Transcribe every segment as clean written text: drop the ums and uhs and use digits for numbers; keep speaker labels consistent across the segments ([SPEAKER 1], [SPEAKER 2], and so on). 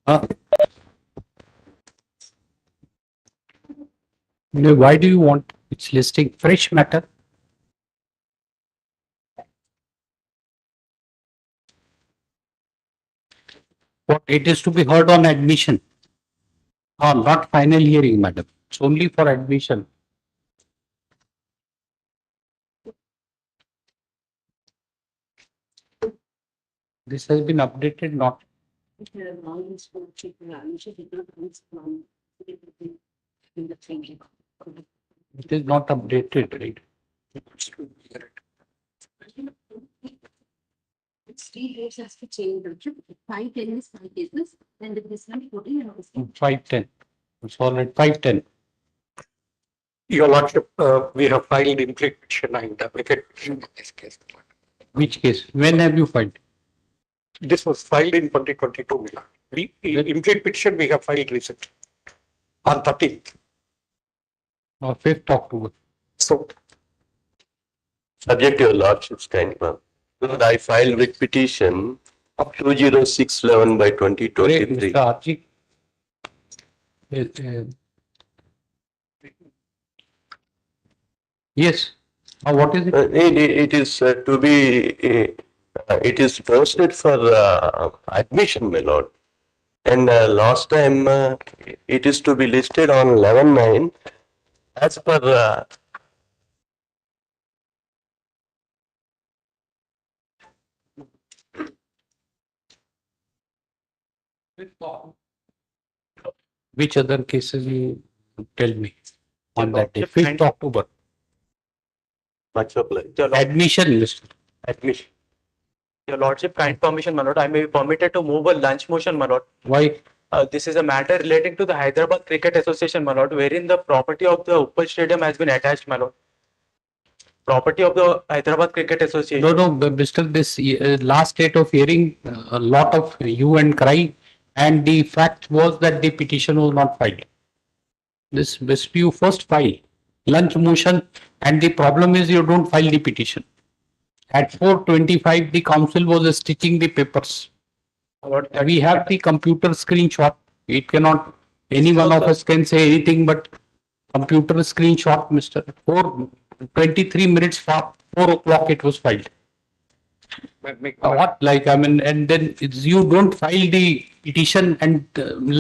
[SPEAKER 1] Why do you want it's listing fresh matter? What it is to be heard on admission? Not final hearing, madam. It's only for admission. This has been updated, not. It is not updated, right?
[SPEAKER 2] Street rates has to change. 510 is 5 cases, and this one 14 and this one.
[SPEAKER 1] 510. It's all at 510.
[SPEAKER 3] Your Lordship, we have filed implicit petition and application in this case.
[SPEAKER 1] Which case? When have you filed?
[SPEAKER 3] This was filed in 2022. Implicit petition we have filed recently on 13th.
[SPEAKER 1] 5th October.
[SPEAKER 3] So,
[SPEAKER 4] Subject to your Lordship's kind ma'am. I filed writ petition 20611 by 2023.
[SPEAKER 1] Mr. Archie. Yes. What is it?
[SPEAKER 4] It is to be, it is posted for admission, my lord. And last time it is to be listed on 11/9 as per
[SPEAKER 1] Which other cases you tell me on that day? 5th October.
[SPEAKER 4] much of like
[SPEAKER 1] Admission list.
[SPEAKER 4] admission.
[SPEAKER 5] Your Lordship, kind permission, my lord. I may be permitted to move a lunch motion, my lord.
[SPEAKER 1] Why?
[SPEAKER 5] This is a matter relating to the Hyderabad Cricket Association, my lord, wherein the property of the Uppal Stadium has been attached, my lord. Property of the Hyderabad Cricket Association.
[SPEAKER 1] No, Mr. This last date of hearing, a lot of hue and cry, and the fact was that the petition was not filed. This must you first file lunch motion, and the problem is you don't file the petition. At 4:25, the council was stitching the papers. We have the computer screenshot. It cannot, any one of us can say anything but computer screenshot, Mr. 4:23 minutes, 4 o'clock it was filed. What, like, I mean, and then it's, you don't file the petition and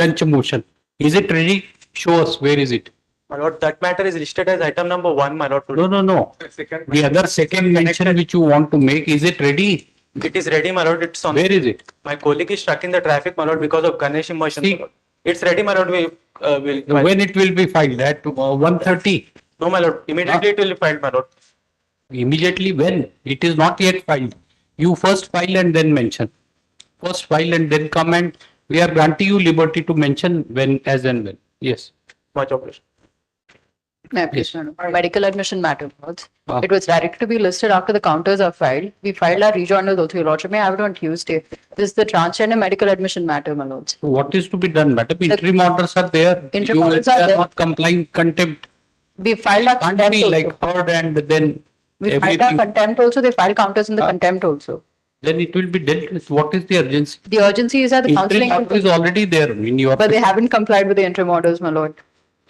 [SPEAKER 1] lunch motion. Is it ready? Show us, where is it?
[SPEAKER 5] My lord, that matter is listed as item number 1, my lord.
[SPEAKER 1] No. The other second mention which you want to make, is it ready?
[SPEAKER 5] It is ready, my lord. It's on.
[SPEAKER 1] Where is it?
[SPEAKER 5] My colleague is stuck in the traffic, my lord, because of Ganesh immersion.
[SPEAKER 1] See.
[SPEAKER 5] My lord. It's ready, my lord.
[SPEAKER 1] When it will be filed? At 1:30?
[SPEAKER 5] No, my lord. Immediately it will be filed, my lord.
[SPEAKER 1] Immediately when? It is not yet filed. You first file and then mention. First file and then come, and we are granting you liberty to mention when, as and when. Yes.
[SPEAKER 5] Much obliged.
[SPEAKER 6] Medical admission matter.
[SPEAKER 1] Ah.
[SPEAKER 6] It was directed to be listed after the counters are filed. We filed our rejoinders also, Your Lordship. May I have it on Tuesday. This is the transgender medical admission matter, my lords.
[SPEAKER 1] So what is to be done, madam? Interim orders are there.
[SPEAKER 6] Interim
[SPEAKER 1] You
[SPEAKER 6] orders are there.
[SPEAKER 1] not complying, contempt.
[SPEAKER 6] We filed our
[SPEAKER 1] Can't
[SPEAKER 6] contempt
[SPEAKER 1] be
[SPEAKER 6] also.
[SPEAKER 1] like heard and then
[SPEAKER 6] We filed our
[SPEAKER 1] everything.
[SPEAKER 6] contempt also. They filed counters in the
[SPEAKER 1] Ah.
[SPEAKER 6] contempt also.
[SPEAKER 1] Then it will be dealt with. What is the urgency?
[SPEAKER 6] The urgency is that the
[SPEAKER 1] Interim order is
[SPEAKER 6] counseling,
[SPEAKER 1] already there in your.
[SPEAKER 6] but they haven't complied with the interim orders, my lord.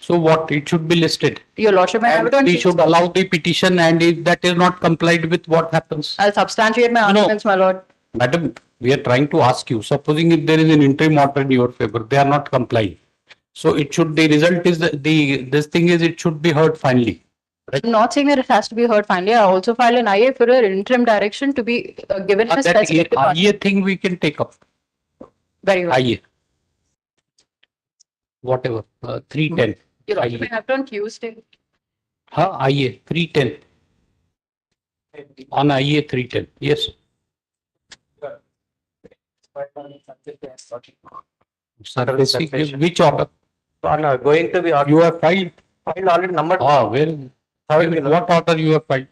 [SPEAKER 1] So what? It should be listed.
[SPEAKER 6] Your Lordship, may I have
[SPEAKER 1] And
[SPEAKER 6] it on
[SPEAKER 1] we should
[SPEAKER 6] Tuesday.
[SPEAKER 1] allow the petition, and if that is not complied with, what happens?
[SPEAKER 6] I'll substantiate my
[SPEAKER 1] No.
[SPEAKER 6] arguments, my lord.
[SPEAKER 1] Madam, we are trying to ask you, supposing if there is an interim order in your favor, they are not complying. So it should, the result is this thing is it should be heard finally.
[SPEAKER 6] I'm not saying that it has to be heard finally. I also filed an IA for an interim direction to be given a
[SPEAKER 1] That
[SPEAKER 6] specific department.
[SPEAKER 1] IA thing we can take up.
[SPEAKER 6] Very well.
[SPEAKER 1] IA. Whatever, 310.
[SPEAKER 6] Your Lordship, may
[SPEAKER 1] IA.
[SPEAKER 6] I have it on Tuesday.
[SPEAKER 1] IA 310. On IA 310. Yes. Surfacing, which order?
[SPEAKER 5] Going to be
[SPEAKER 1] You have filed?
[SPEAKER 5] already number.
[SPEAKER 1] Where? What order you have filed?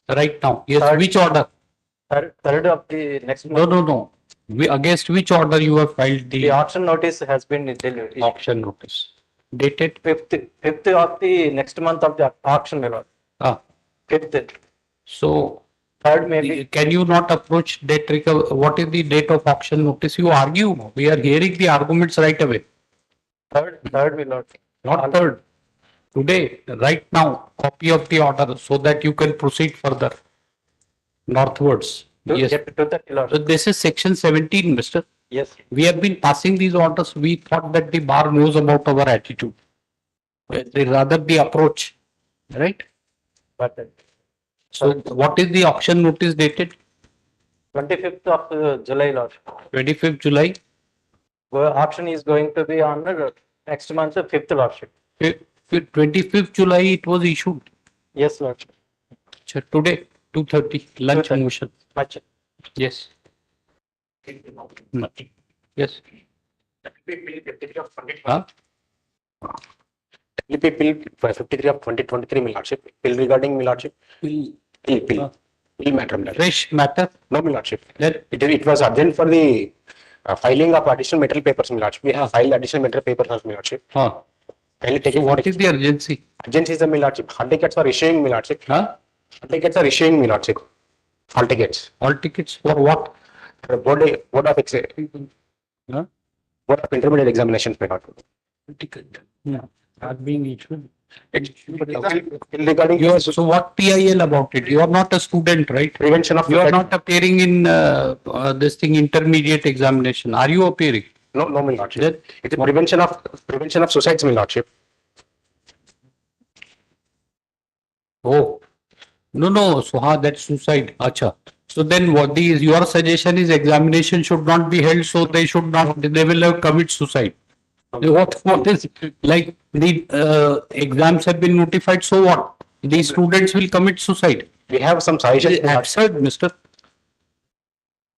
[SPEAKER 1] Right now. Yes,
[SPEAKER 5] Third.
[SPEAKER 1] which order?
[SPEAKER 5] Third of the next
[SPEAKER 1] No. Against which order you have filed
[SPEAKER 5] The
[SPEAKER 1] the
[SPEAKER 5] auction notice has been delivered.
[SPEAKER 1] auction notice? Dated?
[SPEAKER 5] 5th of the next month of the auction, my lord.
[SPEAKER 1] Ah,
[SPEAKER 5] 5th.
[SPEAKER 1] so
[SPEAKER 3] Third maybe.
[SPEAKER 1] Can you not approach debt recover? What is the date of auction notice? You argue. We are hearing the arguments right away.
[SPEAKER 3] Third will not.
[SPEAKER 1] Not third. Today, right now, copy of the order so that you can proceed further northwards. Yes.
[SPEAKER 3] Get to that, Lord.
[SPEAKER 1] So this is section 17, Mr.
[SPEAKER 3] Yes.
[SPEAKER 1] We have been passing these orders. We thought that the bar knows about our attitude. Rather the approach, right?
[SPEAKER 3] But
[SPEAKER 1] So what is the auction notice dated?
[SPEAKER 3] 25th of July, Lord.
[SPEAKER 1] 25th July,
[SPEAKER 3] Auction is going to be on next month, 5th, Lordship.
[SPEAKER 1] 25th July it was issued.
[SPEAKER 3] Yes, Lord.
[SPEAKER 1] Today, 2:30, lunch
[SPEAKER 3] 2:30.
[SPEAKER 1] motion.
[SPEAKER 3] Much.
[SPEAKER 1] Yes. Yes. Huh?
[SPEAKER 3] Bill 53 of 2023, my Lordship. Bill regarding my Lordship. Bill matter, my Lordship.
[SPEAKER 1] Fresh matter.
[SPEAKER 3] No, my Lordship.
[SPEAKER 1] Then
[SPEAKER 3] It was urgent for the filing of additional material papers, my Lordship. We have filed additional material papers, my Lordship.
[SPEAKER 1] huh.
[SPEAKER 3] Kindly take
[SPEAKER 1] So
[SPEAKER 3] it.
[SPEAKER 1] what is the urgency?
[SPEAKER 3] Urgency is my Lordship. Hall tickets are issuing, my Lordship.
[SPEAKER 1] Huh?
[SPEAKER 3] Hall tickets are issuing, my Lordship. Hall tickets.
[SPEAKER 1] All tickets for what?
[SPEAKER 3] The board of
[SPEAKER 1] Huh?
[SPEAKER 3] Board of intermediate examinations, my Lordship.
[SPEAKER 1] Ticket. Yeah. Are being issued.
[SPEAKER 3] Regarding
[SPEAKER 1] So what PIL about it? You are not a student, right?
[SPEAKER 3] prevention of
[SPEAKER 1] You are not appearing in this thing intermediate examination. Are you appearing?
[SPEAKER 3] no, my Lordship.
[SPEAKER 1] Then
[SPEAKER 3] It's a prevention of suicides, my Lordship.
[SPEAKER 1] oh, no. So that's suicide. Acha. So then what your suggestion is examination should not be held, so they should not, they will have commit suicide. What is, like the exams have been notified, so what? The students will commit suicide.
[SPEAKER 3] We have some suggestions, my Lordship.
[SPEAKER 1] Absurd, mister.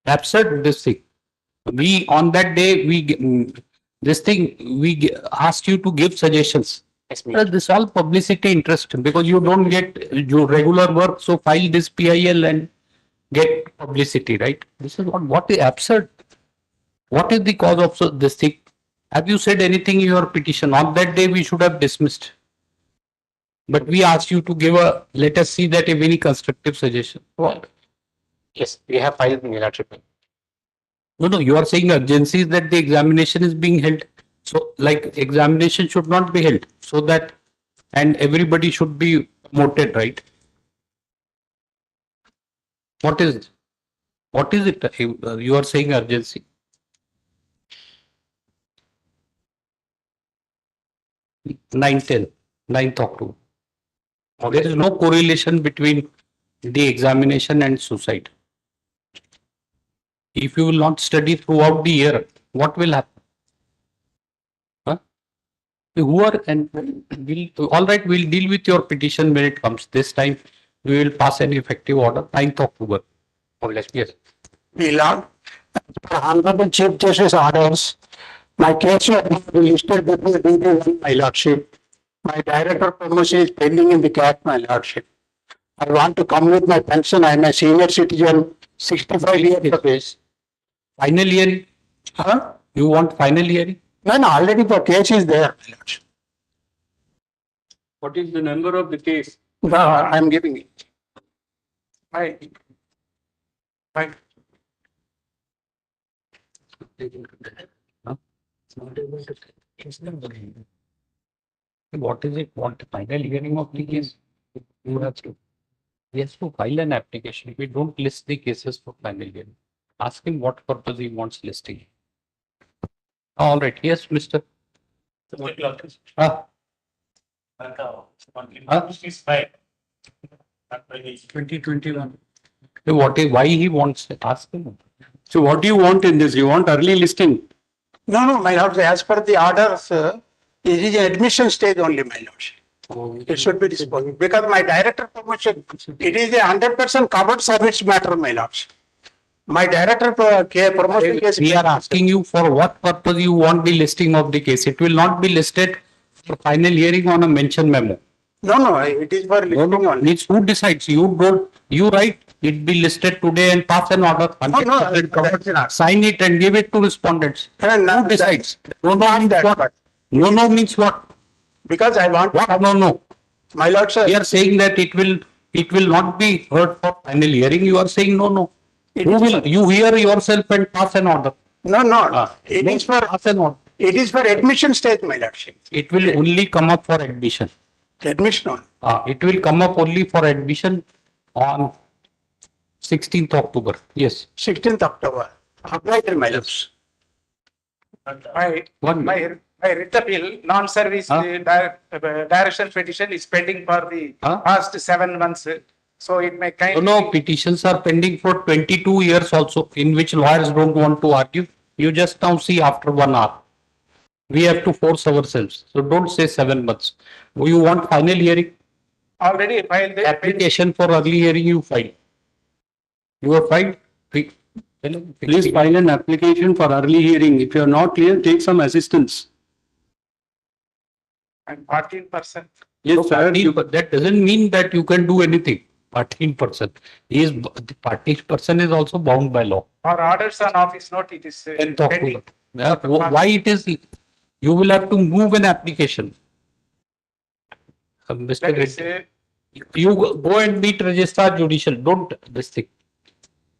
[SPEAKER 1] Absurd, this thing. We, on that day, asked you to give suggestions.
[SPEAKER 3] Yes, my Lordship.
[SPEAKER 1] This all publicity interest because you don't get your regular work, so file this PIL and get publicity, right? This is what is absurd. What is the cause of this thing? Have you said anything in your petition? On that day, we should have dismissed. But we asked you to give let us see that if any constructive suggestion. What?
[SPEAKER 3] Yes, we have filed, my Lordship.
[SPEAKER 1] No, you are saying urgency is that the examination is being held. So, like, examination should not be held so that, and everybody should be promoted, right? What is it? What is it? You are saying urgency. Ninth October. There is no correlation between the examination and suicide. If you will not study throughout the year, what will happen? Huh? Who are and will all right? We'll deal with your petition when it comes. This time we will pass an effective order. 9th October. Yes.
[SPEAKER 7] Lord, Honorable Chief Justice orders, my case will be listed before DD1, my Lordship. My director promotion is pending in the CAT, my Lordship. I want to come with my pension. I am a senior citizen, 65 years of age.
[SPEAKER 1] Final hearing.
[SPEAKER 7] Huh?
[SPEAKER 1] You want final hearing?
[SPEAKER 7] No, already the case is there, my Lordship.
[SPEAKER 1] What is the number of the case?
[SPEAKER 7] I am giving it.
[SPEAKER 3] Right.
[SPEAKER 1] Huh? What is it? Want the final hearing of the case? You have to. He has to file an application. We don't list the cases for final hearing. Ask him what purpose he wants listing. All right. Yes, Mr. Ah. 2021. Why he wants it? Ask him.
[SPEAKER 7] So what do you want in this? You want early listing? No, my Lord, as per the orders, it is an admission stage only, my Lord. It should be disposed because my director promotion, it is a 100% covered service matter, my Lord. My director promotion case.
[SPEAKER 1] We are asking you for what purpose you want the listing of the case. It will not be listed for final hearing on a mention memo.
[SPEAKER 7] No, it is for listing only.
[SPEAKER 1] It's who decides. You don't. You write it be listed today and pass an order. 100% covered.
[SPEAKER 7] that's not.
[SPEAKER 1] Sign it and give it to respondents.
[SPEAKER 7] And
[SPEAKER 1] Who decides? No means
[SPEAKER 7] that,
[SPEAKER 1] what?
[SPEAKER 7] but-
[SPEAKER 1] No means what?
[SPEAKER 7] Because I want,
[SPEAKER 1] What? No.
[SPEAKER 7] my Lord, sir.
[SPEAKER 1] We are saying that it will it will not be heard for final hearing. You are saying no.
[SPEAKER 7] It
[SPEAKER 1] You
[SPEAKER 7] is
[SPEAKER 1] will,
[SPEAKER 7] for-
[SPEAKER 1] you hear yourself and pass an order.
[SPEAKER 7] No, no, it
[SPEAKER 1] No,
[SPEAKER 7] is for,
[SPEAKER 1] pass an order.
[SPEAKER 7] it is for admission stage, my lordship.
[SPEAKER 1] It will only come up for admission.
[SPEAKER 7] Admission on.
[SPEAKER 1] It will come up only for admission on 16th October. Yes.
[SPEAKER 7] 16th October. Applied, my lords.
[SPEAKER 8] My writ appeal, non-service direction petition is pending for the
[SPEAKER 1] Huh?
[SPEAKER 8] past 7 months. So it may kind.
[SPEAKER 1] No, petitions are pending for 22 years also, in which lawyers don't want to argue. You just now see after 1 hour. We have to force ourselves. So don't say 7 months. You want final hearing?
[SPEAKER 8] Already filed the
[SPEAKER 1] Application for early hearing you filed. You have filed?
[SPEAKER 9] Please file an application for early hearing. If you are not clear, take some assistance.
[SPEAKER 8] and 14%.
[SPEAKER 9] Yes, sir.
[SPEAKER 1] But that doesn't mean that you can do anything. 14%. The 14% is also bound by law.
[SPEAKER 8] For orders on office note, it is
[SPEAKER 1] 10th
[SPEAKER 8] pending.
[SPEAKER 1] October. Yeah, why it is, you will have to move an application. Mr.
[SPEAKER 8] That is,
[SPEAKER 1] Reddy, you go and meet registrar judicial, don't this thing.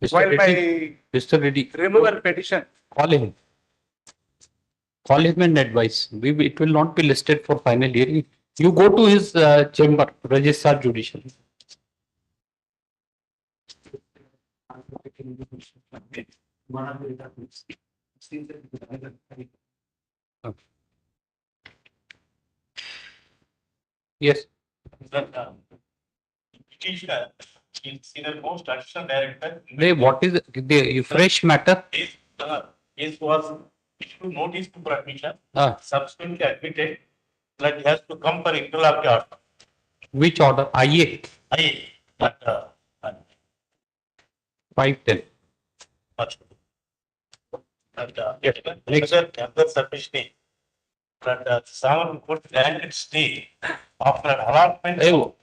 [SPEAKER 8] while
[SPEAKER 1] Mr. Reddy,
[SPEAKER 8] my
[SPEAKER 1] Mr. Reddy,
[SPEAKER 8] removal petition,
[SPEAKER 1] call him. Call him and advise. It will not be listed for final hearing. You go to his chamber, registrar judicial. Yes.
[SPEAKER 10] Petitioner in senior post assistant director
[SPEAKER 1] What is the fresh matter?
[SPEAKER 10] is was issued notice to admission,
[SPEAKER 1] Ah,
[SPEAKER 10] subsequently admitted that he has to come for interlocutory order.
[SPEAKER 1] which order? IA
[SPEAKER 10] But
[SPEAKER 1] 510.
[SPEAKER 10] another submission that someone could granted stay after an allotment.
[SPEAKER 1] Hey,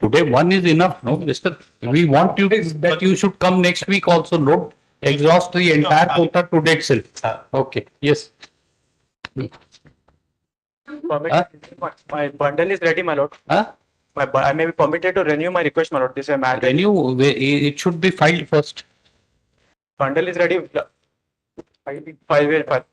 [SPEAKER 1] today one is enough, no, Mister? We want you that you should come next week also, not exhaust the entire quota today itself. Okay, yes.
[SPEAKER 5] My bundle is ready, my lord.
[SPEAKER 1] Huh?
[SPEAKER 5] I may be permitted to renew my request, my lord. This is a matter.
[SPEAKER 1] Renew, it should be filed first.
[SPEAKER 5] Bundle is ready. File.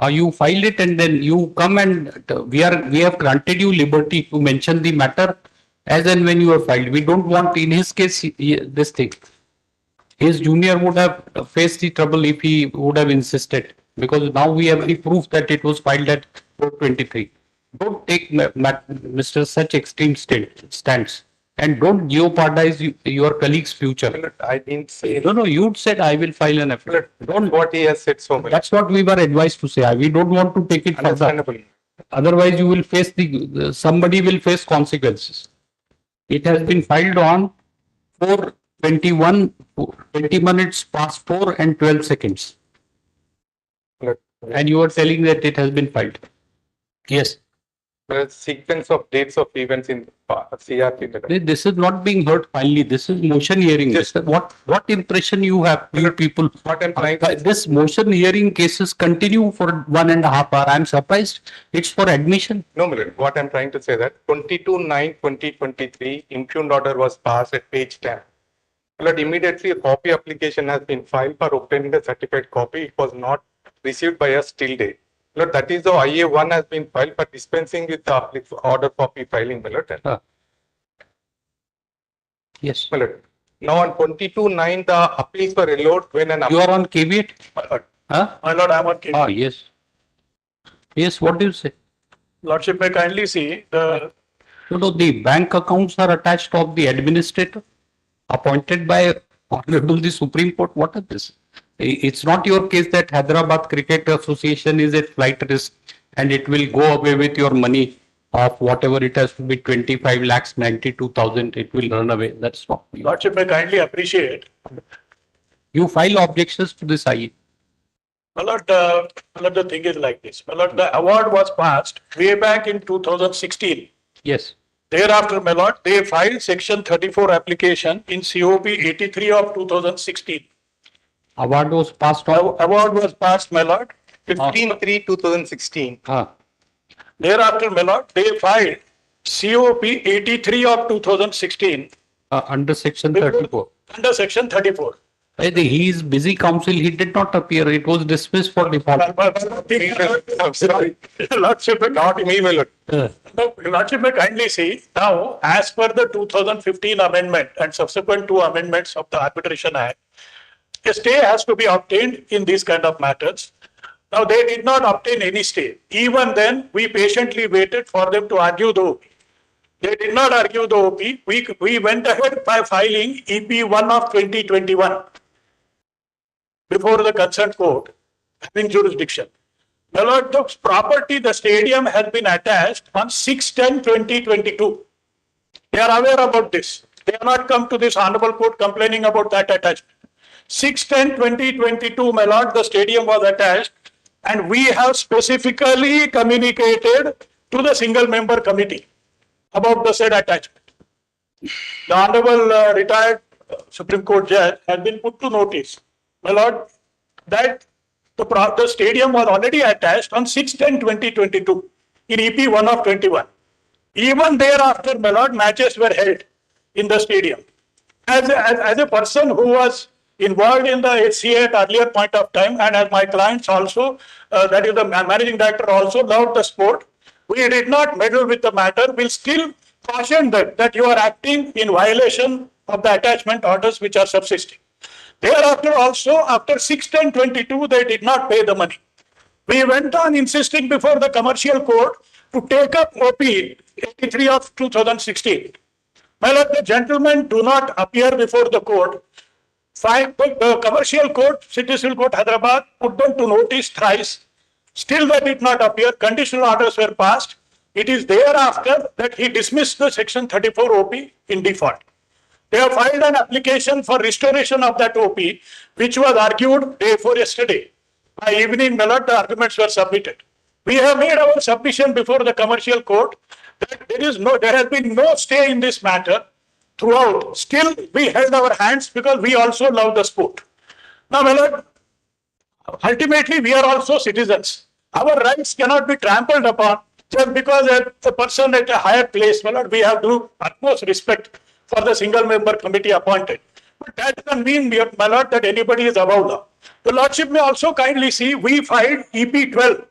[SPEAKER 1] You file it and then you come and we have granted you liberty to mention the matter as and when you have filed. We don't want, in his case, this thing. His junior would have faced the trouble if he would have insisted, because now we have the proof that it was filed at 423. Don't take Mr. such extreme stands and don't jeopardize your colleague's future.
[SPEAKER 3] I didn't say.
[SPEAKER 1] No, you said I will file an affidavit.
[SPEAKER 3] Don't what he has said so much.
[SPEAKER 1] That's what we were advised to say. We don't want to take it further.
[SPEAKER 3] Understandable.
[SPEAKER 1] Otherwise, you will face somebody will face consequences. It has been filed on 4:21, 20 minutes past 4 and 12 seconds. And you are telling that it has been filed. Yes.
[SPEAKER 3] The sequence of dates of events in CRP.
[SPEAKER 1] This is not being heard finally. This is motion hearing.
[SPEAKER 3] Yes.
[SPEAKER 1] What impression you have, you people?
[SPEAKER 3] What I'm trying to
[SPEAKER 1] This motion hearing cases continue for 1.5 hours. I'm surprised. It's for admission.
[SPEAKER 3] No, Milord, what I'm trying to say that 22/9/2023 impugned order was passed at page 10. Milord, immediately a copy application has been filed for obtaining the certified copy. It was not received by us till date. Milord, that is how IA1 has been filed for dispensing with the order copy filing, Milord.
[SPEAKER 1] Yes.
[SPEAKER 3] Milord. Now on 22/9, the appeals were allowed when an
[SPEAKER 1] You are on caveat? Huh?
[SPEAKER 8] My lord, I am on case.
[SPEAKER 1] Yes. Yes, what do you say?
[SPEAKER 8] Lordship may kindly see the
[SPEAKER 1] No, the bank accounts are attached of the administrator appointed by Honorable the Supreme Court. What is this? It's not your case that Hyderabad Cricket Association is at flight risk and it will go away with your money of whatever it has to be 25 lakhs 92,000. It will run away. That's not.
[SPEAKER 8] Lordship may kindly appreciate.
[SPEAKER 1] You file objections to this IE.
[SPEAKER 8] My lord, the thing is like this. My lord, the award was passed way back in 2016.
[SPEAKER 1] Yes.
[SPEAKER 8] Thereafter, my lord, they filed section 34 application in COP 83 of 2016.
[SPEAKER 1] Award was passed on.
[SPEAKER 8] Award was passed, my lord.
[SPEAKER 3] 15/3/2016.
[SPEAKER 8] Thereafter, my lord, they filed COP 83 of 2016
[SPEAKER 1] Under section 34.
[SPEAKER 8] Under section 34.
[SPEAKER 1] He is busy counsel. He did not appear. It was dismissed for default.
[SPEAKER 8] I'm sorry. Lordship, not me, my lord. No, Lordship may kindly see, now, as per the 2015 amendment and subsequent two amendments of the Arbitration Act, a stay has to be obtained in these kind of matters. Now, they did not obtain any stay. Even then, we patiently waited for them to argue the OP. They did not argue the OP. We went ahead by filing EP1 of 2021 before the concerned court having jurisdiction. My lord, the property, the stadium has been attached on 6/10/2022. They are aware about this. They have not come to this honorable court complaining about that attachment. 6/10/2022, my lord, the stadium was attached, and we have specifically communicated to the single member committee about the said attachment. The honorable retired Supreme Court judge has been put to notice, my lord, that the stadium was already attached on 6/10/2022 in EP1 of 21. Even thereafter, my lord, matches were held in the stadium. As a person who was involved in the HCA at earlier point of time, and as my clients also, that is the managing director also loved the sport, we did not meddle with the matter. We'll still caution them that you are acting in violation of the attachment orders which are subsisting. Thereafter also, after 6/10/22, they did not pay the money. We went on insisting before the commercial court to take up OP 83 of 2016. My lord, the gentlemen do not appear before the court. The commercial court, City Civil Court, Hyderabad, put them to notice thrice. Still they did not appear. Conditional orders were passed. It is thereafter that he dismissed the section 34 OP in default. They have filed an application for restoration of that OP, which was argued day before yesterday. By evening, my lord, the arguments were submitted. We have made our submission before the commercial court that there has been no stay in this matter throughout. Still, we held our hands because we also love the sport. Now, my lord, ultimately, we are also citizens. Our rights cannot be trampled upon just because a person at a higher place, my lord, we have to utmost respect for the single member committee appointed. But that doesn't mean, my lord, that anybody is above law. The lordship may also kindly see, we filed EP12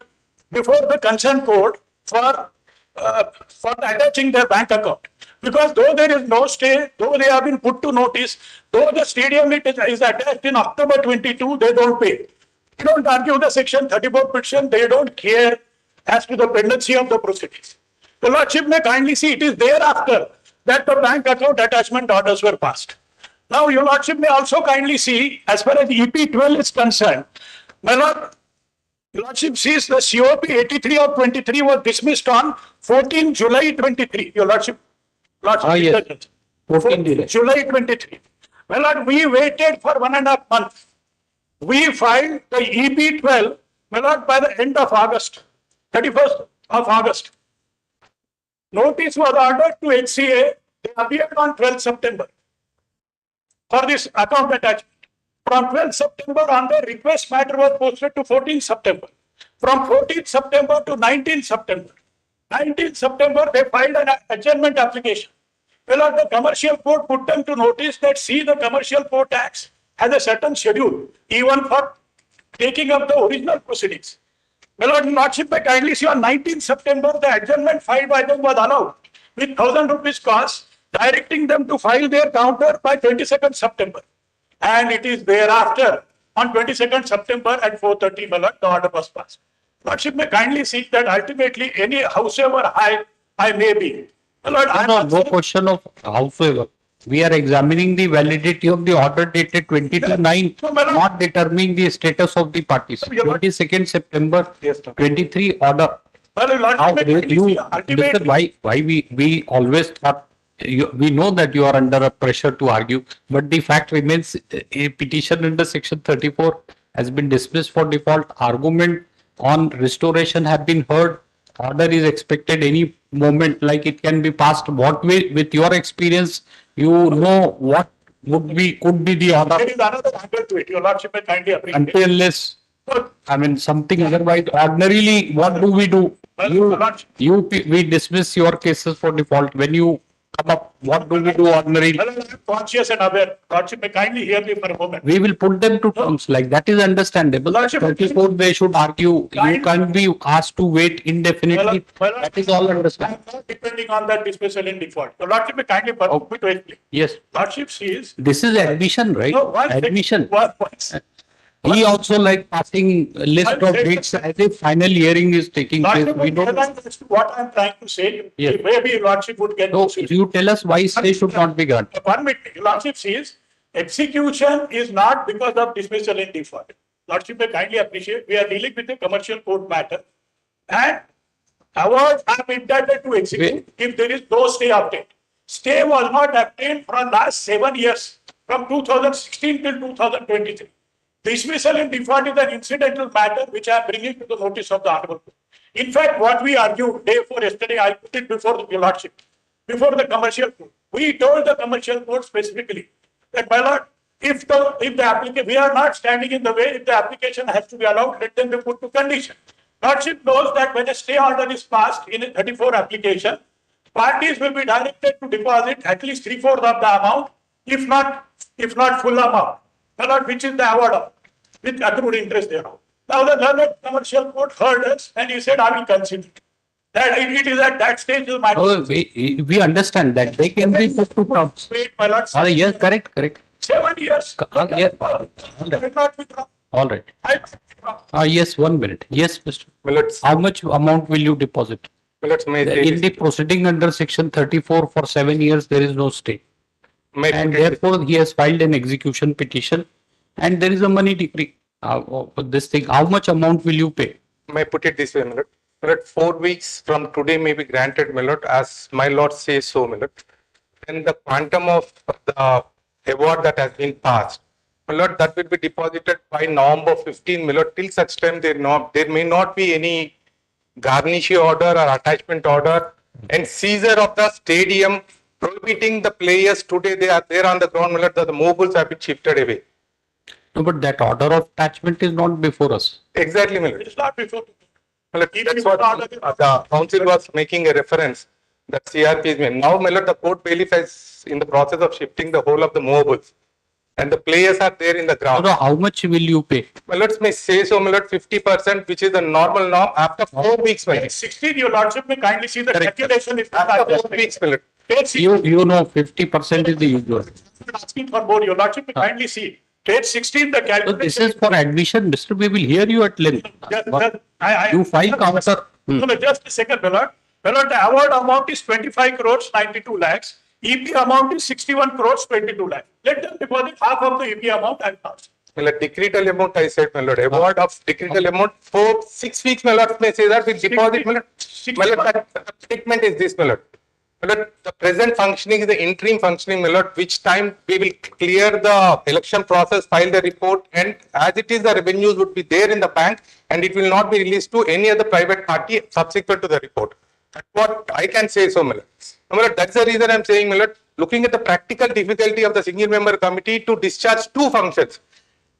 [SPEAKER 8] before the concerned court for attaching their bank account. Because though there is no stay, though they have been put to notice, though the stadium is attached in October 22, they don't pay. They don't argue the section 34 petition, they don't care as to the pendency of the proceedings. The lordship may kindly see, it is thereafter that the bank account attachment orders were passed. Now, your lordship may also kindly see, as far as EP12 is concerned, my lord, your lordship sees the COP 83 of 23 was dismissed on 14 July 23. Your lordship.
[SPEAKER 1] Yes. 14
[SPEAKER 8] July 23. Well, lord, we waited for 1.5 months. We filed the EP12, my lord, by the end of August, 31st of August. Notice was ordered to HCA. They appeared on 12th September for this account attachment. From 12th September on, the request matter was posted to 14th September. From 14th September to 19th September. 19th September, they filed an adjournment application. Well, the commercial court put them to notice that, see, the commercial court acts has a certain schedule, even for taking up the original proceedings. Well, lordship may kindly see on 19th September, the adjournment filed by them was allowed with 1,000 rupees cost, directing them to file their counter by 22nd September. And it is thereafter, on 22nd September at 4:30, my lord, the order was passed. Lordship may kindly see that ultimately, any howsoever high I may be, my lord,
[SPEAKER 1] no question of howsoever. We are examining the validity of the order dated 22/9, not determining the status of the parties. 22nd September 23 order. Now, listen, why we always thought, we know that you are under a pressure to argue, but the fact remains, a petition under section 34 has been dismissed for default. Argument on restoration have been heard. Order is expected any moment, like it can be passed. What way, with your experience, you know what could be the order.
[SPEAKER 8] There is another angle to it. Your lordship may kindly appreciate.
[SPEAKER 1] Until less, I mean, something otherwise. Ordinarily, what do? We dismiss your cases for default when you come up, what do we do ordinarily?
[SPEAKER 8] Well, I'm conscious and aware. Lordship may kindly hear me for a moment.
[SPEAKER 1] We will put them to terms, like that is understandable.
[SPEAKER 8] Lordship-
[SPEAKER 1] 24, they should argue, you can't be asked to wait indefinitely. That is all understandable.
[SPEAKER 8] I'm not depending on that dismissal in default. The Lordship may kindly permit me to explain.
[SPEAKER 1] Yes,
[SPEAKER 8] Lordship sees.
[SPEAKER 1] this is admission, right?
[SPEAKER 8] No, one second.
[SPEAKER 1] Admission.
[SPEAKER 8] One-
[SPEAKER 1] He also like passing a list
[SPEAKER 8] One
[SPEAKER 1] of
[SPEAKER 8] second.
[SPEAKER 1] dates as if final hearing is taking place.
[SPEAKER 8] Lordship,
[SPEAKER 1] We don't.
[SPEAKER 8] what I'm trying to say,
[SPEAKER 1] Yes.
[SPEAKER 8] maybe Lordship would get.
[SPEAKER 1] So you tell us why stay should not be granted.
[SPEAKER 8] Permit me. Lordship says execution is not because of dismissal in default. Lordship may kindly appreciate, we are dealing with a commercial court matter and awards are entitled to execute if there is no stay obtained. Stay was not obtained from last 7 years, from 2016 till 2023. Dismissal in default is an incidental matter which I am bringing to the notice of the Honorable Court. In fact, what we argued day before yesterday, I put it before the Lordship, before the commercial court. We told the commercial court specifically that, my lord, if the application, we are not standing in the way, if the application has to be allowed, let them be put to condition. Lordship knows that when a stay order is passed in a 34 application, parties will be directed to deposit at least 3/4 of the amount, if not full amount. My lord, which is the award of, with accrued interest thereof. Now the learned commercial court heard us and he said, I will consider. That it is at that stage the matter.
[SPEAKER 1] Oh, we understand that they can be put to terms.
[SPEAKER 8] Wait, my lord.
[SPEAKER 1] Yes, correct.
[SPEAKER 8] 7 years.
[SPEAKER 1] Yeah.
[SPEAKER 8] Will not withdraw.
[SPEAKER 1] All right. Yes, 1 minute. Yes, Mr.
[SPEAKER 3] Millets,
[SPEAKER 1] How much amount will you deposit?
[SPEAKER 3] millets may say
[SPEAKER 1] In the proceeding under section 34 for 7 years, there is no stay.
[SPEAKER 3] may
[SPEAKER 1] And
[SPEAKER 3] put it-
[SPEAKER 1] therefore, he has filed an execution petition and there is a money decree. This thing, how much amount will you pay?
[SPEAKER 3] may put it this way, Millet. Millet, 4 weeks from today may be granted, Millet, as my lord says so, Millet. And the quantum of the award that has been passed, Millet, that will be deposited by November 15, Millet. Till such time there may not be any garnish order or attachment order and seizure of the stadium prohibiting the players today they are there on the ground, Millet, that the mobiles have been shifted away.
[SPEAKER 1] No, but that order of attachment is not before us.
[SPEAKER 3] Exactly, Millet.
[SPEAKER 8] It's not before.
[SPEAKER 3] That's what the council was making a reference that CRP is made. Now, Millet, the court bailiff is in the process of shifting the whole of the mobiles and the players are there in the ground.
[SPEAKER 1] So how much will you pay?
[SPEAKER 3] Millet may say so, Millet, 50%, which is the normal norm after 4 weeks, Millet.
[SPEAKER 8] 16, your lordship may kindly see the
[SPEAKER 1] Correct.
[SPEAKER 8] calculation is
[SPEAKER 3] After 4 weeks, Millet.
[SPEAKER 1] You know 50% is the usual.
[SPEAKER 8] asking for more, your lordship may kindly see. Page 16, the
[SPEAKER 1] So
[SPEAKER 8] calculation.
[SPEAKER 1] this is for admission, Mr. We will hear you at length. You file counter.
[SPEAKER 8] No, just a second, my lord. My lord, the award amount is 25 crores 92 lakhs. EP amount is 61 crores 22 lakhs. Let them deposit half of the EP amount and pass.
[SPEAKER 3] Millet, decretal amount, I said, Millet. Award of decretal amount for 6 weeks, Millet may say that we deposit, Millet. Millet, that statement is this, Millet. Millet, the present functioning is the interim functioning, Millet, which time we will clear the election process, file the report, and as it is, the revenues would be there in the bank and it will not be released to any other private party subsequent to the report. That's what I can say so, Millet. Millet, that's the reason I'm saying, Millet, looking at the practical difficulty of the single member committee to discharge 2 functions.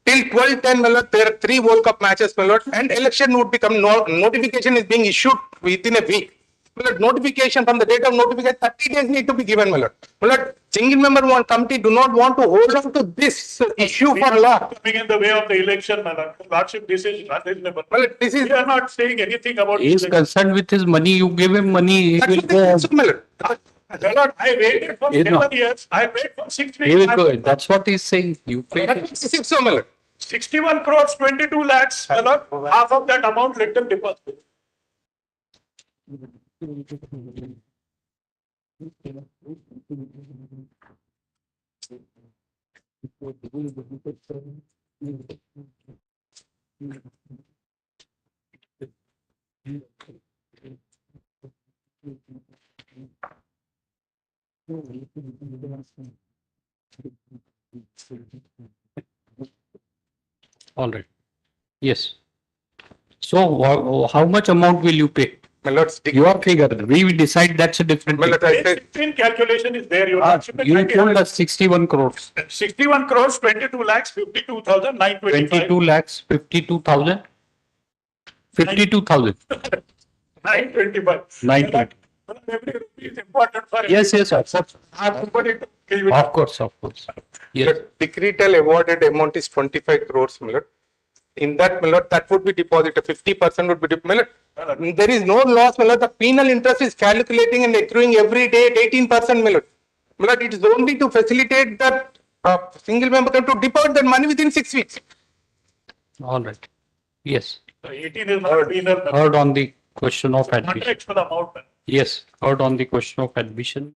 [SPEAKER 3] Till 12/10, Millet, there are 3 World Cup matches, Millet, and election would become, notification is being issued within a week. Millet, notification from the date of notification, 30 days need to be given, Millet. Millet, single member committee do not want to hold on to this issue for long.
[SPEAKER 8] Coming in the way of the election, my lord. Lordship, this is unreasonable.
[SPEAKER 3] Millet, this is.
[SPEAKER 8] We are not saying anything about.
[SPEAKER 1] He is concerned with his money. You give him money, he
[SPEAKER 3] That's
[SPEAKER 1] will
[SPEAKER 3] what
[SPEAKER 1] go.
[SPEAKER 3] it is, Millet.
[SPEAKER 8] My lord, I waited for
[SPEAKER 1] You know.
[SPEAKER 8] 7 years. I waited for 6 weeks.
[SPEAKER 1] He will go. That's what he's saying. You pay.
[SPEAKER 3] This is so, Millet.
[SPEAKER 8] 61 crores 22 lakhs. My lord, half of that amount let them deposit.
[SPEAKER 1] All right. Yes. So how much amount will you pay?
[SPEAKER 3] Millet,
[SPEAKER 1] Your figure. We will decide that's a different thing.
[SPEAKER 3] Millet, I
[SPEAKER 8] Page
[SPEAKER 3] said,
[SPEAKER 8] 16 calculation is there. Your lordship may
[SPEAKER 1] You
[SPEAKER 8] kindly
[SPEAKER 1] told
[SPEAKER 8] have
[SPEAKER 1] us 61 crores.
[SPEAKER 8] 61 crores 22 lakhs 52,925.
[SPEAKER 1] 22 lakhs, 52,000. 52,000.
[SPEAKER 8] 925.
[SPEAKER 1] 920.
[SPEAKER 8] Every rupee is important for.
[SPEAKER 1] Yes, yes, of course.
[SPEAKER 8] Everybody to give it.
[SPEAKER 1] Of course, of course. Yes.
[SPEAKER 3] The decretal awarded amount is 25 crores, my lord. In that, my lord, that would be deposited, 50% would be deposited. There is no loss, my lord. The penal interest is calculating and accruing every day at 18%, my lord. My lord, it is only to facilitate that single member to deposit that money within 6 weeks.
[SPEAKER 1] All right. Yes.
[SPEAKER 8] 18 is not penal.
[SPEAKER 1] Heard on the question of admission.
[SPEAKER 8] Contracts for the amount.
[SPEAKER 1] Yes, heard on the question of admission.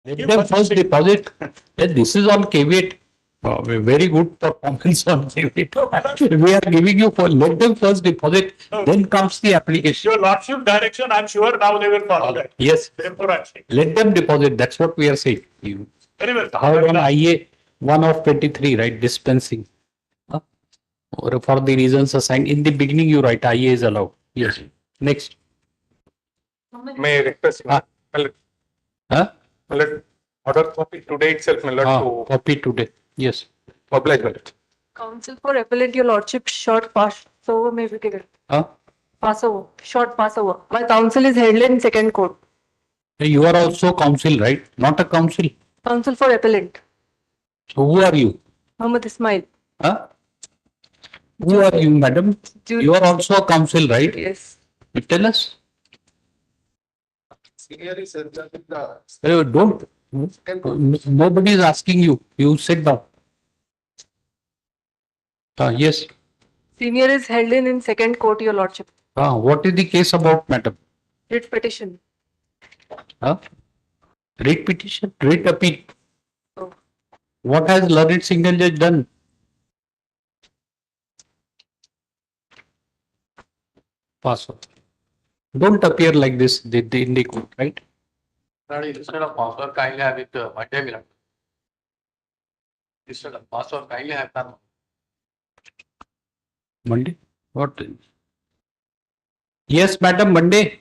[SPEAKER 1] Let them first deposit. This is on caveat. Very good performance on caveat. We are giving you for let them first deposit, then comes the application.
[SPEAKER 8] Your lordship direction, I'm sure now they will follow that.
[SPEAKER 1] Yes,
[SPEAKER 8] Therefore, I'm saying.
[SPEAKER 1] let them deposit. That's what we are saying. You
[SPEAKER 8] Very well.
[SPEAKER 1] heard on IA 1 of 23, right? Dispensing. Huh? Or for the reasons assigned in the beginning, you write IA is allowed. Yes. Next.
[SPEAKER 3] May I request,
[SPEAKER 1] Ah. Huh?
[SPEAKER 3] let order copy today itself, my lord, to
[SPEAKER 1] Copy today. Yes.
[SPEAKER 3] oblige, my lord.
[SPEAKER 11] Counsel for appellant, your lordship, short pass over may be given.
[SPEAKER 1] Huh?
[SPEAKER 11] Pass over, short pass over. My counsel is held in second court.
[SPEAKER 1] You are also counsel, right? Not a counsel.
[SPEAKER 11] Counsel for appellant,
[SPEAKER 1] So who are you?
[SPEAKER 11] Mohammed Ismail.
[SPEAKER 1] Huh? Who are you, madam? You are also a counsel, right?
[SPEAKER 11] Yes.
[SPEAKER 1] You tell us. Don't. Nobody is asking you. You sit down. Yes.
[SPEAKER 11] Senior is held in second court, your lordship.
[SPEAKER 1] What is the case about, madam?
[SPEAKER 11] Writ petition.
[SPEAKER 1] Writ petition, writ appeal.
[SPEAKER 11] Oh.
[SPEAKER 1] What has learned single judge done? Pass on. Don't appear like this in the court, right?
[SPEAKER 9] Instead of password, kindly have it Monday will. Instead of password, kindly have done.
[SPEAKER 1] Monday? What? Yes, madam, Monday.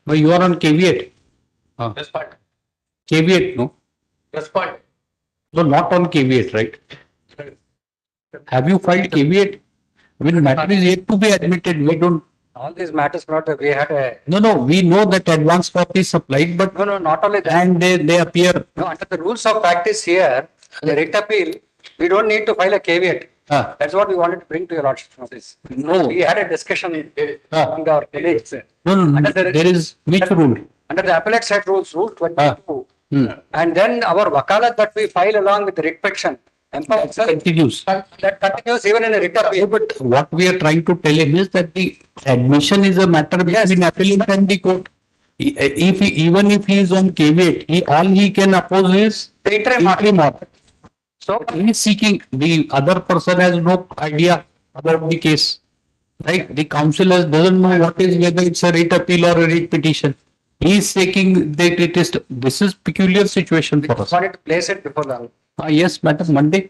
[SPEAKER 1] But you are on caveat.
[SPEAKER 9] This part.
[SPEAKER 1] Caveat, no?
[SPEAKER 9] This part.
[SPEAKER 1] No, not on caveat, right? Have you filed caveat? When matter is yet to be admitted, we don't.
[SPEAKER 12] All these matters not, we had a,
[SPEAKER 1] No, we know that advance copy is supplied, but.
[SPEAKER 12] no, not only that.
[SPEAKER 1] And they appear.
[SPEAKER 12] No, under the rules of practice here, the writ appeal, we don't need to file a caveat. That's what we wanted to bring to your lordship's notice.
[SPEAKER 1] No.
[SPEAKER 12] We had a discussion among our colleagues.
[SPEAKER 1] No, there is which rule?
[SPEAKER 12] Under the appellate side rules, rule 22. And then our wakalat that we file along with the writ petition.
[SPEAKER 1] Continues.
[SPEAKER 12] That continues even in a writ appeal.
[SPEAKER 1] But what we are trying to tell him is that the admission is a matter between appellant and the court. Even if he is on caveat, all he can oppose is
[SPEAKER 12] The interim
[SPEAKER 1] order. So he is seeking, the other person has no idea about the case, right? The counsel doesn't know what is, whether it's a writ appeal or a writ petition. He is taking that it is, this is peculiar situation for us.
[SPEAKER 12] Wanted to place it before the.
[SPEAKER 1] Yes, madam, Monday.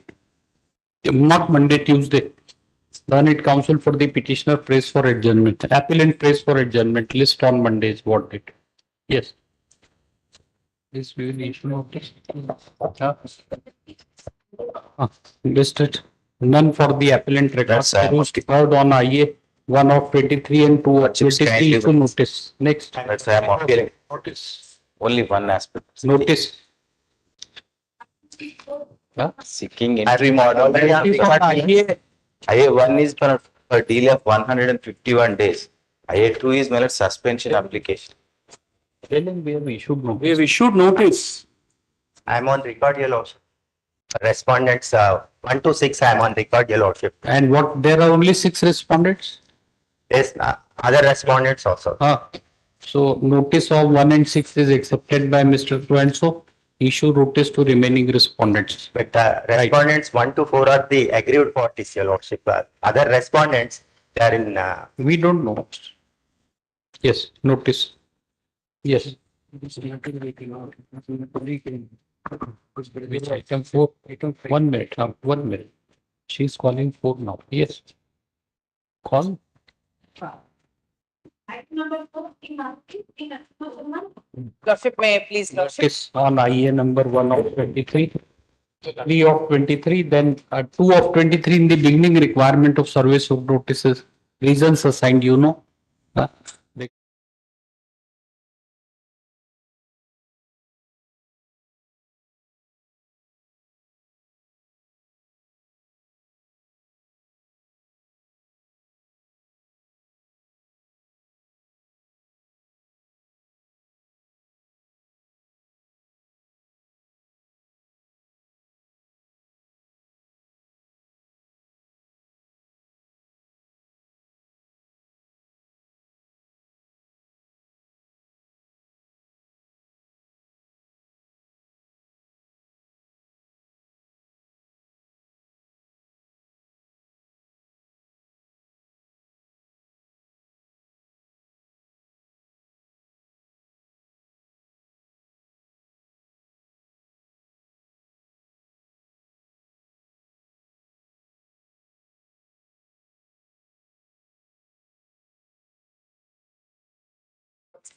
[SPEAKER 1] Not Monday, Tuesday. Learned counsel for the petitioner prays for adjournment. Appellant prays for adjournment. List on Monday is what it. Yes. This we will issue notice. Listed. None for the appellant records. Heard on IA 1 of 23 and 2 of 23 issue notice. Next.
[SPEAKER 13] That's why I'm appealing.
[SPEAKER 1] Notice.
[SPEAKER 13] Only one aspect.
[SPEAKER 1] Notice.
[SPEAKER 13] Seeking entry model. IA1 is for a delay of 151 days. IA2 is my suspension application.
[SPEAKER 1] We have issued notice.
[SPEAKER 9] We have issued notice.
[SPEAKER 13] I'm on record, your lordship. Respondents 1 to 6, I'm on record, your lordship.
[SPEAKER 1] And what, there are only 6 respondents?
[SPEAKER 13] Yes, other respondents also.
[SPEAKER 1] So notice of 1 and 6 is accepted by Mr. So and so. Issue notice to remaining respondents.
[SPEAKER 13] But respondents 1 to 4 are the aggrieved parties, your lordship. Other respondents, they are in.
[SPEAKER 1] We don't know. Yes, notice. Yes. Which item 4? 1 minute. 1 minute. She's calling 4 now. Yes. Call.
[SPEAKER 11] Lordship, may I please, lordship?
[SPEAKER 1] Notice on IA number 1 of 23. 3 of 23, then 2 of 23 in the beginning requirement of service of notices. Reasons assigned, you know.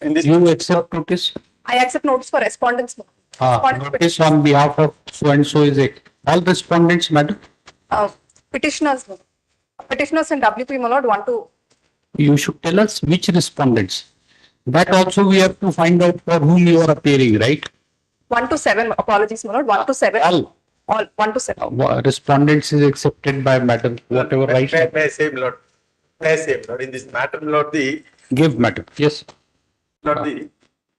[SPEAKER 10] In this.
[SPEAKER 1] You accept notice?
[SPEAKER 11] I accept notice for respondents. Respondents
[SPEAKER 1] Notice on behalf of so and so is it. All respondents, madam?
[SPEAKER 11] petitioners, petitioners and WP, my lord, want to.
[SPEAKER 1] You should tell us which respondents. That also we have to find out for whom you are appearing, right?
[SPEAKER 11] 1 to 7, apologies, my lord, 1 to 7. All 1 to 7.
[SPEAKER 1] Respondents is accepted by madam, whatever right.
[SPEAKER 10] May I say, Lord? May I say, Lord, in this matter, Lord, the.
[SPEAKER 1] Give madam, yes.
[SPEAKER 10] Lord, the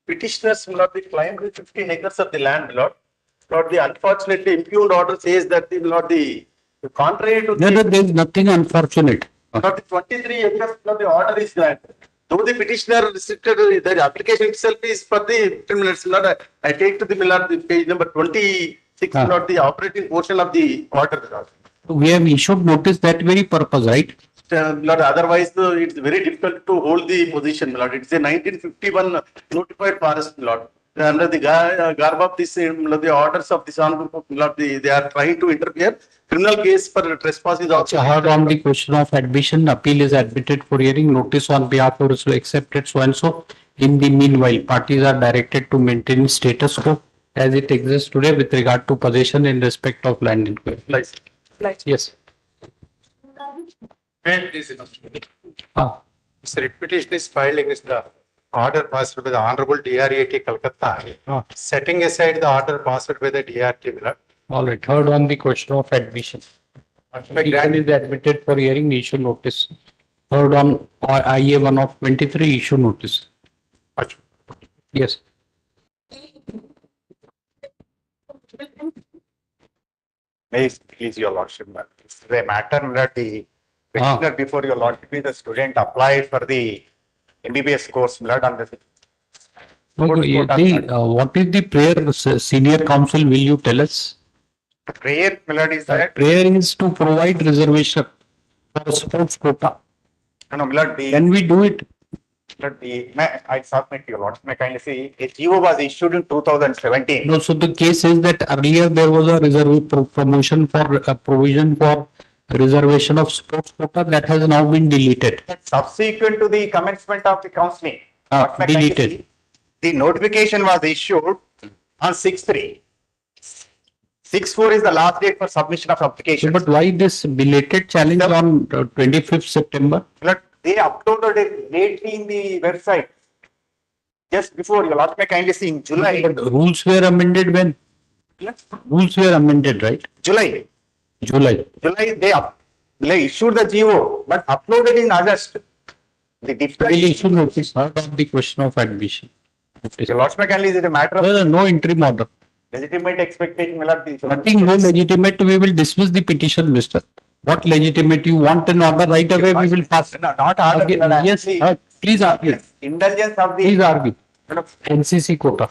[SPEAKER 10] petitioners, Lord, the claim the 15 acres of the land, Lord. Lord, the unfortunately impugned order says that the, Lord, the contrary to.
[SPEAKER 1] No, there is nothing unfortunate.
[SPEAKER 10] Lord, the 23 acres, Lord, the order is granted. Though the petitioner restricted, the application itself is for the 10 minutes, Lord. I take to the Lord, the page number 26, Lord, the operating portion of the order, Lord.
[SPEAKER 1] We have issued notice that very purpose, right?
[SPEAKER 10] Lord, otherwise it's very difficult to hold the position, Lord. It's a 1951 notified forest, Lord. Under the garb of this, Lord, the orders of this honorable, Lord, they are trying to interfere. Criminal case for trespass is also
[SPEAKER 1] heard on the question of admission. Appeal is admitted for hearing. Notice on behalf of so accepted so and so. In the meanwhile, parties are directed to maintain status quo as it exists today with regard to possession in respect of land inquiry. Yes.
[SPEAKER 3] This petition is filed against the order passed by the Honorable DRAT Calcutta, setting aside the order passed by the DRT.
[SPEAKER 1] All right, heard on the question of admission. Petition is admitted for hearing, issue notice. Heard on IA 1 of 23, issue notice. Yes.
[SPEAKER 13] May please your lordship, it's a matter that the petitioner before your lordship is a student applied for the MBBS course blood on the.
[SPEAKER 1] What is the prayer, senior counsel, will you tell us?
[SPEAKER 13] Prayer, Milord, is that?
[SPEAKER 1] Prayer is to provide reservation for sports quota.
[SPEAKER 13] No, Milord,
[SPEAKER 1] Can we do it?
[SPEAKER 13] Milord, I submit your lordship, may kindly see, a GO was issued in 2017.
[SPEAKER 1] No, so the case is that earlier there was a promotion for a provision for reservation of sports quota that has now been deleted.
[SPEAKER 13] Subsequent to the commencement of the counseling,
[SPEAKER 1] deleted.
[SPEAKER 13] The notification was issued on 6/3. 6/4 is the last date for submission of application.
[SPEAKER 1] But why this belated challenge on 25th September?
[SPEAKER 13] They uploaded it lately in the website. Just before, your lordship may kindly see in July.
[SPEAKER 1] But rules were amended when? Rules were amended, right?
[SPEAKER 13] July.
[SPEAKER 1] July.
[SPEAKER 13] They issued the GO, but uploaded in August. The difference.
[SPEAKER 1] Will issue notice on the question of admission.
[SPEAKER 13] Your lordship may kindly, is it a matter of
[SPEAKER 1] no interim order.
[SPEAKER 13] legitimate expectation?
[SPEAKER 1] Nothing no legitimate. We will dismiss the petition, mister. What legitimate you want an order right away? We will pass.
[SPEAKER 13] No, not order.
[SPEAKER 1] Yes, please argue.
[SPEAKER 13] Indulgence of the.
[SPEAKER 1] Please argue. NCC quota.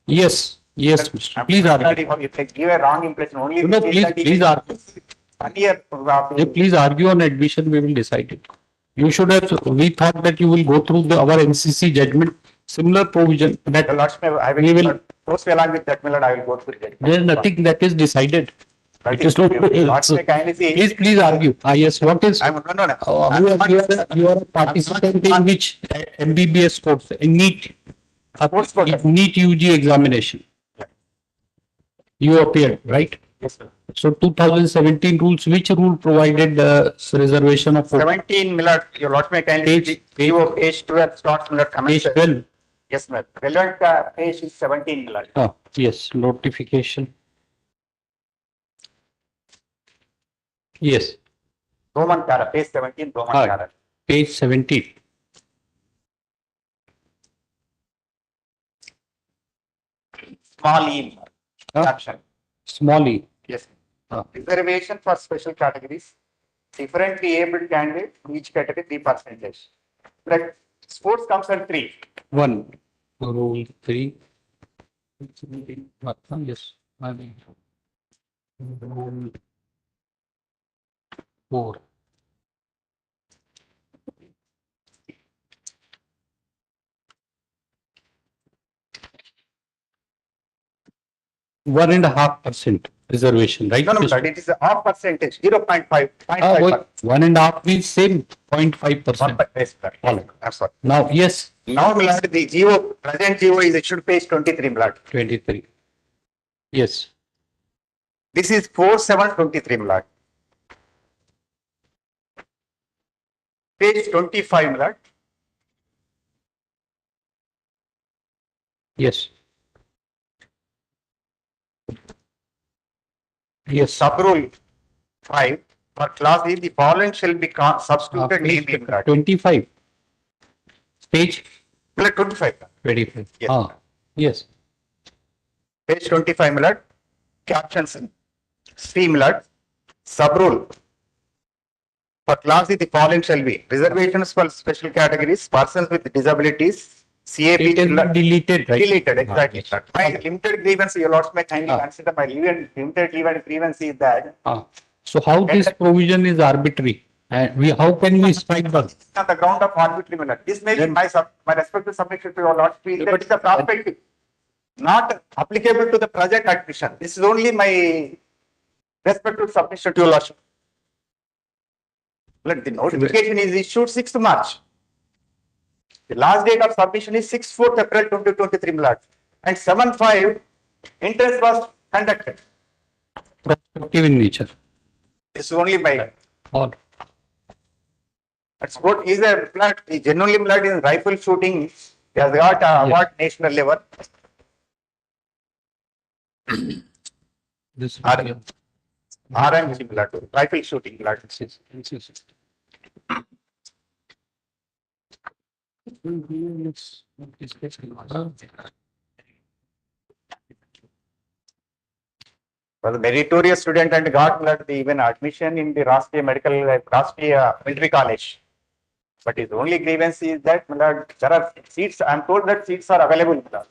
[SPEAKER 1] Yes, yes, mister. Please argue.
[SPEAKER 13] If they give a wrong impression, only.
[SPEAKER 1] No, please argue. Please argue on admission. We will decide it. You should have. We thought that you will go through our NCC judgment. Similar provision that we will.
[SPEAKER 13] Post along with that, Milord, I will go through it.
[SPEAKER 1] There is nothing that is decided. It is not. Please argue. Yes, what is? You are a participant in which MBBS course, NEET, NEET UG examination. You appeared, right?
[SPEAKER 13] Yes, sir.
[SPEAKER 1] So 2017 rules, which rule provided reservation of
[SPEAKER 13] 17, Milord, your lordship may kindly page 12 starts, Milord, commence.
[SPEAKER 1] Page 12.
[SPEAKER 13] Yes, Milord. Relevant page is 17, Milord.
[SPEAKER 1] Yes, notification. Yes.
[SPEAKER 13] Roman Cara, page 17, Roman Cara.
[SPEAKER 1] Page 17.
[SPEAKER 13] Small e. Caption.
[SPEAKER 1] Small e.
[SPEAKER 13] Yes. Reservation for special categories. Differently abled candidate, each category 3%. Like sports comes at 3.
[SPEAKER 1] 1. Rule 3. Yes. Rule 4. One and a half %. reservation, right?
[SPEAKER 13] No, no, Milord, it is a half percentage, 0.5, 0.5%.
[SPEAKER 1] What, 1.5 means same 0.5%.
[SPEAKER 13] Yes, sir.
[SPEAKER 1] All right.
[SPEAKER 13] I'm sorry.
[SPEAKER 1] Now, yes,
[SPEAKER 13] Now, Milord, the GO, present GO is issued page 23, Milord.
[SPEAKER 1] 23. Yes.
[SPEAKER 13] This is 4723, Milord. Page 25, Milord.
[SPEAKER 1] Yes. Yes.
[SPEAKER 13] Sub-rule 5, for class E, the following shall be substituted
[SPEAKER 1] Page
[SPEAKER 13] namely, Milord.
[SPEAKER 1] 25. Page
[SPEAKER 13] Milord, 25.
[SPEAKER 1] 25.
[SPEAKER 13] Yes.
[SPEAKER 1] Yes.
[SPEAKER 13] Page 25, Milord. Captions. C, Milord. Sub-rule. For class E, the following shall be reservations for special categories, persons with disabilities, CAP.
[SPEAKER 1] It has been deleted, right?
[SPEAKER 13] Deleted, exactly.
[SPEAKER 1] Yes.
[SPEAKER 13] Sir. My limited grievance, your lords may kindly consider my limited grievance is that
[SPEAKER 1] So how this provision is arbitrary? And how can we strike that?
[SPEAKER 13] on the ground of arbitrary manner. This may be my respective submission to your lords, but it's a prospective, not applicable to the project admission. This is only my respective submission to your lordship. Let the notification is issued 6th March. The last date of submission is 6/4 April 2023, Milord. And 7/5, interest was conducted.
[SPEAKER 1] Prospective in nature.
[SPEAKER 13] This is only my.
[SPEAKER 1] All.
[SPEAKER 13] That's what is a blood. He genuinely blood in rifle shooting. He has got award national level.
[SPEAKER 1] This
[SPEAKER 13] RMC blood, rifle shooting blood. Was a meritorious student and got blood even admission in the Rashtriya Military College. But his only grievance is that blood, there are seats. I am told that seats are available. Blood.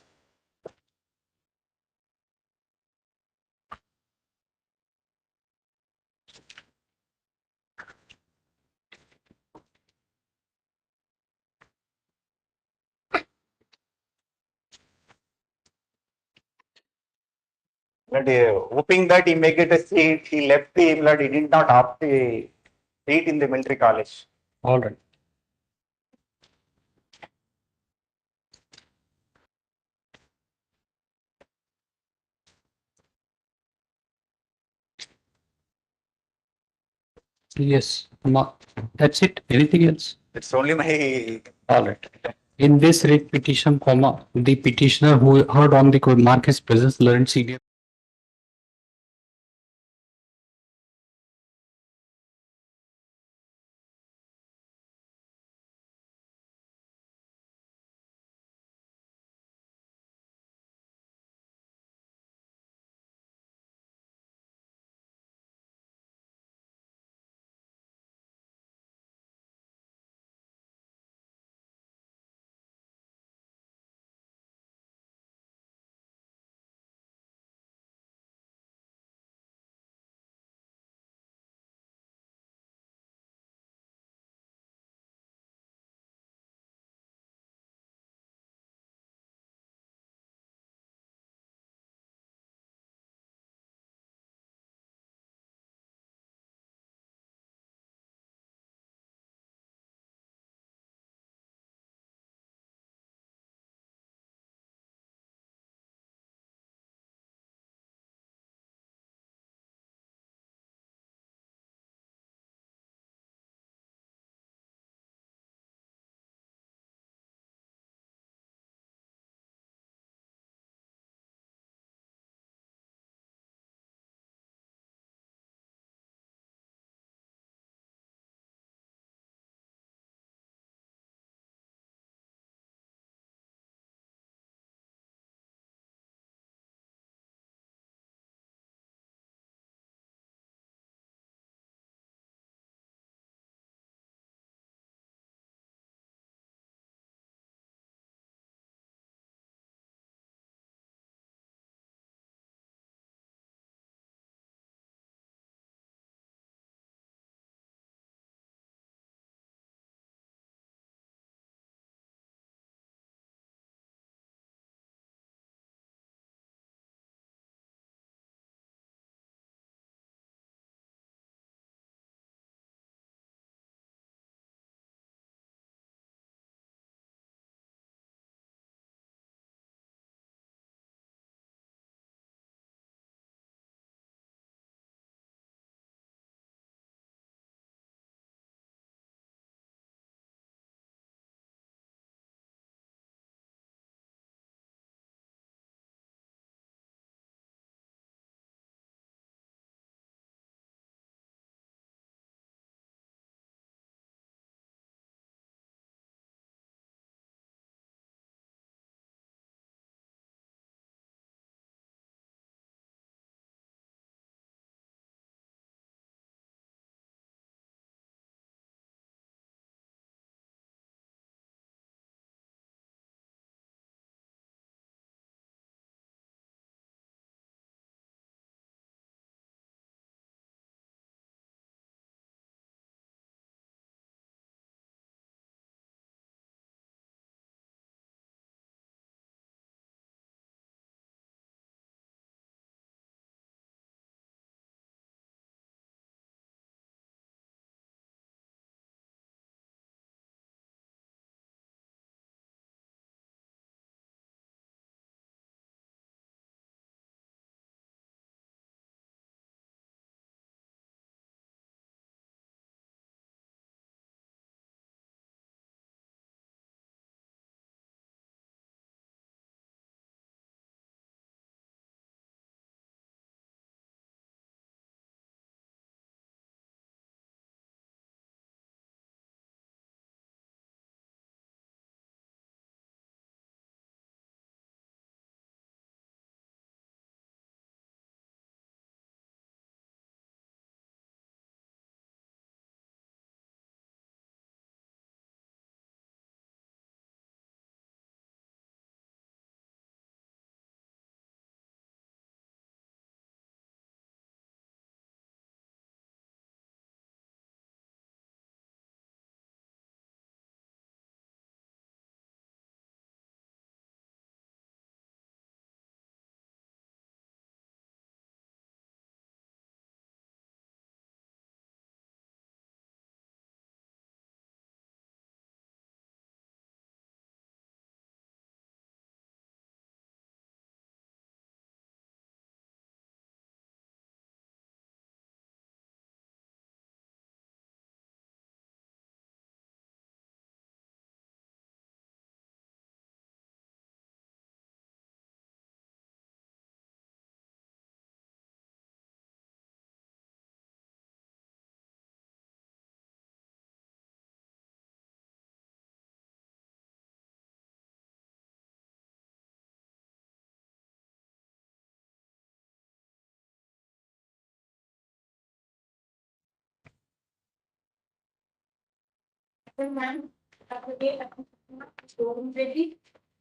[SPEAKER 13] But hoping that he may get a seat, he left the blood. He did not opt the seat in the military college.
[SPEAKER 1] All right. Yes. That's it. Anything else?
[SPEAKER 13] It's only my.
[SPEAKER 1] All right. In this writ petition, the petitioner who heard on the court mark his presence learned senior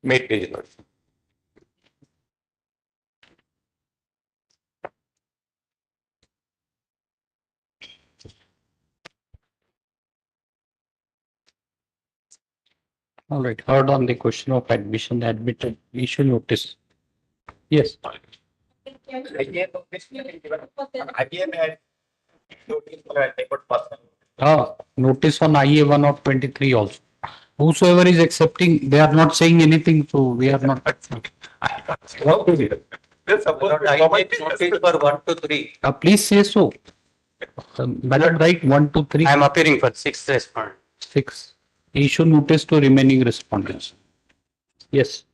[SPEAKER 4] Make page note.
[SPEAKER 1] All right, heard on the question of admission, admitted, issue notice. Yes. Notice on IA 1 of 23 also. Whosoever is accepting, they are not saying anything, so we are not.
[SPEAKER 12] Notice for 1 to 3.
[SPEAKER 1] Please say so. Ballot right 1 to 3.
[SPEAKER 12] I am appearing for 6 respondents.
[SPEAKER 1] 6. Issue notice to remaining respondents. Yes.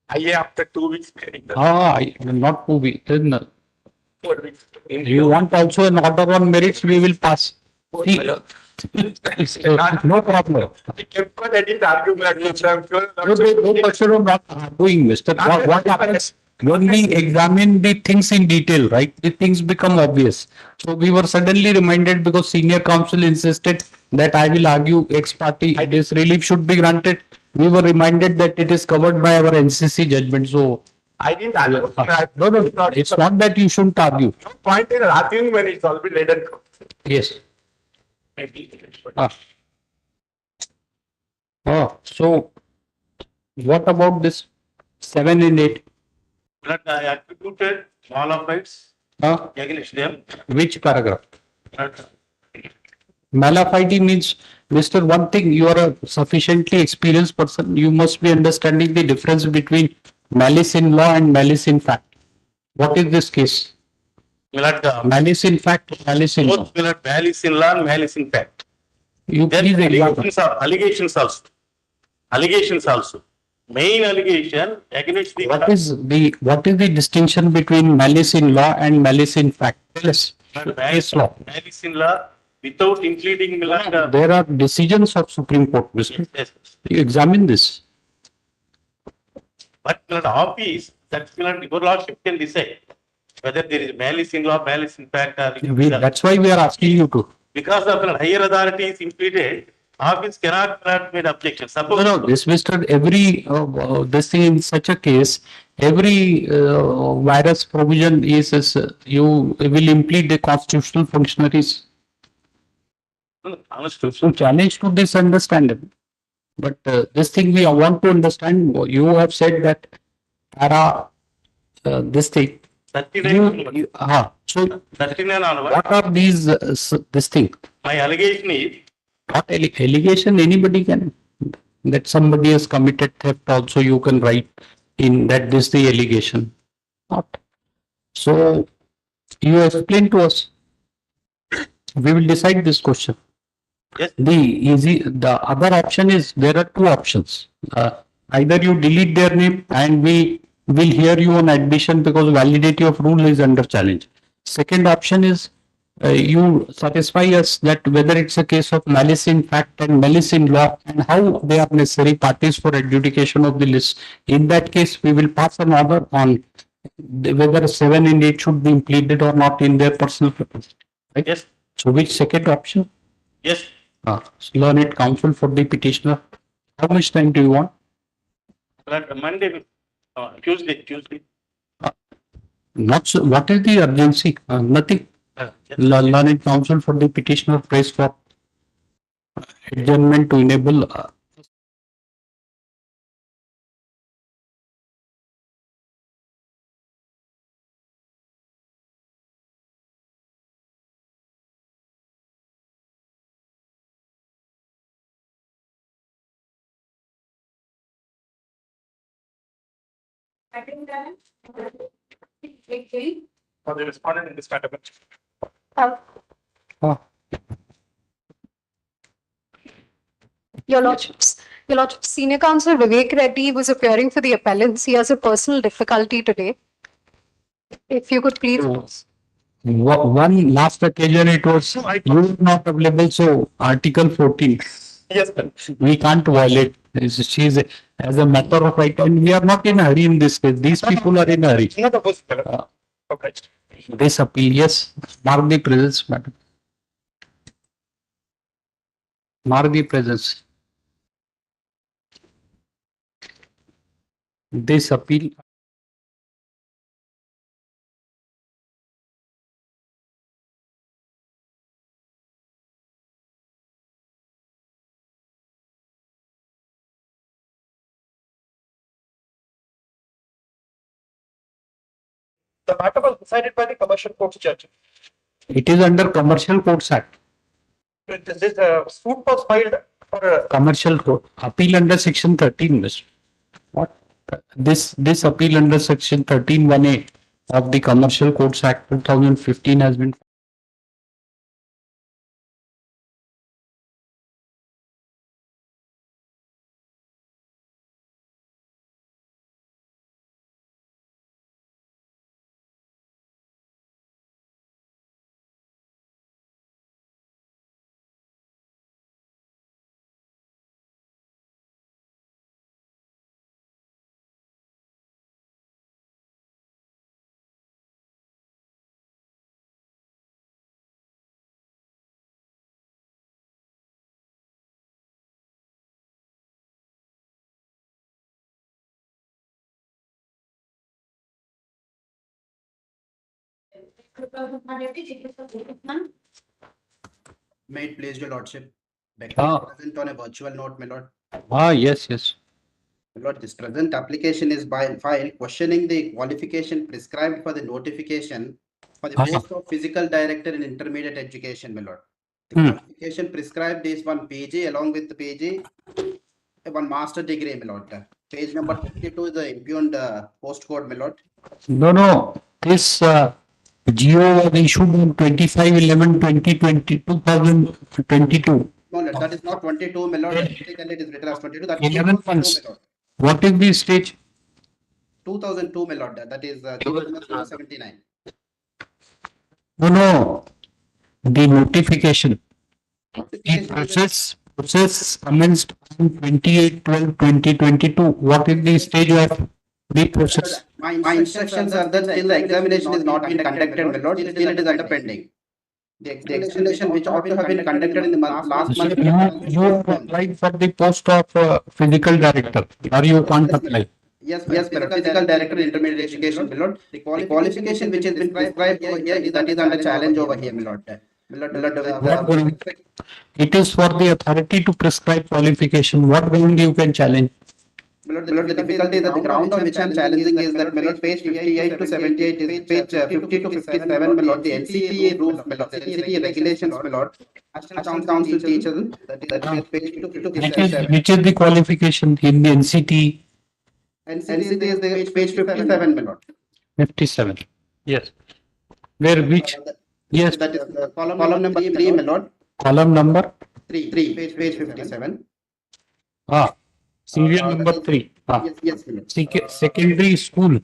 [SPEAKER 3] After 2 weeks.
[SPEAKER 1] Not 2 weeks. 4 weeks. You want also an order on merits, we will pass. See, no problem. No question of not doing, Mr. What happens when we examine the things in detail, right? The things become obvious. So we were suddenly reminded because senior counsel insisted that I will argue ex parte, this relief should be granted. We were reminded that it is covered by our NCC judgment. So
[SPEAKER 3] I didn't argue.
[SPEAKER 1] No, it's not that you shouldn't argue.
[SPEAKER 3] No point in arguing when it's already laid and
[SPEAKER 1] Yes. So what about this 7 and 8?
[SPEAKER 10] But I attributed all of rights against them.
[SPEAKER 1] Which paragraph? Malafide means, Mr. One thing, you are a sufficiently experienced person. You must be understanding the difference between malice in law and malice in fact. What is this case? Malice in fact, malice in law.
[SPEAKER 10] Both malice in law and malice in fact.
[SPEAKER 1] You
[SPEAKER 10] Then
[SPEAKER 1] please examine.
[SPEAKER 10] Allegations also. Main allegation against the.
[SPEAKER 1] What is the distinction between malice in law and malice in fact? Tell us. Case law.
[SPEAKER 10] Malice in law without including.
[SPEAKER 1] There are decisions of Supreme Court, Mr.
[SPEAKER 10] Yes.
[SPEAKER 1] You examine this.
[SPEAKER 10] But office, that your lordship can decide whether there is malice in law, malice in fact.
[SPEAKER 1] That's why we are asking you to.
[SPEAKER 10] Because the higher authority is implicated, office cannot make objection. Suppose
[SPEAKER 1] No, this Mr. Every this thing in such a case, every virus provision is you will impede the constitutional functionaries. So challenge to this understandable. But this thing we want to understand. You have said that this thing. So what are these this thing?
[SPEAKER 10] My allegation is
[SPEAKER 1] not allegation. Anybody can that somebody has committed theft. Also, you can write in that this the allegation. Not so. You explain to us. We will decide this question.
[SPEAKER 10] Yes.
[SPEAKER 1] The other option is there are 2 options. Either you delete their name and we will hear you on admission because validity of rule is under challenge. Second option is you satisfy us that whether it's a case of malice in fact and malice in law and how they are necessary parties for adjudication of the list. In that case, we will pass an order on whether 7 and 8 should be pleaded or not in their personal capacity. Right?
[SPEAKER 10] Yes.
[SPEAKER 1] So which second option?
[SPEAKER 10] Yes.
[SPEAKER 1] Learned counsel for the petitioner. How much time do you want?
[SPEAKER 10] Monday, Tuesday.
[SPEAKER 1] Not so. What is the urgency? Nothing. Learned counsel for the petitioner prays for adjournment to enable.
[SPEAKER 3] for the respondent in this matter.
[SPEAKER 11] Your Lordship, Senior Counsel Vivek Reddy was appearing for the appellants. He has a personal difficulty today. If you could please.
[SPEAKER 1] One last occasion it was you were not available, so Article 14.
[SPEAKER 3] Yes,
[SPEAKER 1] we can't violate. She is as a matter of right, and we are not in a hurry in this case. These people are in a hurry.
[SPEAKER 3] Not opposed. Okay.
[SPEAKER 1] This appeal, yes, mark the presence, madam. Mark the presence. This appeal.
[SPEAKER 8] The matter was decided by the commercial court's judge.
[SPEAKER 1] It is under Commercial Courts Act.
[SPEAKER 8] This suit was filed for
[SPEAKER 1] Commercial Court. Appeal under Section 13, Mr. What? This appeal under Section 13(1)(a) of the Commercial Courts Act 2015 has been.
[SPEAKER 10] May it please your lordship.
[SPEAKER 1] Ah.
[SPEAKER 10] Present on a virtual note, my lord.
[SPEAKER 1] Yes.
[SPEAKER 10] My lord, this present application is by file questioning the qualification prescribed for the notification for the post of physical director in intermediate education, my lord. The qualification prescribed is one PG along with the PG, one master degree, my lord. Page number 52 is the impugned postcode, my lord.
[SPEAKER 1] No. This GO was issued on 25/11/2022.
[SPEAKER 10] No, lord, that is not 22, my lord. Technically, it is written as 22. That is
[SPEAKER 1] 11
[SPEAKER 10] 2002,
[SPEAKER 1] months.
[SPEAKER 10] my lord.
[SPEAKER 1] What is the stage?
[SPEAKER 10] 2002, my lord. That is 79.
[SPEAKER 1] No. The notification. The process commenced on 28/12/2022. What is the stage of the process?
[SPEAKER 10] My instructions are that still the examination is not been conducted, my lord. Still it is under pending. The examination which ought to have been conducted in the last month.
[SPEAKER 1] You have applied for the post of physical director, or you can't apply?
[SPEAKER 10] Yes, my lord. Physical director in intermediate education, my lord. The qualification which has been prescribed over here, that is under challenge over here, my lord.
[SPEAKER 1] It is for the authority to prescribe qualification. What ground you can challenge?
[SPEAKER 10] My lord, the difficulty that the ground on which I am challenging is that, my lord, page 58 to 78 is page 50 to 57, my lord, the NCTA rules, my lord, the NCTA regulations, my lord, National Council teachers, that is page 50 to 57.
[SPEAKER 1] Which is the qualification in the NCT?
[SPEAKER 10] NCT is the page 57, my lord.
[SPEAKER 1] 57. Yes. Where which? Yes.
[SPEAKER 10] That is column number 3, my lord.
[SPEAKER 1] Column number?
[SPEAKER 10] 3, page 57.
[SPEAKER 1] Serial number 3.
[SPEAKER 10] Yes, my lord.
[SPEAKER 1] Secondary school.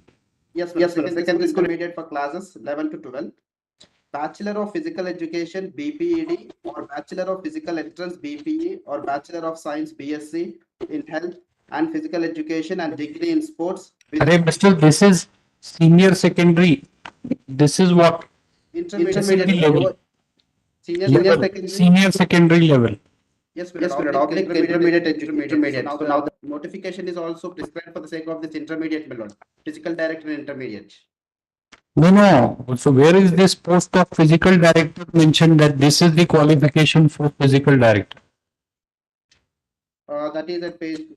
[SPEAKER 10] Yes, my lord. Secondary school immediate for classes 11 to 12. Bachelor of Physical Education BPED or Bachelor of Physical Entrance BPE or Bachelor of Science BSc in Health and Physical Education and degree in sports.
[SPEAKER 1] This is senior secondary. This is what?
[SPEAKER 10] Intermediate level.
[SPEAKER 1] Senior secondary level.
[SPEAKER 10] Yes, we are oblique intermediate. So now the notification is also prescribed for the sake of this intermediate, my lord. Physical director and intermediate.
[SPEAKER 1] No. So where is this post of physical director mentioned that this is the qualification for physical director?
[SPEAKER 10] That is at page.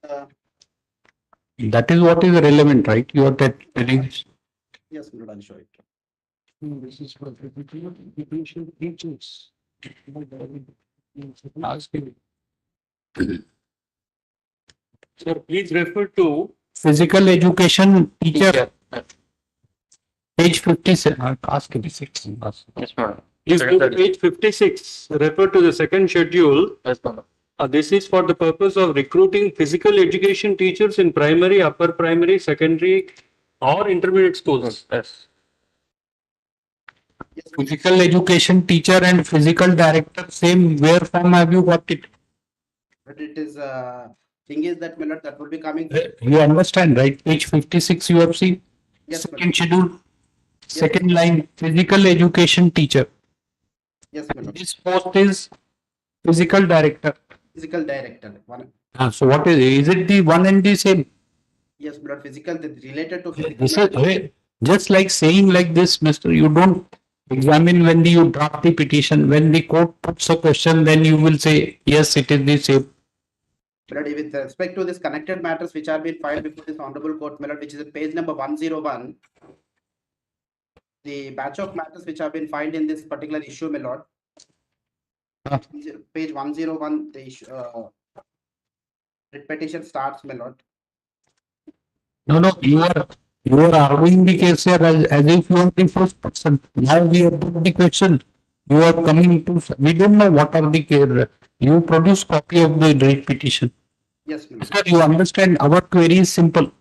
[SPEAKER 1] That is what is relevant, right? You are telling.
[SPEAKER 10] Yes, my lord, I'll show it.
[SPEAKER 1] This is for physical education teachers.
[SPEAKER 9] Sir, please refer to
[SPEAKER 1] Physical education teacher. Page 57. Ask him.
[SPEAKER 9] Yes, madam. Please go to page 56. Refer to the second schedule.
[SPEAKER 5] Yes, madam.
[SPEAKER 9] This is for the purpose of recruiting physical education teachers in primary, upper primary, secondary, or intermediate schools.
[SPEAKER 5] Yes.
[SPEAKER 1] Physical education teacher and physical director, same. Where from have you got it?
[SPEAKER 10] But it is thing is that, my lord, that will be coming.
[SPEAKER 1] You understand, right? Page 56 you have seen.
[SPEAKER 10] Yes,
[SPEAKER 1] Second schedule. Second line, physical education teacher.
[SPEAKER 10] Yes, my lord.
[SPEAKER 1] This post is physical director.
[SPEAKER 10] Physical director. One.
[SPEAKER 1] So what is it the one and the same?
[SPEAKER 10] Yes, blood physical, related to physical.
[SPEAKER 1] This is just like saying like this, Mister. You don't examine when you draft the petition. When the court puts a question, then you will say yes, it is the same.
[SPEAKER 10] But with respect to this connected matters which are being filed before this honorable court, my lord, which is at page number 101, the batch of matters which have been filed in this particular issue, my lord. Page 101, the issue, writ petition starts, my lord.
[SPEAKER 1] No, you are arguing the case here as if you are the first person. Now we have put the question. You are coming to. We don't know what are the case. You produce copy of the writ petition.
[SPEAKER 10] Yes, my lord.
[SPEAKER 1] Sir, you understand our query is simple.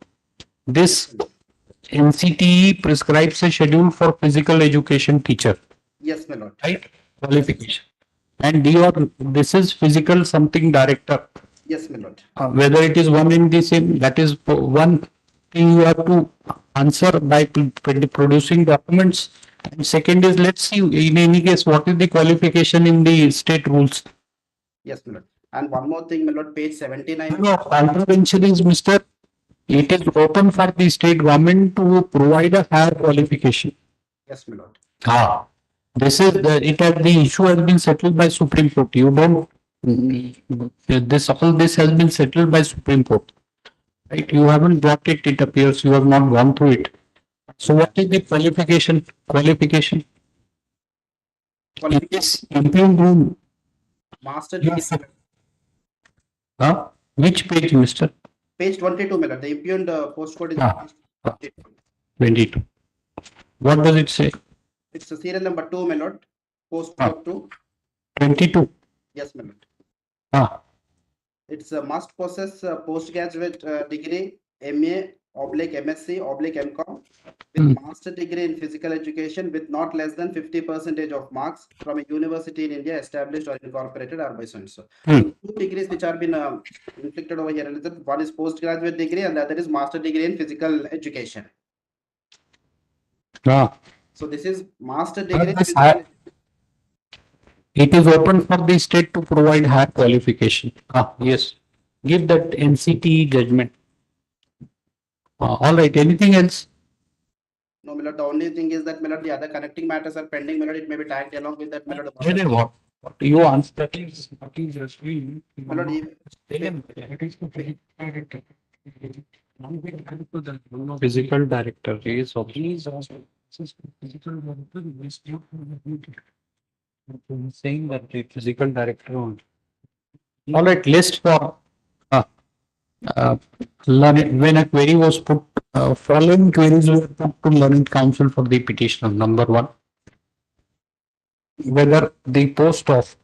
[SPEAKER 1] This NCTE prescribes a schedule for physical education teacher.
[SPEAKER 10] Yes, my lord.
[SPEAKER 1] Right? Qualification. And this is physical something director.
[SPEAKER 10] Yes, my lord.
[SPEAKER 1] Whether it is one in the same, that is one thing you have to answer by producing documents. And second is, let's see, in any case, what is the qualification in the state rules?
[SPEAKER 10] Yes, my lord. And one more thing, my lord, page 79.
[SPEAKER 1] No, contravention is, Mr. It is open for the state government to provide a higher qualification.
[SPEAKER 10] Yes, my lord.
[SPEAKER 1] This is the issue has been settled by Supreme Court. You don't this has been settled by Supreme Court. Right? You haven't got it, it appears you have not gone through it. So what is the qualification? Qualification. It is impugned room.
[SPEAKER 10] Master degree.
[SPEAKER 1] Which page, Mister?
[SPEAKER 10] Page 22, my lord. The impugned postcode is
[SPEAKER 1] 22. What does it say?
[SPEAKER 10] It's a serial number 2, my lord. Postcode 2.
[SPEAKER 1] 22.
[SPEAKER 10] Yes, my lord.
[SPEAKER 1] It's
[SPEAKER 10] a must possess postgraduate degree, MA/MSc/MCom with master degree in physical education with not less than 50% of marks from a university in India established or incorporated or by so and so. Two degrees which are been inflicted over here. One is postgraduate degree and the other is master degree in physical education. So this is master degree.
[SPEAKER 1] It is open for the state to provide higher qualification. Yes. Give that NCTE judgment. All right. Anything else?
[SPEAKER 10] No, my lord. The only thing is that, my lord, the other connecting matters are pending, my lord. It may be tagged along with that, my lord.
[SPEAKER 1] What you answer?
[SPEAKER 10] My lord,
[SPEAKER 1] Physical director is saying that the physical director only. All right, list for when a query was put, following queries were put to learned counsel for the petitioner. Number 1, whether the post of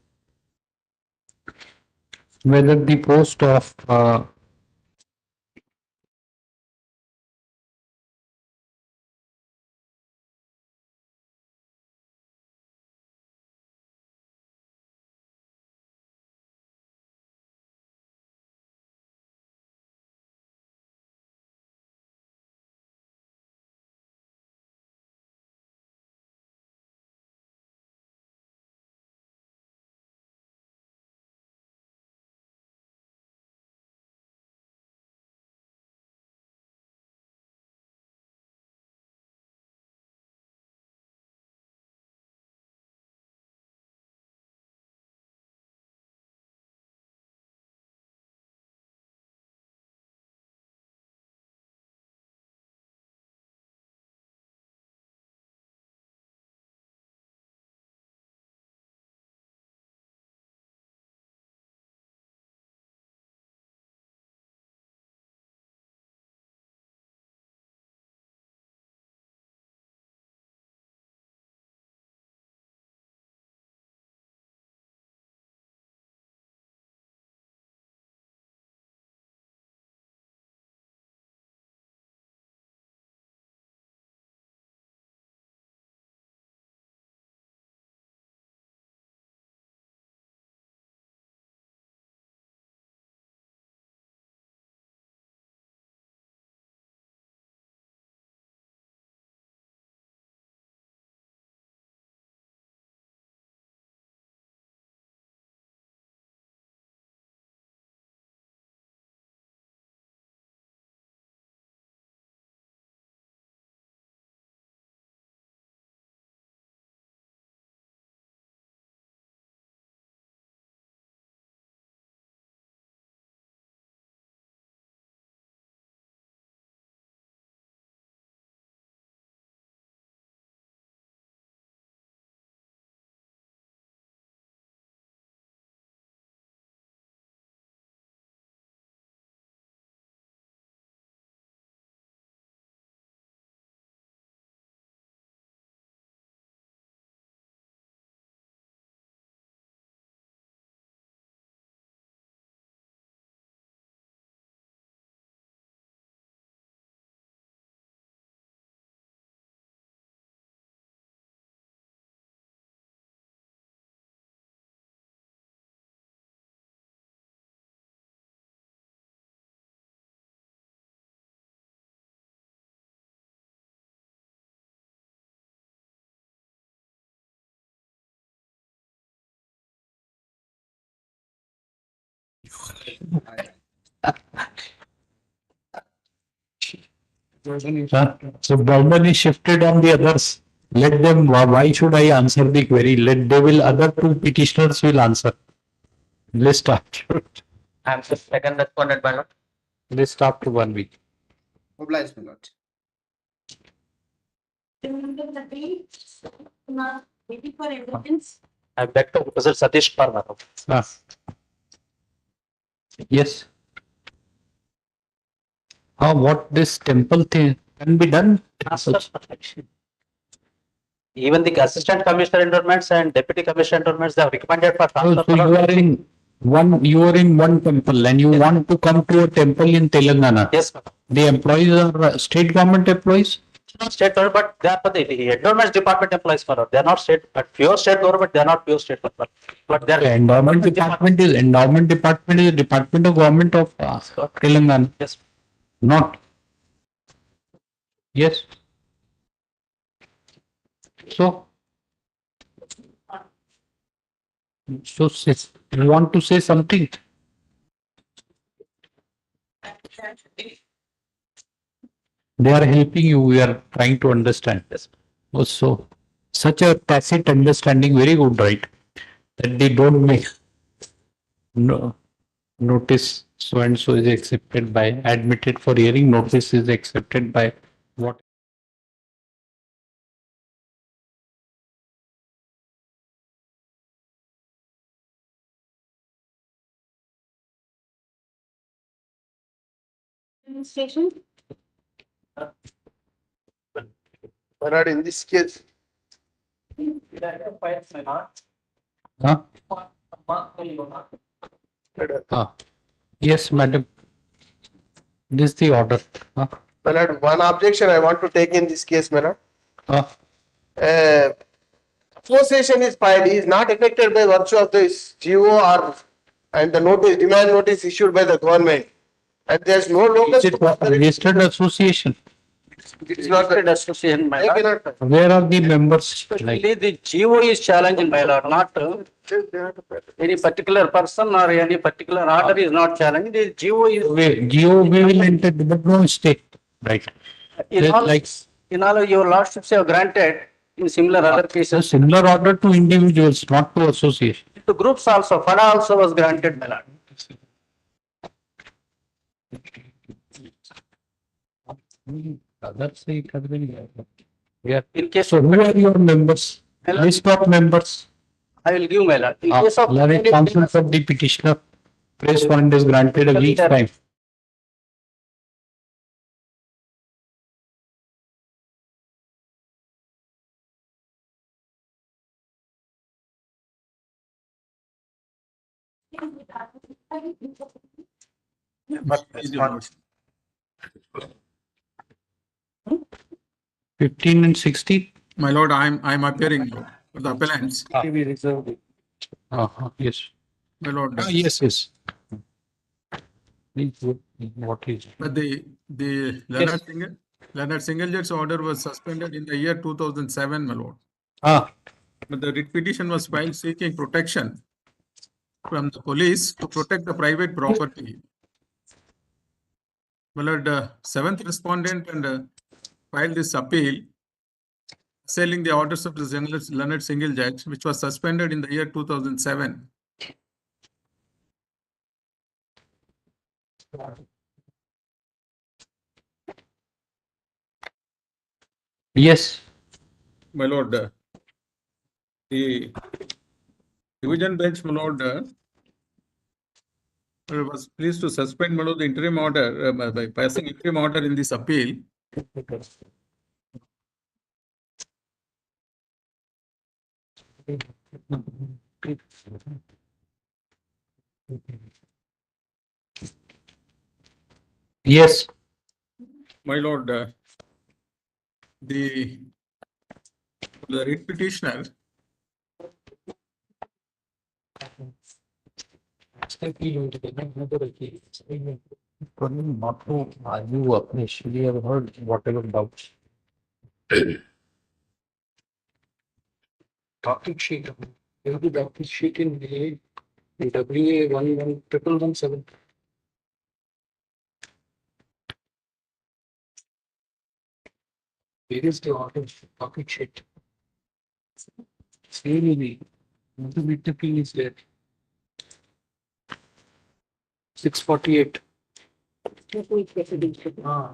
[SPEAKER 1] So burden is shifted on the others. Let them, why should I answer the query? Other two petitioners will answer. List after,
[SPEAKER 12] I am the second respondent, my lord.
[SPEAKER 1] list after 1 week.
[SPEAKER 13] Obliged, my lord.
[SPEAKER 2] Waiting for evidence.
[SPEAKER 12] I beg to Professor Satish Parmar.
[SPEAKER 1] Ah. Yes. What this temple thing can be done?
[SPEAKER 12] Even the assistant commissioner enrollments and deputy commissioner enrollments, they have recommended for transfer.
[SPEAKER 1] So you are in one temple and you want to come to a temple in Telangana.
[SPEAKER 12] Yes,
[SPEAKER 1] The employees are state government employees?
[SPEAKER 12] not state government, but they are for the endowment department employees, my lord. They are not state, but pure state government, they are not pure state government. But they are.
[SPEAKER 1] The endowment department is the department of government of Telangana.
[SPEAKER 12] Yes.
[SPEAKER 1] Not. Yes. So you want to say something? They are helping you. We are trying to understand. Also, such a tacit understanding, very good, right? That they don't make notice so and so is accepted by, admitted for hearing, notice is accepted by what?
[SPEAKER 2] Administration.
[SPEAKER 10] But in this case,
[SPEAKER 1] Huh? Yes, madam. This is the order. Huh?
[SPEAKER 10] my lord, one objection I want to take in this case, my lord.
[SPEAKER 1] Huh?
[SPEAKER 10] Association is filed, is not affected by virtue of this GO or and the notice, demand notice issued by the government. And there is no locus.
[SPEAKER 1] Is it registered association?
[SPEAKER 10] It's not the
[SPEAKER 12] association, my lord.
[SPEAKER 1] Where are the members?
[SPEAKER 12] Especially the GO is challenging, my lord, not any particular person or any particular order is not challenging. The GO is.
[SPEAKER 1] GOB will enter, but no state, right?
[SPEAKER 12] In all,
[SPEAKER 1] Like
[SPEAKER 12] in all your lordships have granted in similar other
[SPEAKER 1] a
[SPEAKER 12] cases.
[SPEAKER 1] similar order to individuals, not to association.
[SPEAKER 12] To groups also, FADA also was granted, my lord.
[SPEAKER 1] Others say it has been. Yeah.
[SPEAKER 12] In case
[SPEAKER 1] So who are your members? List of members.
[SPEAKER 12] I will give, my lord. In case of
[SPEAKER 1] Learned counsel of the petitioner, press warrant is granted a week's time.
[SPEAKER 8] What is your motion?
[SPEAKER 1] 15 and 16.
[SPEAKER 8] My lord, I'm appearing for the appellants.
[SPEAKER 1] Yes.
[SPEAKER 8] My lord.
[SPEAKER 1] Yes. What is?
[SPEAKER 8] But the Leonard Singlejet's order was suspended in the year 2007, my lord. But the writ petition was filed seeking protection from the police to protect the private property. My lord, the seventh respondent and filed this appeal, selling the orders of the Leonard Singlejet, which was suspended in the year 2007.
[SPEAKER 1] Yes.
[SPEAKER 8] My lord, the division bench, my lord, was pleased to suspend, my lord, the interim order by passing interim order in this appeal.
[SPEAKER 1] Yes.
[SPEAKER 8] My lord, the writ petitioner
[SPEAKER 1] Not to argue initially, I've heard whatever doubts. Docket sheet. Every docket sheet in the
[SPEAKER 9] WA 111117. Where is the order pocket sheet? Really, the mid is there. 648. Ah.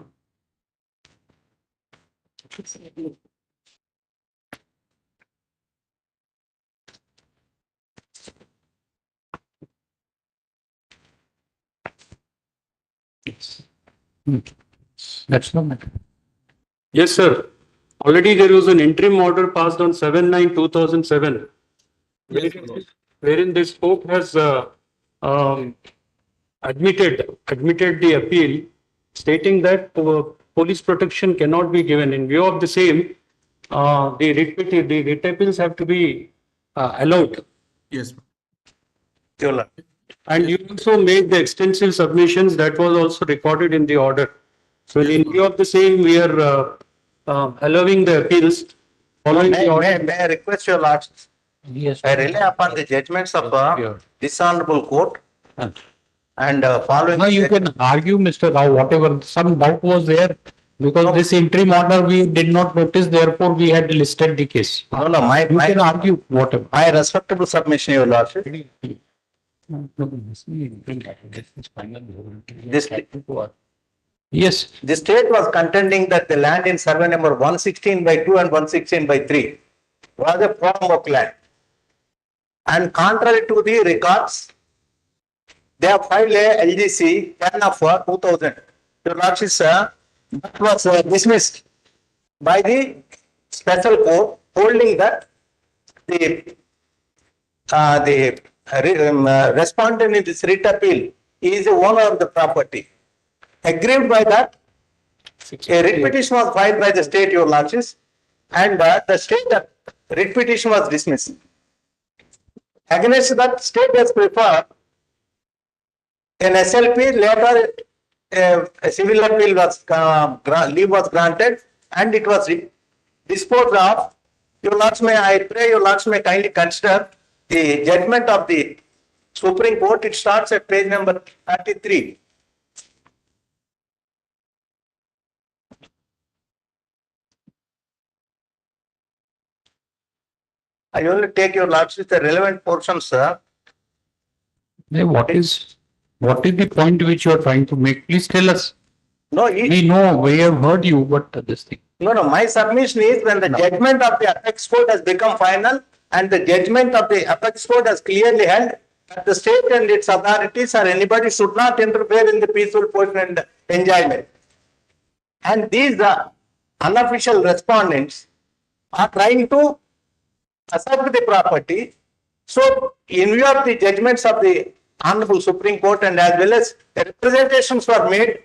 [SPEAKER 1] That's no matter.
[SPEAKER 9] Yes, sir. Already there was an interim order passed on 7/9/2007, wherein this court has admitted the appeal, stating that police protection cannot be given. In view of the same, the writ appeals have to be allowed.
[SPEAKER 10] Yes.
[SPEAKER 9] And you also made the extensive submissions that was also recorded in the order. So in view of the same, we are allowing the appeals following the order.
[SPEAKER 13] May I request your lords?
[SPEAKER 1] Yes.
[SPEAKER 13] I rely upon the judgments of this honorable court and following.
[SPEAKER 1] No, you can argue, Mr. Rao, whatever, some doubt was there, because this interim order we did not notice, therefore we had listed the case.
[SPEAKER 13] No, no,
[SPEAKER 1] You can argue whatever.
[SPEAKER 13] my respectable submission, your lordship.
[SPEAKER 1] Yes.
[SPEAKER 13] The state was contending that the land in survey number 116/2 and 116/3 was a farm of land. And contrary to the records, they have filed a LGC 10 of 2000. Your lordship, sir, that was dismissed by the special court, holding that the respondent in this writ appeal is the owner of the property. Aggrieved by that, a writ petition was filed by the state, your lordships, and the state writ petition was dismissed. Against that, state has preferred an SLP, later a civil appeal was leave was granted, and it was disposed of. Your lords may, I pray your lords may kindly consider the judgment of the Supreme Court. It starts at page number 33. I only take your lordship the relevant portions, sir.
[SPEAKER 1] What is the point which you are trying to make? Please tell us.
[SPEAKER 13] No,
[SPEAKER 1] we know, we have heard you, but this thing.
[SPEAKER 13] No, my submission is when the judgment of the apex court has become final and the judgment of the apex court has clearly held that the state and its authorities or anybody should not interfere in the peaceful portion and enjoyment. And these unofficial respondents are trying to assert the property. So, in view of the judgments of the Honorable Supreme Court and as well as representations were made.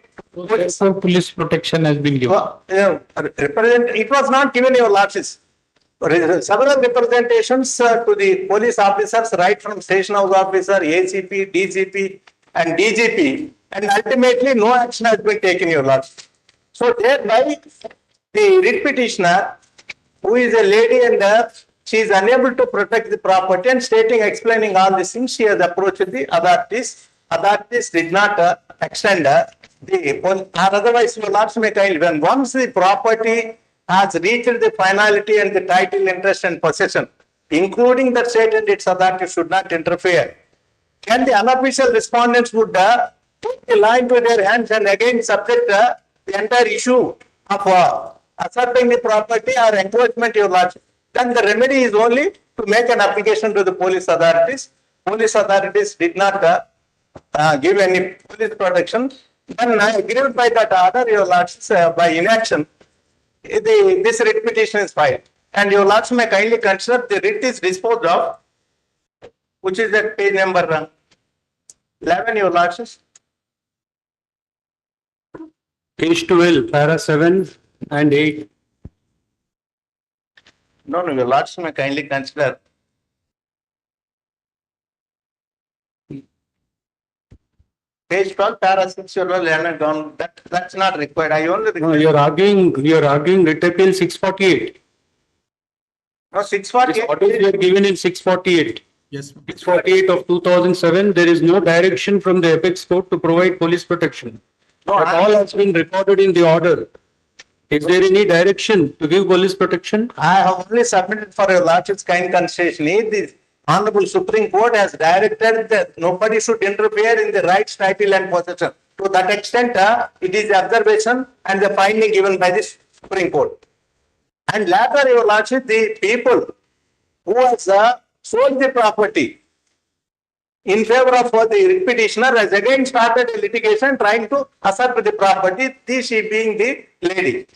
[SPEAKER 1] So police protection has been given.
[SPEAKER 13] It was not given, your lordships. Several representations to the police officers, right from station house officer, ACP, DCP, and DGP, and ultimately no action has been taken, your lordship. So thereby, the writ petitioner, who is a lady and she is unable to protect the property and explaining all these things, she has approached the authorities. Authorities did not extend or otherwise, your lords may kindly, when once the property has reached the finality and the title, interest and possession, including the state and its authorities should not interfere. Can the unofficial respondents would put the law into their hands and again subject the entire issue of asserting the property or encroachment, your lordship? Then the remedy is only to make an application to the police authorities. Police authorities did not give any police protection. Then aggrieved by that order, your lords, by inaction, this writ petition is filed. And your lords may kindly consider the writ is disposed of, which is at page number 11, your lords.
[SPEAKER 9] Page 12, para 7 and 8.
[SPEAKER 13] No, your lords may kindly consider. Page 12, para 6, your down. That's not required. I only require.
[SPEAKER 9] No, you're arguing writ appeal 648.
[SPEAKER 13] No, 648.
[SPEAKER 9] What is given in 648?
[SPEAKER 8] Yes.
[SPEAKER 9] 648 of 2007, there is no direction from the apex court to provide police protection. But all has been recorded in the order. Is there any direction to give police protection?
[SPEAKER 10] I have only submitted for your lordship's kind consideration. The Honorable Supreme Court has directed that nobody should interfere in the rights, title and possession. To that extent, it is the observation and the finding given by the Supreme Court. And later, your lordship, the people who has sold the property in favor of the writ petitioner has again started a litigation trying to assert the property, this she being the lady.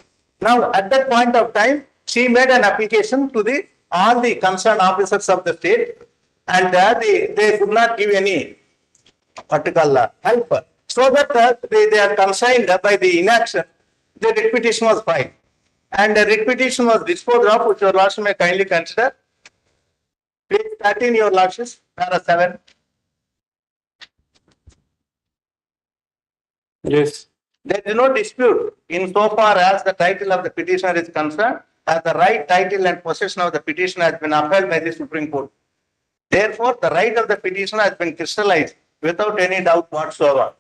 [SPEAKER 10] Now, at that point of time, she made an application to all the concerned officers of the state, and they could not give any particular help. So that they are consigned by the inaction, the writ petition was filed. And the writ petition was disposed of, which your lordship may kindly consider. Page 13, your lordship, para 7.
[SPEAKER 9] Yes.
[SPEAKER 10] There is no dispute insofar as the title of the petitioner is concerned, as the right, title and possession of the petitioner has been upheld by the Supreme Court. Therefore, the right of the petitioner has been crystallized without any doubt whatsoever.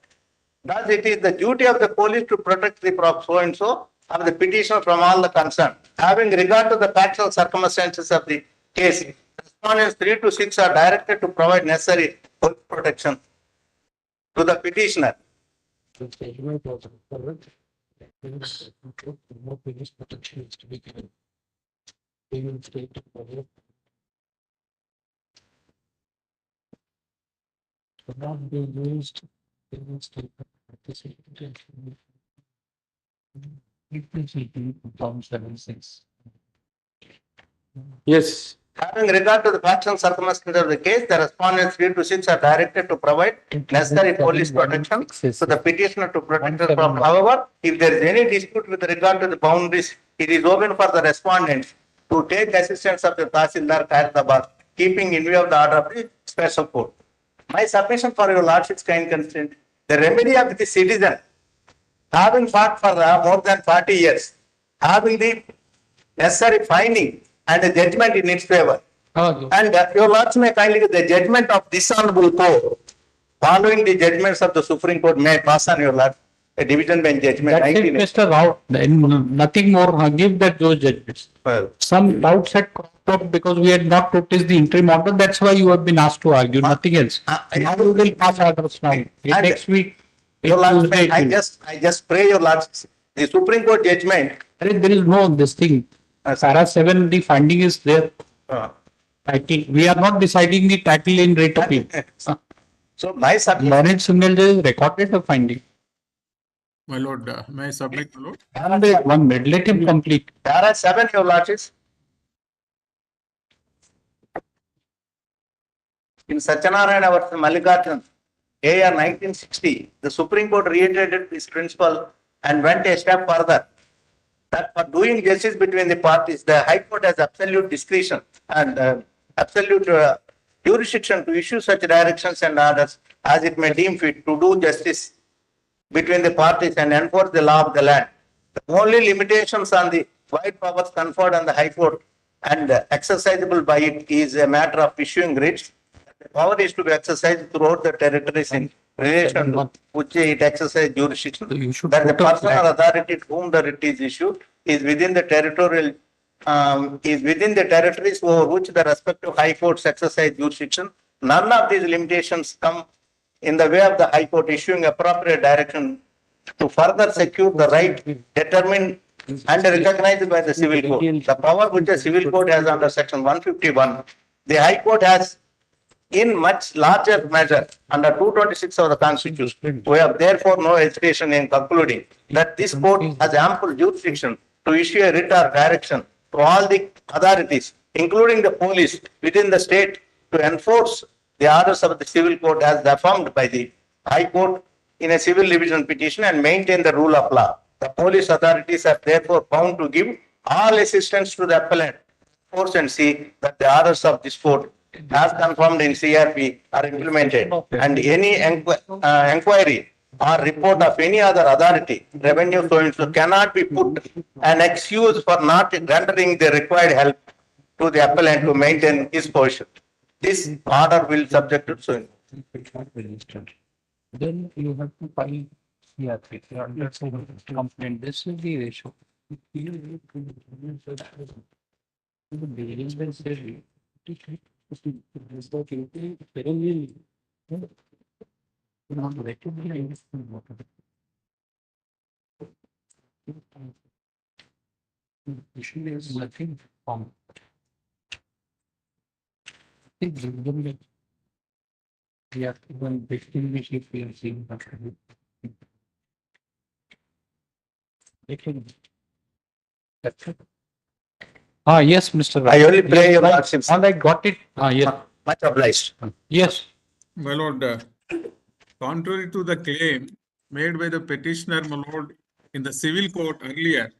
[SPEAKER 10] Thus, it is the duty of the police to protect the so-and-so of the petitioner from all the concern. Having regard to the factual circumstances of the case, respondents 3 to 6 are directed to provide necessary police protection to the petitioner.
[SPEAKER 1] No police protection is to be given. Should not be used in state.
[SPEAKER 9] Yes.
[SPEAKER 10] Having regard to the factual circumstances of the case, the respondents 3 to 6 are directed to provide necessary police protection to the petitioner to protect her from. However, if there is any dispute with regard to the boundaries, it is open for the respondents to take assistance of the Tahsildar Khairabad, keeping in view of the order of the special court. My submission for your lordship's kind consent, the remedy of the citizen, having fought for more than 40 years, having the necessary finding and a judgment in its favor. And your lords may kindly, the judgment of this honorable court, following the judgments of the Supreme Court, may pass on your lord, a division bench judgment.
[SPEAKER 1] That's it, Mr. Rao. Nothing more. Give that those judgments.
[SPEAKER 10] Well,
[SPEAKER 1] some doubts had cropped up because we had not noticed the interim order. That's why you have been asked to argue. Nothing else. Now we will pass orders now. Next week.
[SPEAKER 10] Your lords, I just pray your lords, the Supreme Court judgment.
[SPEAKER 1] There is no this thing. Para 7, the finding is there. Title. We are not deciding the title in rate of appeal.
[SPEAKER 10] So my submission.
[SPEAKER 1] Lawrence Singhal recorded the finding.
[SPEAKER 8] My lord, may I submit, my lord?
[SPEAKER 1] And 1 minute, let him complete.
[SPEAKER 10] Para 7, your lordships. In Satyanarayana versus Mallikarjun, AR 1960, the Supreme Court reiterated this principle and went a step further. That for doing justice between the parties, the High Court has absolute discretion and absolute jurisdiction to issue such directions and orders as it may deem fit to do justice between the parties and enforce the law of the land. The only limitations on the wide powers conferred on the High Court and exercisable by it is a matter of issuing writs. The power is to be exercised throughout the territories in relation to which it exercises jurisdiction. That the person or authority to whom the writ is issued is within the territorial territories over which the respective High Courts exercise jurisdiction. None of these limitations come in the way of the High Court issuing appropriate direction to further secure the right determined and recognized by the civil court. The power which the civil court has under section 151, the High Court has in much larger measure under 226 of the Constitution. We have therefore no hesitation in concluding that this court has ample jurisdiction to issue a writ or direction to all the authorities, including the police within the state, to enforce the orders of the civil court as affirmed by the High Court in a civil division petition and maintain the rule of law. The police authorities are therefore bound to give all assistance to the appellant, force and see that the orders of this court as confirmed in CRP are implemented, and any inquiry or report of any other authority, revenue so cannot be put an excuse for not rendering the required help to the appellant to maintain his position.
[SPEAKER 13] this order will subject to so.
[SPEAKER 1] Then you have to file CRP, complaint. This is the ratio. Issue is nothing from. Yeah, when distinguish if we are seeing. Yes, Mr.
[SPEAKER 13] I only pray your lordships.
[SPEAKER 1] And I got it. Yes.
[SPEAKER 13] Much obliged.
[SPEAKER 1] Yes.
[SPEAKER 8] My lord, contrary to the claim made by the petitioner, my lord, in the civil court earlier,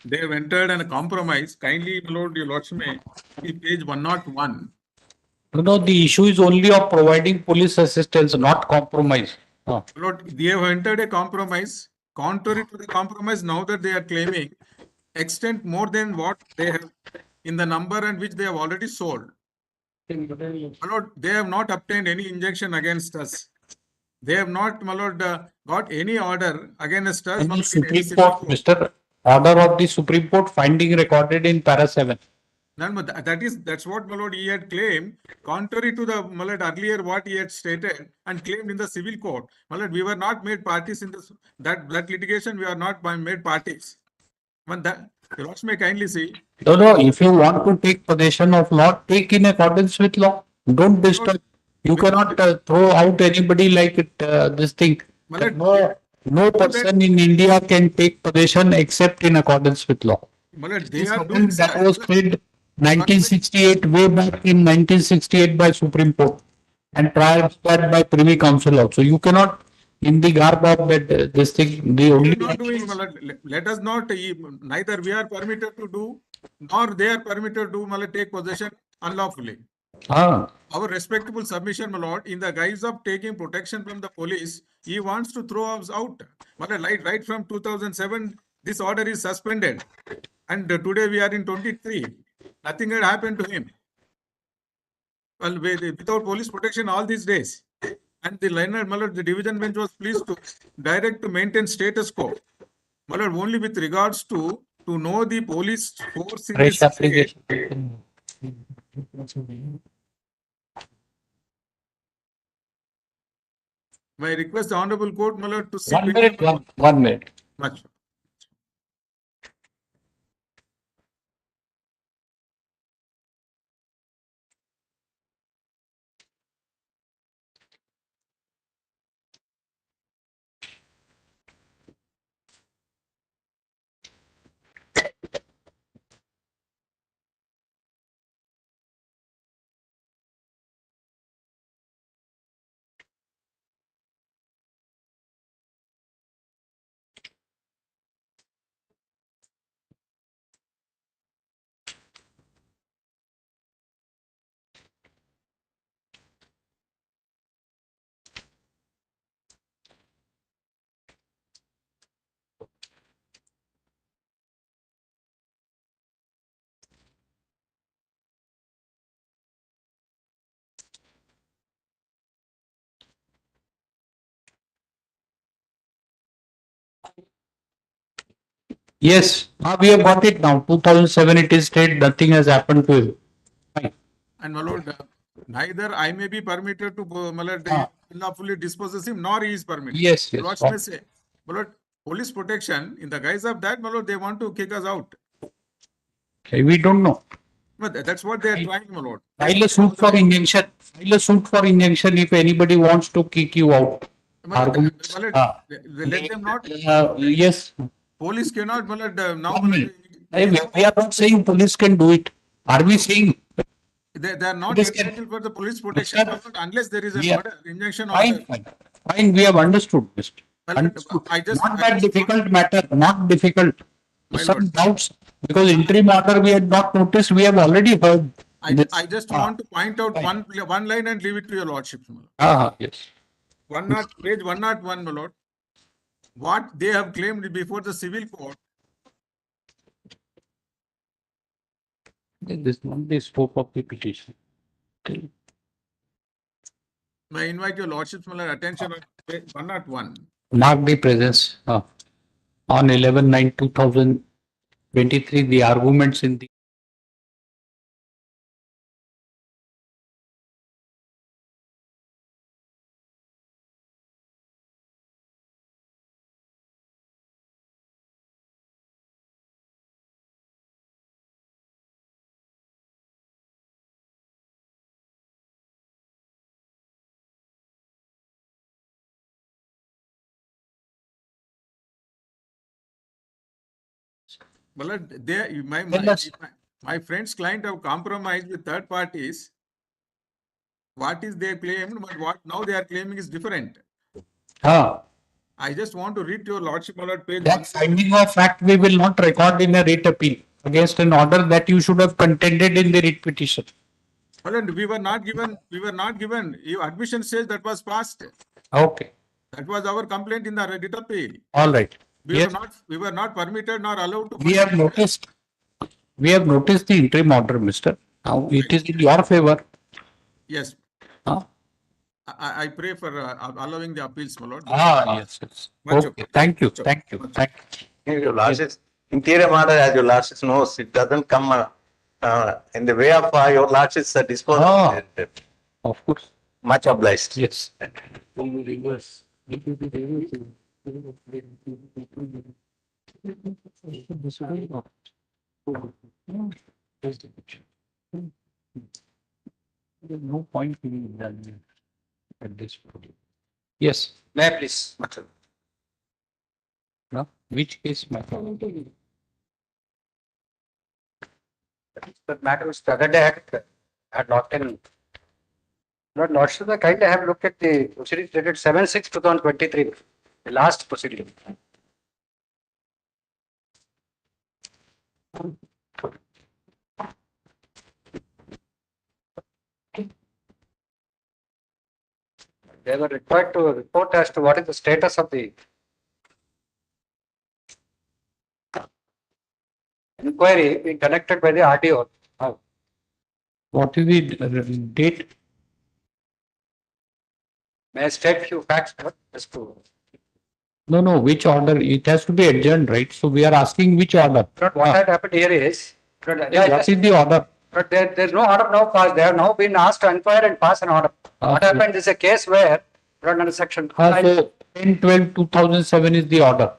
[SPEAKER 8] they have entered a compromise. Kindly, my lord, your lordship may see page 101.
[SPEAKER 1] No, the issue is only of providing police assistance, not compromise.
[SPEAKER 8] My lord, they have entered a compromise. Contrary to the compromise, now that they are claiming extent more than what they have in the number and which they have already sold. My lord, they have not obtained any injunction against us. They have not, my lord, got any order against us.
[SPEAKER 1] And
[SPEAKER 8] my
[SPEAKER 1] the
[SPEAKER 8] lord, in any
[SPEAKER 1] Supreme
[SPEAKER 8] civil
[SPEAKER 1] Court, Mr. Order of the Supreme Court finding recorded in para 7.
[SPEAKER 8] No, but that's what, my lord, he had claimed, contrary to the, my lord, earlier what he had stated and claimed in the civil court. My lord, we were not made parties in this, that litigation, we are not made parties. When that, your lords may kindly see.
[SPEAKER 1] No, if you want to take possession of law, take in accordance with law. Don't disturb. You cannot throw out anybody like it, this thing. No person in India can take possession except in accordance with law.
[SPEAKER 8] They are doing
[SPEAKER 1] that was said 1968, way back in 1968 by Supreme Court, and prior to that by Privy Council also. You cannot, in the garb of that, this thing, the only.
[SPEAKER 8] Not doing, let us not, neither we are permitted to do, nor they are permitted to take possession unlawfully. Our respectable submission, my lord, in the guise of taking protection from the police, he wants to throw us out. Right from 2007, this order is suspended. And today we are in 23. Nothing had happened to him. Well, without police protection all these days. And the liner, my lord, the division bench was pleased to direct to maintain status quo. My lord, only with regards to know the police force in this state. May I request the Honorable Court, my lord, to see.
[SPEAKER 1] 1 minute, 1 minute.
[SPEAKER 8] Much.
[SPEAKER 1] Yes, we have got it now. 2007 it is stated, nothing has happened to him. Fine.
[SPEAKER 8] And my lord, neither I may be permitted to unlawfully dispose him, nor he is permitted.
[SPEAKER 1] Yes.
[SPEAKER 8] Lords may say, my lord, police protection, in the guise of that, my lord, they want to kick us out.
[SPEAKER 1] Okay, we don't know.
[SPEAKER 8] But that's what they are trying, my lord.
[SPEAKER 1] File a suit for injunction. File a suit for injunction if anybody wants to kick you out.
[SPEAKER 8] Let them not.
[SPEAKER 1] Yes.
[SPEAKER 8] Police cannot, my lord, now.
[SPEAKER 1] We are not saying police can do it. Are we saying?
[SPEAKER 8] They are not entitled for the police protection unless there is an order, injunction order.
[SPEAKER 1] Fine, we have understood. Understood. Not that difficult matter, not difficult. Some doubts, because interim order we had not noticed, we have already heard.
[SPEAKER 8] I just want to point out one line and leave it to your lordship.
[SPEAKER 1] Yes.
[SPEAKER 8] Page 101, my lord. What they have claimed before the civil court.
[SPEAKER 1] This is not the scope of the petition.
[SPEAKER 14] May I invite your lordship's attention on page 101.
[SPEAKER 1] Mark the presence on 11/9/2023, the arguments in the
[SPEAKER 14] Well, my friend's client have compromised with third parties. What is they claimed, but what now they are claiming is different. I just want to read your lordship, my lord, page
[SPEAKER 1] that finding of fact we will not record in a writ appeal against an order that you should have contended in the writ petition.
[SPEAKER 14] Well, and we were not given. Your admission says that was passed.
[SPEAKER 1] Okay.
[SPEAKER 14] That was our complaint in the writ appeal.
[SPEAKER 1] All right.
[SPEAKER 14] We were not permitted nor allowed to.
[SPEAKER 1] We have noticed the interim order, Mister. Now it is in your favor.
[SPEAKER 14] Yes. I pray for allowing the appeals, my lord.
[SPEAKER 1] Yes. Okay. Thank you.
[SPEAKER 13] Your lordship, interior order, as your lordship knows, it doesn't come in the way of your lordship's disposal.
[SPEAKER 1] Of course.
[SPEAKER 13] Much obliged.
[SPEAKER 1] Yes. There's no point in done at this point. Yes.
[SPEAKER 12] May I please?
[SPEAKER 1] No? Which case, my friend?
[SPEAKER 12] The matter was the other day had locked in. Lord Lordship, I kindly have looked at the proceedings dated 7/6/2023, the last proceeding. They were required to report as to what is the status of the inquiry being conducted by the RTO.
[SPEAKER 1] What is the date?
[SPEAKER 12] May I state few facts just to.
[SPEAKER 1] No, which order? It has to be adjourned, right? So we are asking which order.
[SPEAKER 12] What had happened here is.
[SPEAKER 1] What is the order?
[SPEAKER 12] But there's no order now passed. They have now been asked to inquire and pass an order. What happened is a case where, under section.
[SPEAKER 1] So 10/12/2007 is the order.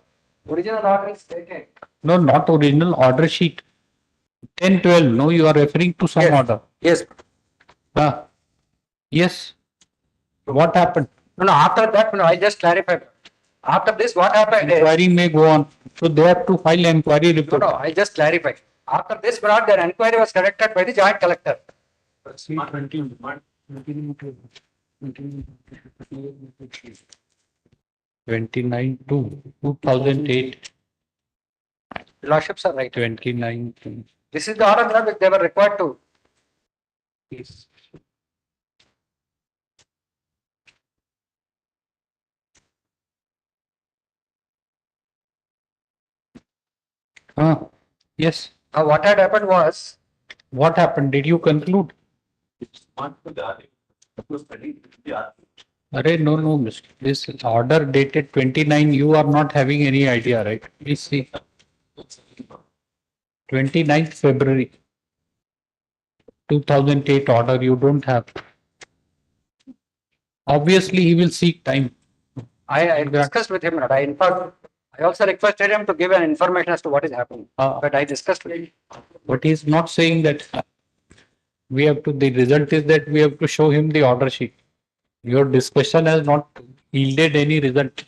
[SPEAKER 12] Original order is taken.
[SPEAKER 1] No, not original order sheet. 10/12. No, you are referring to some order.
[SPEAKER 12] Yes.
[SPEAKER 1] Yes. What happened?
[SPEAKER 12] No, after that, I just clarified. After this, what happened is.
[SPEAKER 1] Inquiry may go on. So they have to file inquiry report.
[SPEAKER 12] No, I just clarified. After this, their inquiry was conducted by the joint collector.
[SPEAKER 1] (29/2/2008).
[SPEAKER 12] Lordships are right.
[SPEAKER 1] 29.
[SPEAKER 12] This is the order which they were required to.
[SPEAKER 1] Yes. Yes.
[SPEAKER 12] What had happened was.
[SPEAKER 1] What happened? Did you conclude? No, Mr. This order dated 29, you are not having any idea, right? Please see. 29th February 2008 order you don't have. Obviously, he will seek time.
[SPEAKER 12] I discussed with him. I also requested him to give an information as to what is happening. But I discussed with him.
[SPEAKER 1] But he is not saying that we have to, the result is that we have to show him the order sheet. Your discussion has not yielded any result.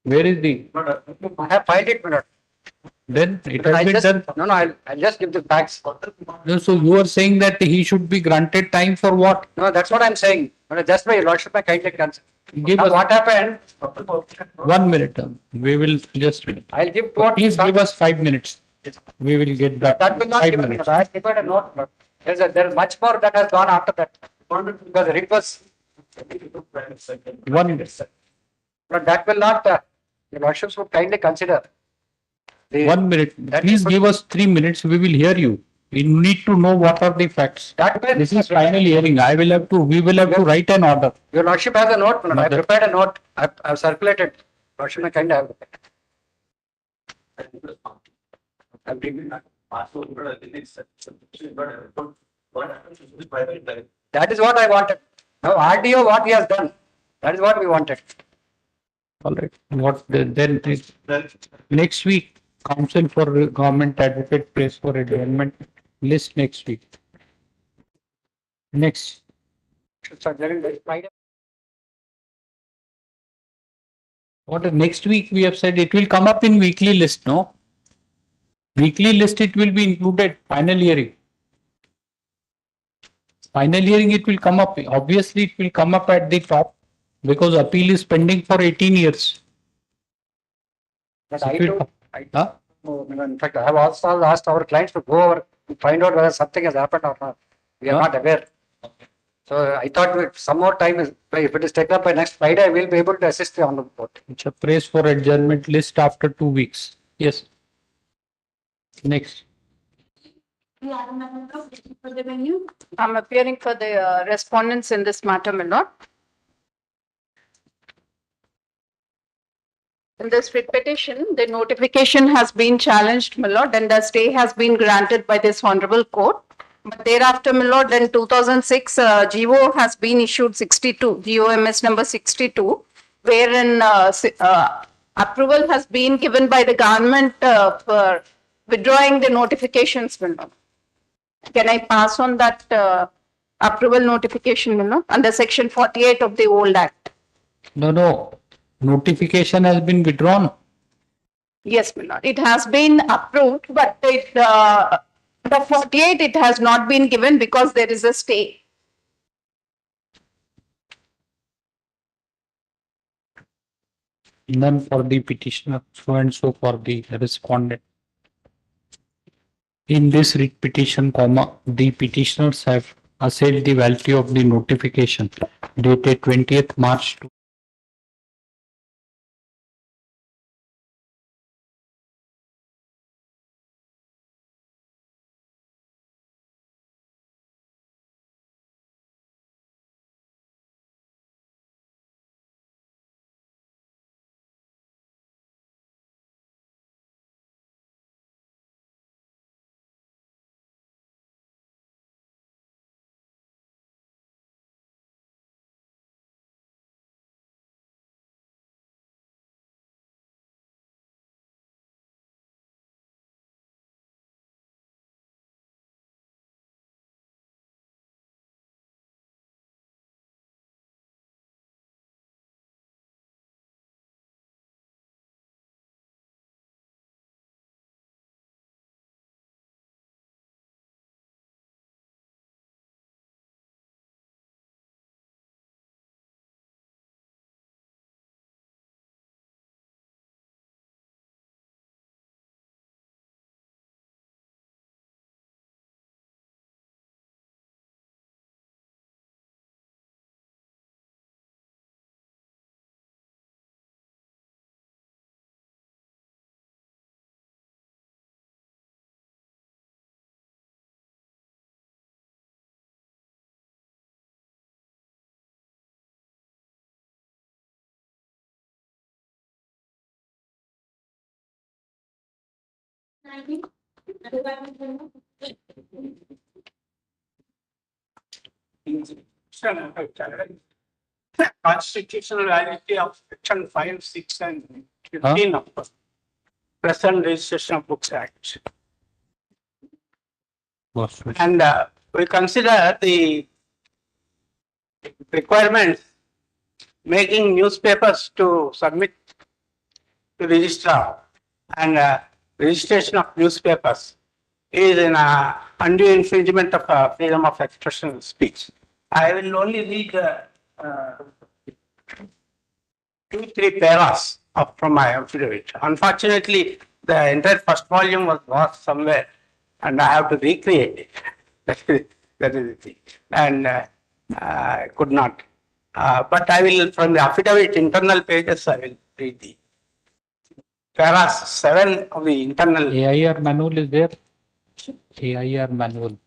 [SPEAKER 1] Where is the?
[SPEAKER 12] I have filed it,
[SPEAKER 1] Then it has been done.
[SPEAKER 12] No, I'll just give the facts.
[SPEAKER 1] No, so you are saying that he should be granted time for what?
[SPEAKER 12] No, that's what I'm saying. Just by your lordship, I kindly cancel.
[SPEAKER 1] Give us
[SPEAKER 12] what happened?
[SPEAKER 1] 1 minute. We will just.
[SPEAKER 12] I'll give what.
[SPEAKER 1] Please give us 5 minutes. We will get back.
[SPEAKER 12] That will not
[SPEAKER 1] 5
[SPEAKER 12] give
[SPEAKER 1] minutes.
[SPEAKER 12] I have given a note. There's much more that has gone after that. Because it was.
[SPEAKER 1] 1 minute.
[SPEAKER 12] But that will not. Your lordships would kindly consider
[SPEAKER 1] 1 minute. Please give us 3 minutes. We will hear you. We need to know what are the facts. This is final hearing. We will have to write an order.
[SPEAKER 12] Your Lordship has a note, I prepared a note, I've circulated. Lordship may kind of have. That is what I wanted. Now RDO, what he has done, that is what we wanted.
[SPEAKER 1] All right. Then next week, Council for Government Advocate prays for adjournment list next week. Next. What next week we have said it will come up in weekly list, no? Weekly list it will be included, final hearing. Final hearing it will come up, obviously it will come up at the top because appeal is pending for 18 years.
[SPEAKER 12] But in fact, I have also asked our clients to go over to find out whether something has happened or not. We are not aware. So I thought with some more time, if it is taken up by next Friday, I will be able to assist the honorable court.
[SPEAKER 1] It's a praise for adjournment list after 2 weeks. Yes. Next.
[SPEAKER 6] I'm appearing for the respondents in this matter, my lord. In this writ petition, the notification has been challenged, my lord, and the stay has been granted by this honorable court. But thereafter, my lord, in 2006, GO has been issued 62, GOMS number 62, wherein approval has been given by the government for withdrawing the notifications, my lord. Can I pass on that approval notification, my lord, under section 48 of the old act?
[SPEAKER 1] No. Notification has been withdrawn.
[SPEAKER 6] Yes, my lord. It has been approved, but the 48 it has not been given because there is a stay.
[SPEAKER 1] None for the petitioner, so and so for the respondent. In this writ petition, the petitioners have assailed the validity of the notification dated 20th March
[SPEAKER 7] Constitutional validity of section 5, 6 and 15 of the present Registration of Books Act. And we consider the requirements making newspapers to submit to registrar and registration of newspapers is an undue infringement of freedom of expression and speech. I will only read 2-3 paras from my affidavit. Unfortunately, the entire first volume was lost somewhere and I have to recreate it. That is the thing. And I could not. But I will, from the affidavit internal pages, I will read the Para 7 of the internal.
[SPEAKER 1] AIR manual is there? AIR manual.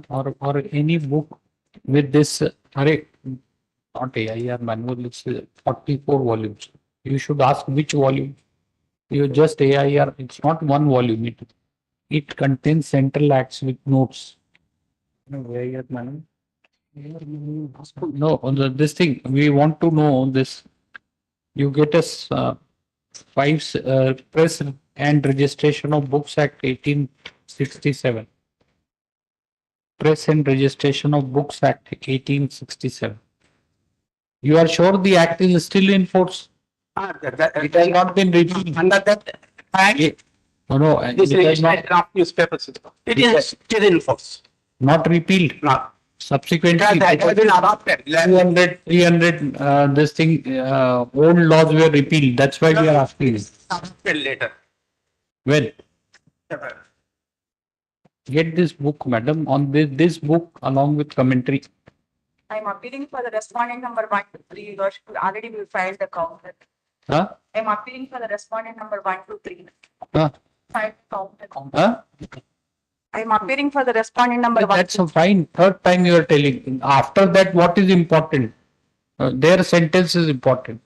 [SPEAKER 1] Or any book with this, not AIR manual, it's 44 volumes. You should ask which volume. You just AIR, it's not one volume. It contains central acts with notes. No, AIR manual. No, this thing, we want to know this. You get us Press and Registration of Books Act 1867. Press and Registration of Books Act 1867. You are sure the act is still in force? It has not been repealed.
[SPEAKER 7] Under that act,
[SPEAKER 1] No,
[SPEAKER 7] this
[SPEAKER 1] it has
[SPEAKER 7] registration of newspapers. It is still in force.
[SPEAKER 1] not repealed.
[SPEAKER 7] No.
[SPEAKER 1] Subsequently,
[SPEAKER 7] Because it has been adopted.
[SPEAKER 1] 300, this thing, old laws were repealed. That's why we are asking.
[SPEAKER 7] Adopted later.
[SPEAKER 1] When? Get this book, madam, on this book along with commentary.
[SPEAKER 6] I'm appealing for the respondent number 1 to 3, Your Worship. Already we filed the counter.
[SPEAKER 1] Huh?
[SPEAKER 6] I'm appealing for the respondent number 1 to 3.
[SPEAKER 1] Huh?
[SPEAKER 6] Filed the counter.
[SPEAKER 1] Huh?
[SPEAKER 6] I'm appealing for the respondent number 1.
[SPEAKER 1] That's fine. Third time you are telling. After that, what is important? Their sentence is important.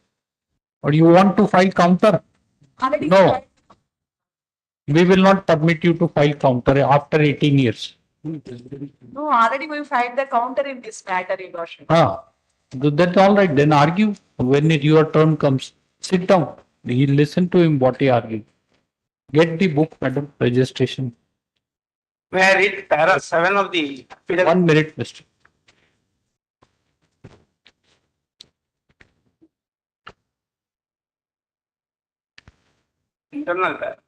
[SPEAKER 1] Or you want to file counter?
[SPEAKER 6] Already
[SPEAKER 1] No. We will not permit you to file counter after 18 years.
[SPEAKER 6] No, already we filed the counter in this matter, Your Worship.
[SPEAKER 1] That's all right. Then argue when your turn comes. Sit down. You listen to him what he argued. Get the book, madam, registration.
[SPEAKER 7] May I read para 7 of the.
[SPEAKER 1] 1 minute, Mr.
[SPEAKER 7] Internal para.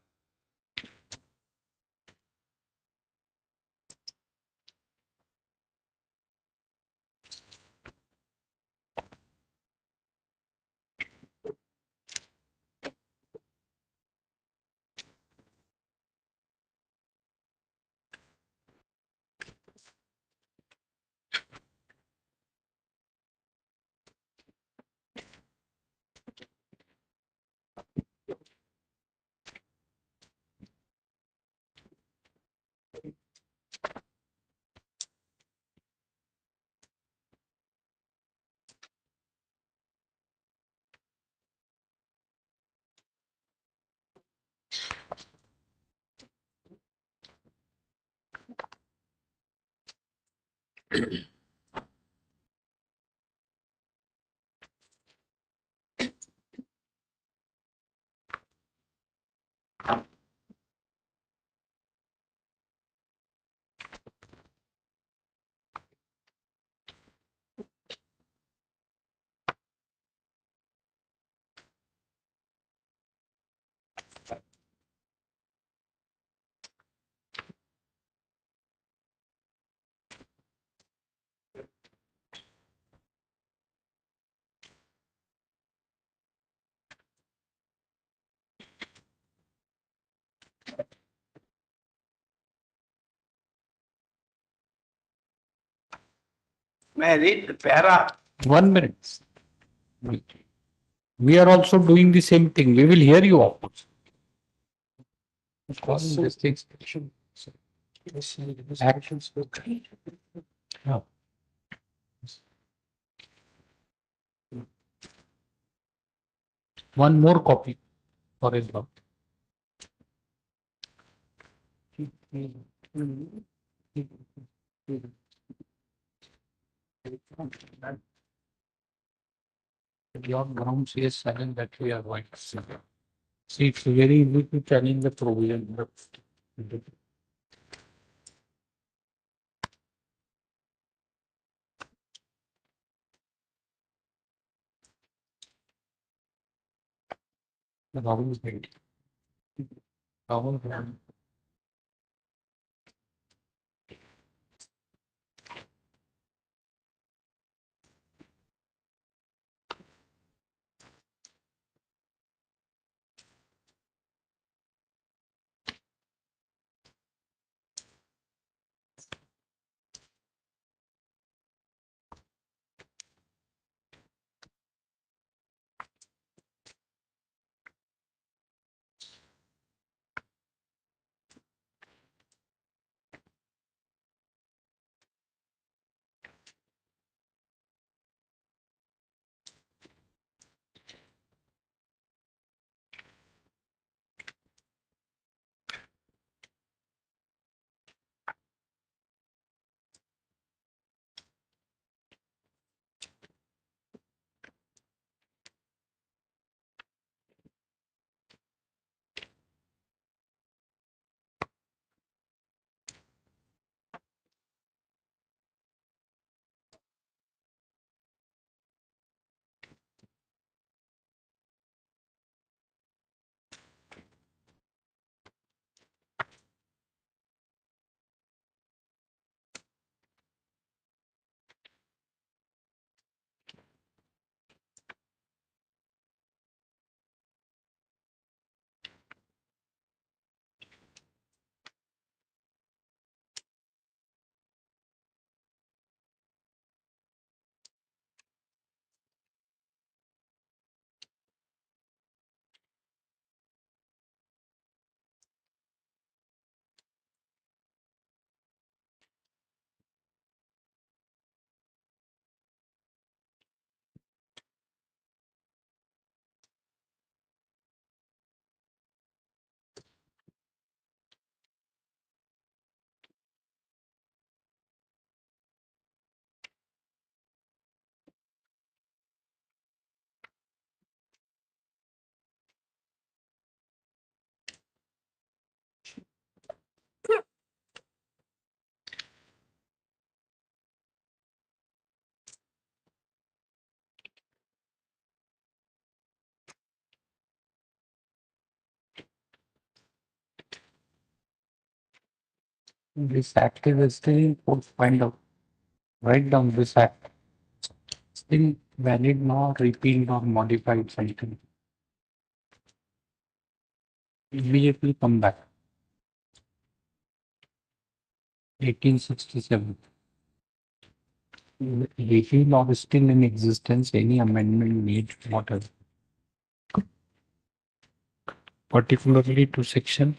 [SPEAKER 7] May I read para.
[SPEAKER 1] 1 minute. We are also doing the same thing. We will hear you of course. This thing. Actions. Yeah. One more copy for his love. Your grounds is silent that we are going to see. See, it's very easy to challenge the provision. The Rahul is ready. Rahul. This act is still find out. Write down this act. Still valid, not repealed or modified something. Immediately come back. 1867. Repeal law is still in existence. Any amendment made, whatever. Particularly to section.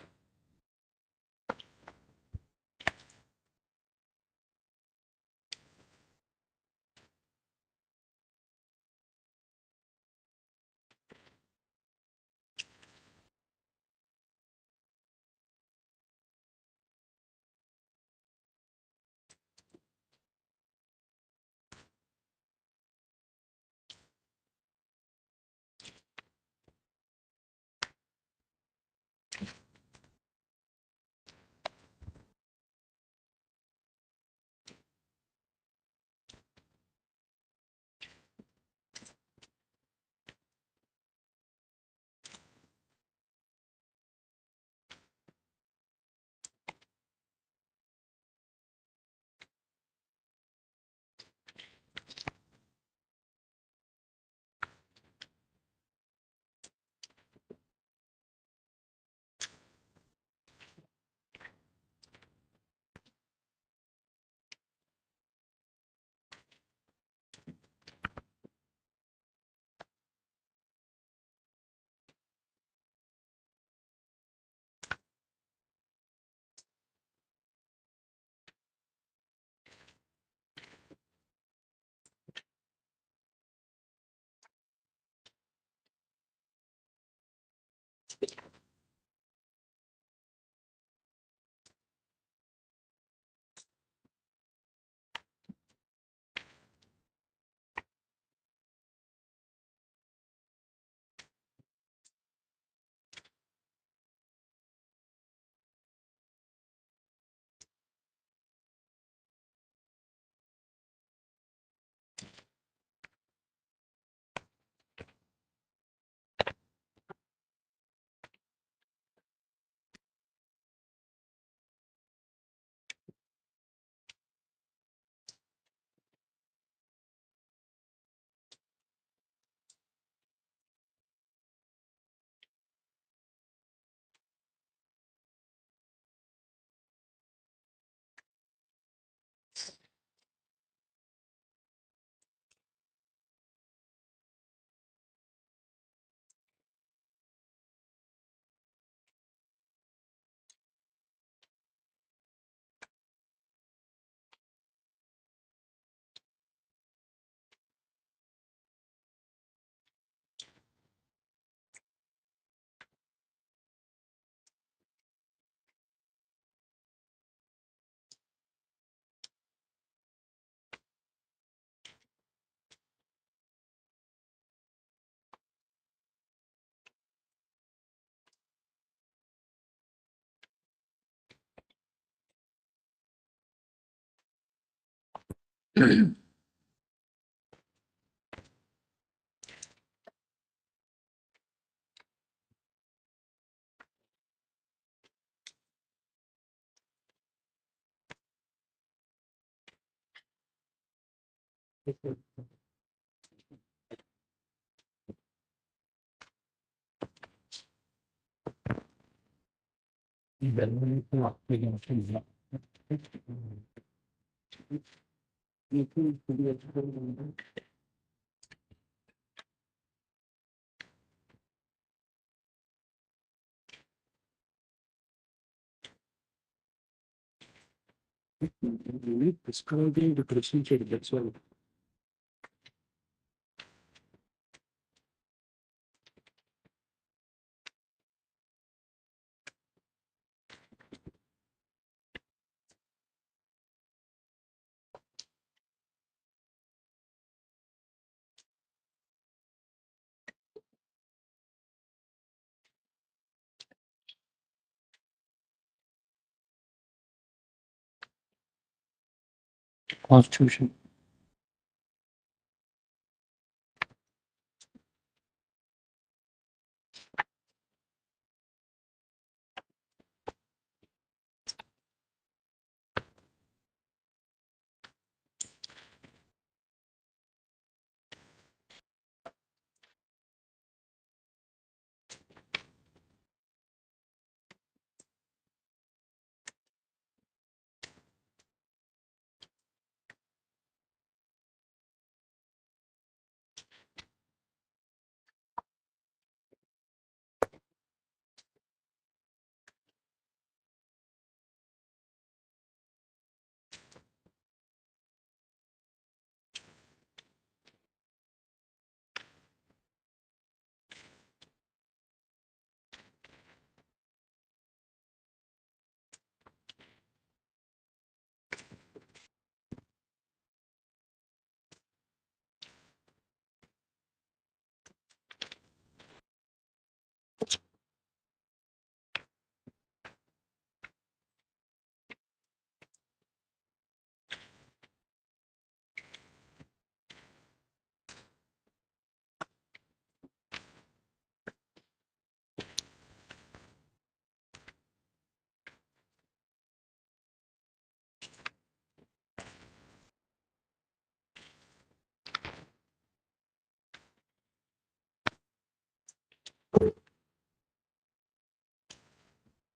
[SPEAKER 1] Describing the procedure, that's all. Constitution.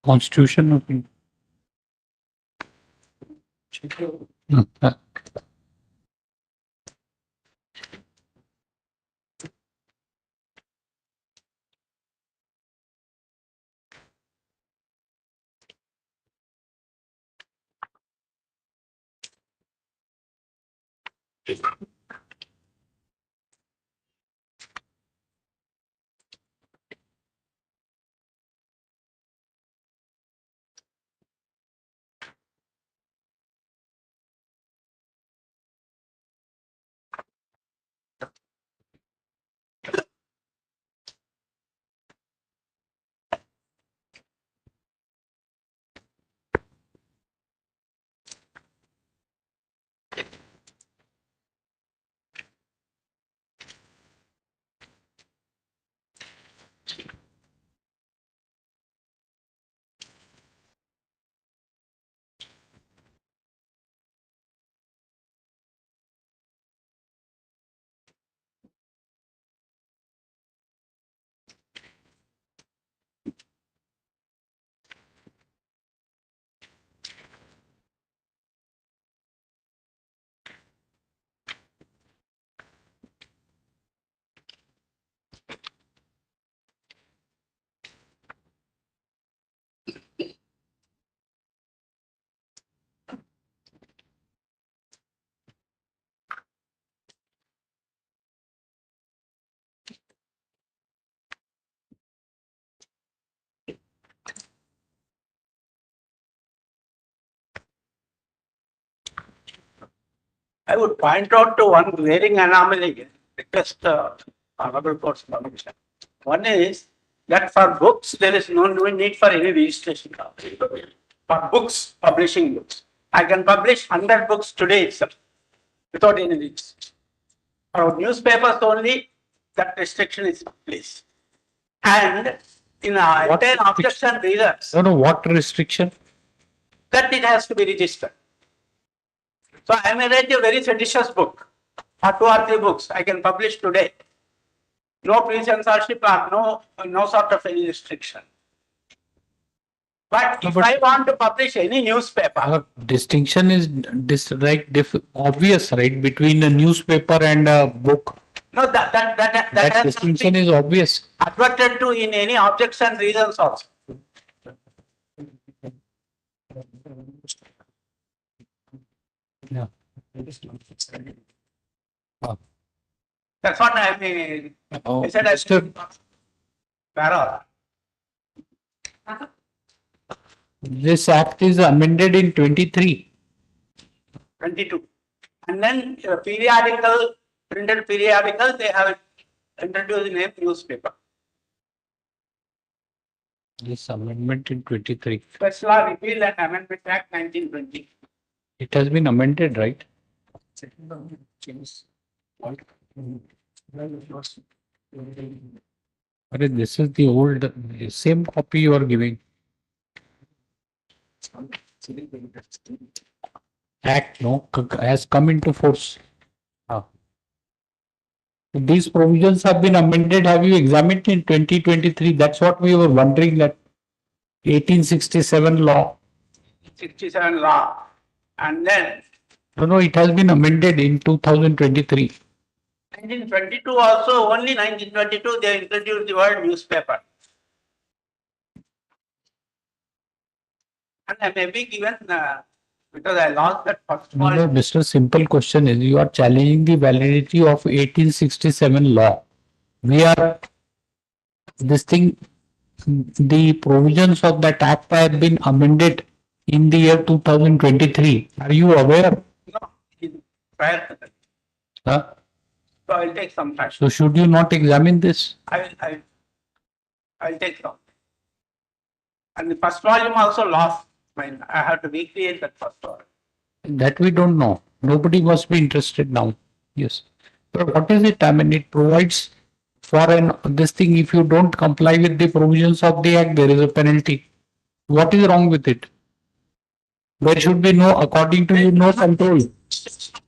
[SPEAKER 1] Constitution of India.
[SPEAKER 7] I would point out to one glaring anomaly, request honorable court's permission. One is that for books, there is no need for any registration. For books, publishing books. I can publish 100 books today itself without any registration. For newspapers only, that restriction is in place. And in certain objection readers,
[SPEAKER 1] No, what restriction?
[SPEAKER 7] that it has to be registered. So I may write a very seditious book or 2 or 3 books I can publish today. No pre-censorship or no sort of any restriction. But if I want to publish any newspaper,
[SPEAKER 1] Distinction is obvious, right, between a newspaper and a book.
[SPEAKER 7] no, that has
[SPEAKER 1] distinction is obvious.
[SPEAKER 7] adverted to in any objection reasons also.
[SPEAKER 1] Yeah.
[SPEAKER 7] That's what I mean.
[SPEAKER 1] Oh,
[SPEAKER 7] I said
[SPEAKER 1] This act is amended in 23.
[SPEAKER 7] 22. And then periodical, printed periodical, they have introduced the name newspaper.
[SPEAKER 1] This amendment in 23.
[SPEAKER 7] Special Law Repeal and Amendment Act 1920.
[SPEAKER 1] It has been amended, right? This is the old, same copy you are giving. Act, no, has come into force. These provisions have been amended. Have you examined in 2023? That's what we were wondering, that 1867 law.
[SPEAKER 7] 67 law. And then
[SPEAKER 1] No, it has been amended in 2023.
[SPEAKER 7] 1922 also, only 1922 they introduced the word newspaper. And I may be given, because I lost that first
[SPEAKER 1] No,
[SPEAKER 7] one.
[SPEAKER 1] Mr. Simple question is, you are challenging the validity of 1867 law. We are, this thing, the provisions of that act have been amended in the year 2023. Are you aware?
[SPEAKER 7] No, prior to that.
[SPEAKER 1] Huh?
[SPEAKER 7] So I will take some time.
[SPEAKER 1] So should you not examine this?
[SPEAKER 7] I will take some. And the first volume also lost. I have to recreate that first volume.
[SPEAKER 1] That we don't know. Nobody must be interested now. Yes. But what is it? I mean, it provides for this thing. If you don't comply with the provisions of the act, there is a penalty. What is wrong with it? There should be no, according to you, no control.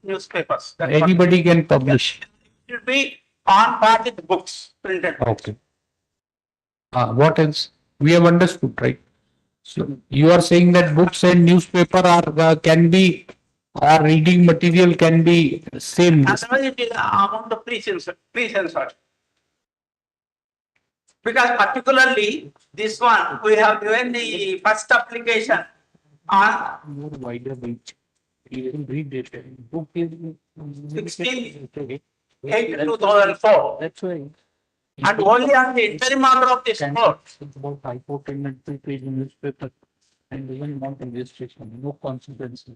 [SPEAKER 7] Newspapers. That's
[SPEAKER 1] Anybody can publish.
[SPEAKER 7] It should be on par with books printed.
[SPEAKER 1] Okay. What else? We have understood, right? So you are saying that books and newspaper are can be, or reading material can be same.
[SPEAKER 7] Otherwise, it is among the pre-censored. Because particularly this one, we have given the first application on
[SPEAKER 1] More wider reach. You can read it. Book is
[SPEAKER 7] 16/8/2004.
[SPEAKER 1] That's why.
[SPEAKER 7] And only on the interim order of this court.
[SPEAKER 1] About High Court and three-page newspaper and even not registration, no consequences.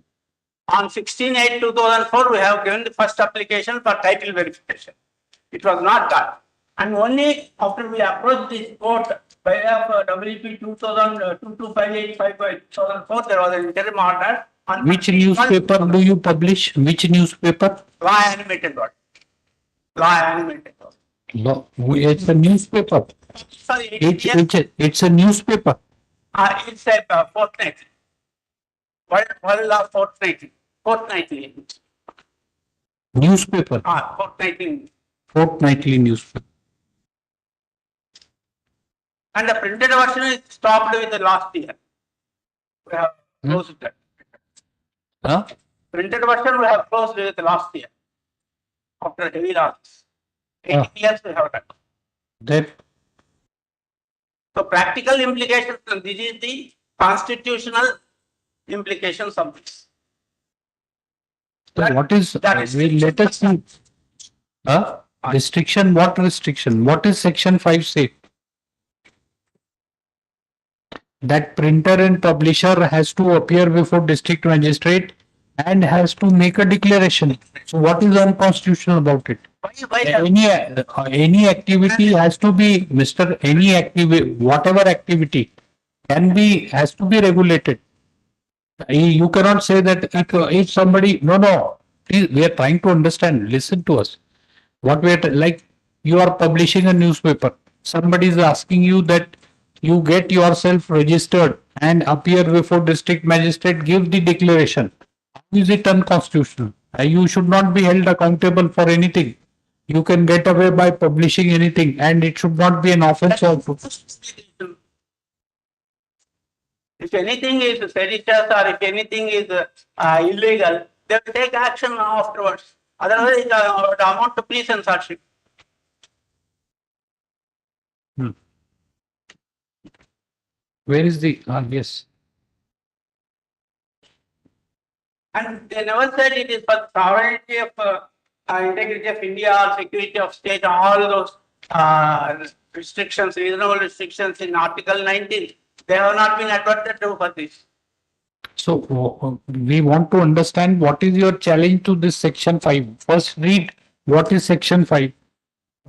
[SPEAKER 7] On 16/8/2004, we have given the first application for title verification. It was not done. And only after we approached this court by way of WP 2000-2258/2004, there was an interim order. On
[SPEAKER 1] Which newspaper do you publish? Which newspaper?
[SPEAKER 7] Law Animated World. Law Animated World.
[SPEAKER 1] No, it's a newspaper.
[SPEAKER 7] Sorry,
[SPEAKER 1] It's a newspaper.
[SPEAKER 7] it's a fortnightly. World Law Fortnightly. Fortnightly.
[SPEAKER 1] Newspaper.
[SPEAKER 7] Fortnightly.
[SPEAKER 1] Fortnightly newspaper.
[SPEAKER 7] And the printed version is stopped with the last year. We have closed that.
[SPEAKER 1] Huh?
[SPEAKER 7] Printed version we have closed with the last year. After heavy losses. 18 years we have done.
[SPEAKER 1] That
[SPEAKER 7] So practical implications, and this is the constitutional implications of this.
[SPEAKER 1] so what is, let us see. Restriction, what restriction? What is section 5 say? That printer and publisher has to appear before district magistrate and has to make a declaration. So what is unconstitutional about it? Any activity has to be, any activity, whatever activity can be, has to be regulated. You cannot say that if somebody, no, please, we are trying to understand, listen to us. What we are, like, you are publishing a newspaper. Somebody is asking you that you get yourself registered and appear before district magistrate, give the declaration. How is it unconstitutional? You should not be held accountable for anything. You can get away by publishing anything and it should not be an offense also.
[SPEAKER 7] If anything is seditious or if anything is illegal, they will take action afterwards. Otherwise, it would amount to pre-censorship.
[SPEAKER 1] Where is the, yes.
[SPEAKER 7] And they never said it is for sovereignty of integrity of India or security of state, all those restrictions, reasonable restrictions in Article 19. They have not been adverted to for this.
[SPEAKER 1] So we want to understand what is your challenge to this section 5. First read what is section 5.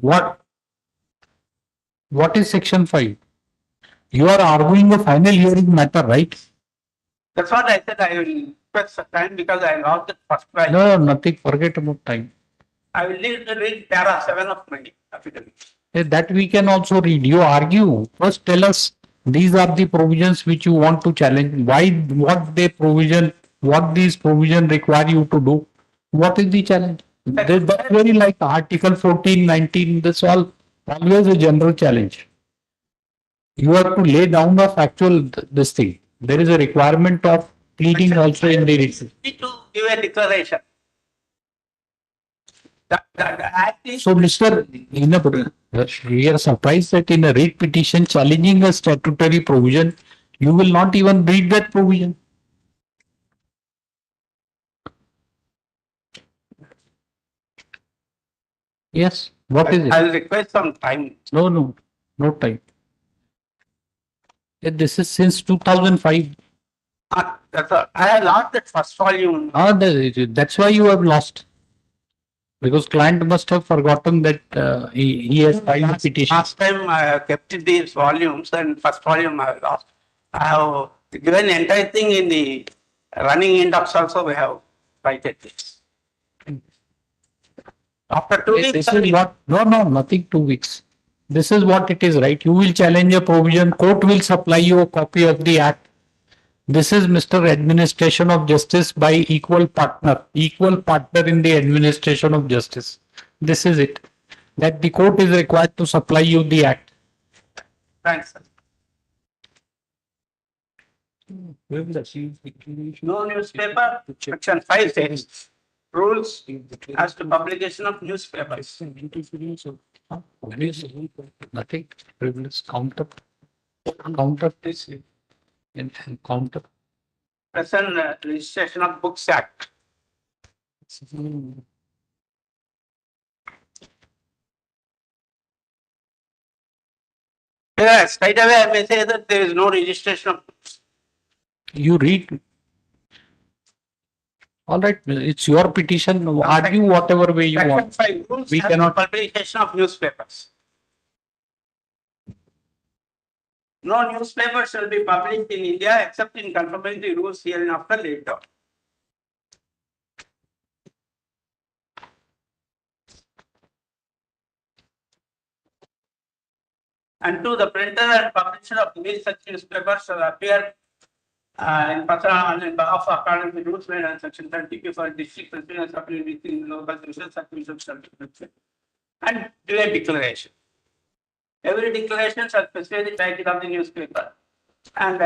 [SPEAKER 1] What is section 5? You are arguing a final hearing matter, right?
[SPEAKER 7] That's what I said. I will request time because I lost the first prize.
[SPEAKER 1] No, nothing. Forget about time.
[SPEAKER 7] I will read para 7 of my affidavit.
[SPEAKER 1] That we can also read. You argue. First tell us these are the provisions which you want to challenge. Why, what these provision require you to do? What is the challenge? That's very like Article 14, 19. That's always a general challenge. You have to lay down the factual this thing. There is a requirement of pleading also in the written.
[SPEAKER 7] Need to give a declaration.
[SPEAKER 1] So, Mr. We are surprised that in a writ petition challenging a statutory provision, you will not even read that provision. Yes. What is it?
[SPEAKER 7] I will request some time.
[SPEAKER 1] No time. This is since 2005.
[SPEAKER 7] That's all. I have lost that first volume.
[SPEAKER 1] That's why you have lost. Because client must have forgotten that he has filed a petition.
[SPEAKER 7] Last time I kept these volumes and first volume I have lost. I have given the entire thing in the running index also we have cited this. After 2 weeks.
[SPEAKER 1] This is what, no, nothing 2 weeks. This is what it is, right? You will challenge a provision, court will supply you a copy of the act. This is Mr. Administration of Justice by equal partner in the administration of justice. This is it. That the court is required to supply you the act.
[SPEAKER 7] Thanks, sir. No newspaper, section 5 says, rules as to publication of newspapers.
[SPEAKER 1] Nothing, privilege, counter this, and counter.
[SPEAKER 7] Present registration of books act. Yes, straight away I may say that there is no registration of books.
[SPEAKER 1] You read. All right, it's your petition, argue whatever way you
[SPEAKER 7] Section
[SPEAKER 1] want.
[SPEAKER 7] 5 rules
[SPEAKER 1] We
[SPEAKER 7] as to
[SPEAKER 1] cannot.
[SPEAKER 7] publication of newspapers. No newspaper shall be published in India except in conformity to the rules hereinafter laid down. And to the printer and publisher of any such newspaper shall appear in person in behalf of according to the rules made on section 30 for district president supply within local social subdivisions and do a declaration. Every declaration shall specify the title of the newspaper and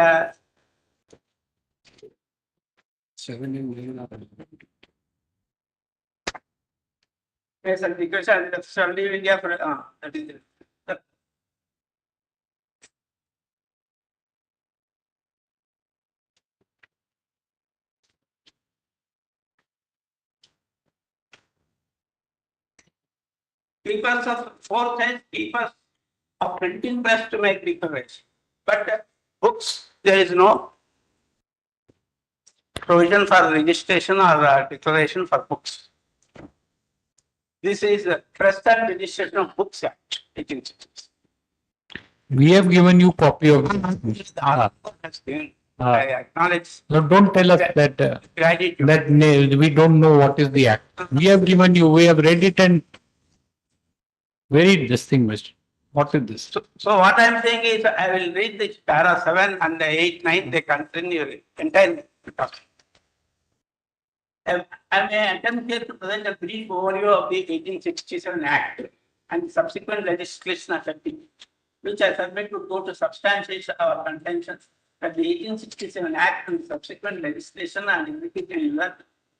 [SPEAKER 7] yes, and declaration shall leave India for that is it. Keepers of four times keepers of printing press to make declaration. But books, there is no provision for registration or declaration for books. This is the Press and Registration of Books Act, 1860.
[SPEAKER 1] We have given you copy of.
[SPEAKER 7] I acknowledge.
[SPEAKER 1] No, don't tell us that
[SPEAKER 7] Gratitude.
[SPEAKER 1] that we don't know what is the act. We have given you. We have read it and very distinguished. What is this?
[SPEAKER 7] So what I am saying is, I will read this para 7 and the 8, 9, they continue entire talk. I may attempt here to present a brief overview of the 1867 Act and subsequent legislation affecting it, which I submit to go to substantiate our contentions that the 1867 Act and subsequent legislation and executive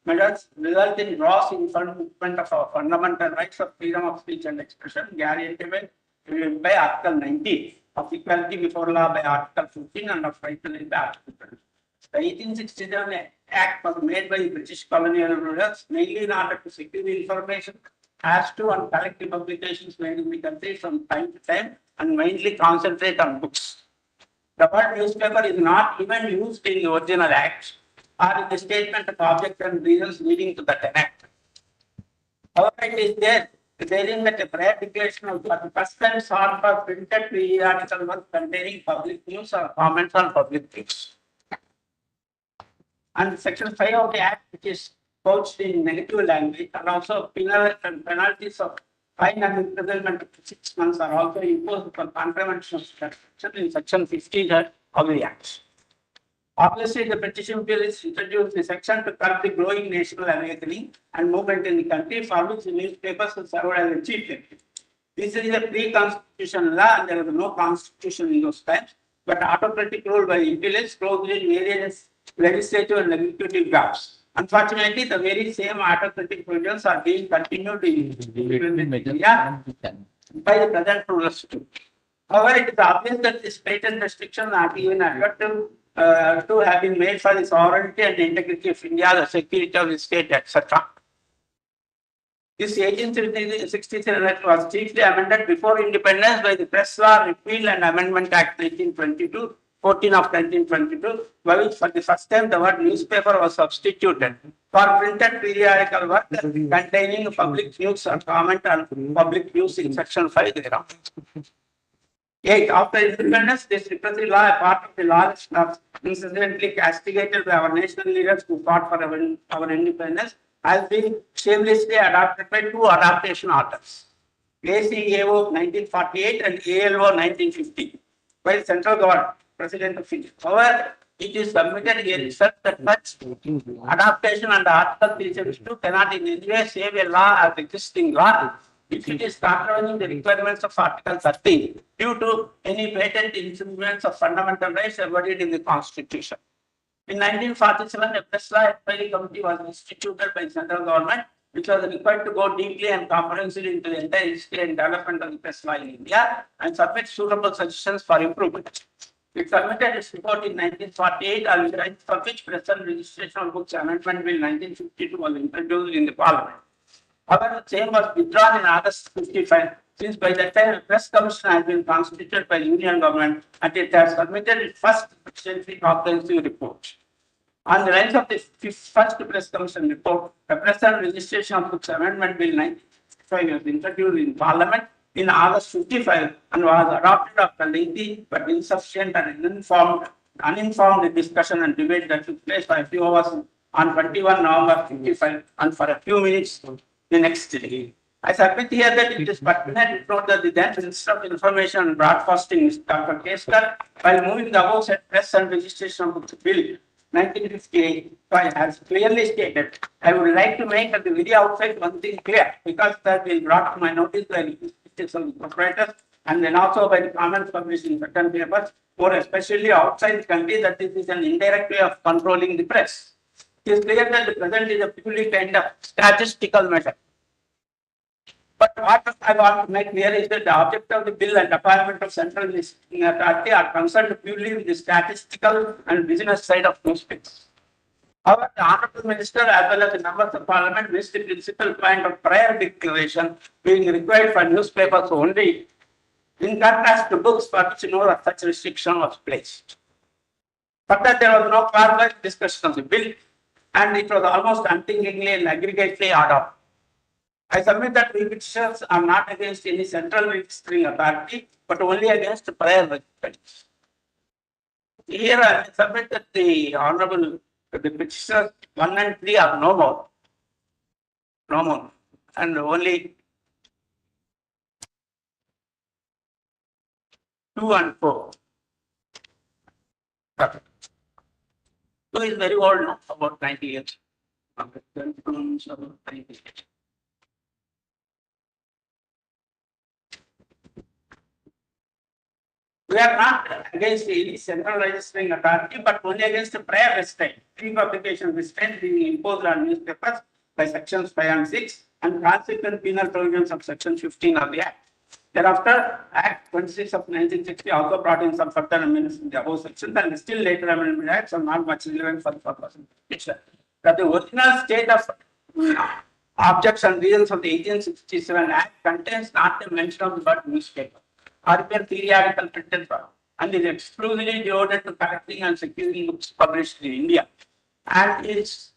[SPEAKER 7] measures result in gross infringement of our fundamental rights of freedom of speech and expression guaranteed by Article 19 of equality before law by Article 15 and of right to life by Article 20. The 1867 Act was made by British colonial rulers mainly in order to secure the information as to and collective publications made in the country from time to time and mainly concentrate on books. The word newspaper is not even used in the original Act or in the statement of object and reasons leading to that Act. However, it is there therein that a prior declaration of the first time sought for printed periodical work containing public news or comments on public news. And section 5 of the Act, which is couched in negative language, and also penalties of fine and imprisonment of 6 months are also imposed for contravention in section 50 of the Act. Obviously, the petition bill is introduced the section to curb the growing national awakening and movement in the country, for which the newspapers will serve as a chief entity. This is a pre-constitutional law, and there was no constitution in those times, but autocratic rule by intellects closely in various legislative and executive gaps. Unfortunately, the very same autocratic provisions are being continued in India by the present rulers too. However, it is obvious that this patent restriction not even effective to have been made for the sovereignty and integrity of India, the security of the state, etc. This 1863 Act was chiefly amended before independence by the Press Law Repeal and Amendment Act 1922, 14 of 1922, by which for the first time the word newspaper was substituted for printed periodical work containing public news and comment on public news in section 5 thereof. 8. After independence, this repressive law, a part of the law that incidentally castigated by our national leaders who fought for our independence, has been shamelessly adopted by 2 adaptation orders, ACAO 1948 and ALO 1950, by the central government, President of India. However, it is submitted here itself that such adaptation under Article 372 cannot in any way save a law as existing law if it is contravening the requirements of Article 13 due to any patent infringements of fundamental rights embodied in the Constitution.
[SPEAKER 15] In 1947, a press law advisory committee was instituted by central government, which was required to go deeply and comprehensively into the entire history and development of the press law in India and submit suitable suggestions for improvement. It submitted its report in 1948, on the rights for which Press and Registration of Books Amendment Bill 1952 was introduced in the Parliament. However, the same was withdrawn in August 55, since by that time a press commission has been constituted by the Union government and it has submitted its first century comprehensive report. On the lines of the first press commission report, the Press and Registration of Books Amendment Bill 1955 was introduced in Parliament in August 55 and was adopted after lengthy but insufficient and uninformed discussion and debate that took place for a few hours on 21 November 55 and for a few minutes the next day. I submit here that it is pertinent to note that the then Minister of Information and Broadcasting, Dr. Keskar, while moving the above said Press and Registration of Books Bill 1958 has clearly stated, I would like to make at the very outset one thing clear, because that will brought to my notice by the proprietors and then also by the comments published in certain papers, more especially outside the country, that this is an indirect way of controlling the press. It is clear that the present is a purely kind of statistical measure. But what I want to make clear is that the object of the bill and appointment of central listing authority are concerned purely with the statistical and business side of newspapers. However, the Honorable Minister as well as the members of Parliament missed the principal point of prior declaration being required for newspapers only, in contrast to books for which no such restriction was placed. But that there was no further discussion of the bill and it was almost unthinkingly and aggregately adopted. I submit that we petitioners are not against any central registering authority, but only against prior registrants. Here I submit that the Honorable petitioners 1 and 3 are no more, and only 2 and 4. 2 is very old now, about 90 years. We are not against any central registering authority, but only against the prior restraint, pre-publication restraint being imposed on newspapers by sections 5 and 6 and consequent penal provisions of section 15 of the Act. Thereafter, Act 26 of 1960 also brought in some further amendments in the above sections, and still later amendment acts are not much relevant for the purpose of petition. That the original state of objects and reasons of the 1867 Act contains not a mention of the word newspaper or periodical printed form, and is exclusively devoted to collecting and securing books published in India, and is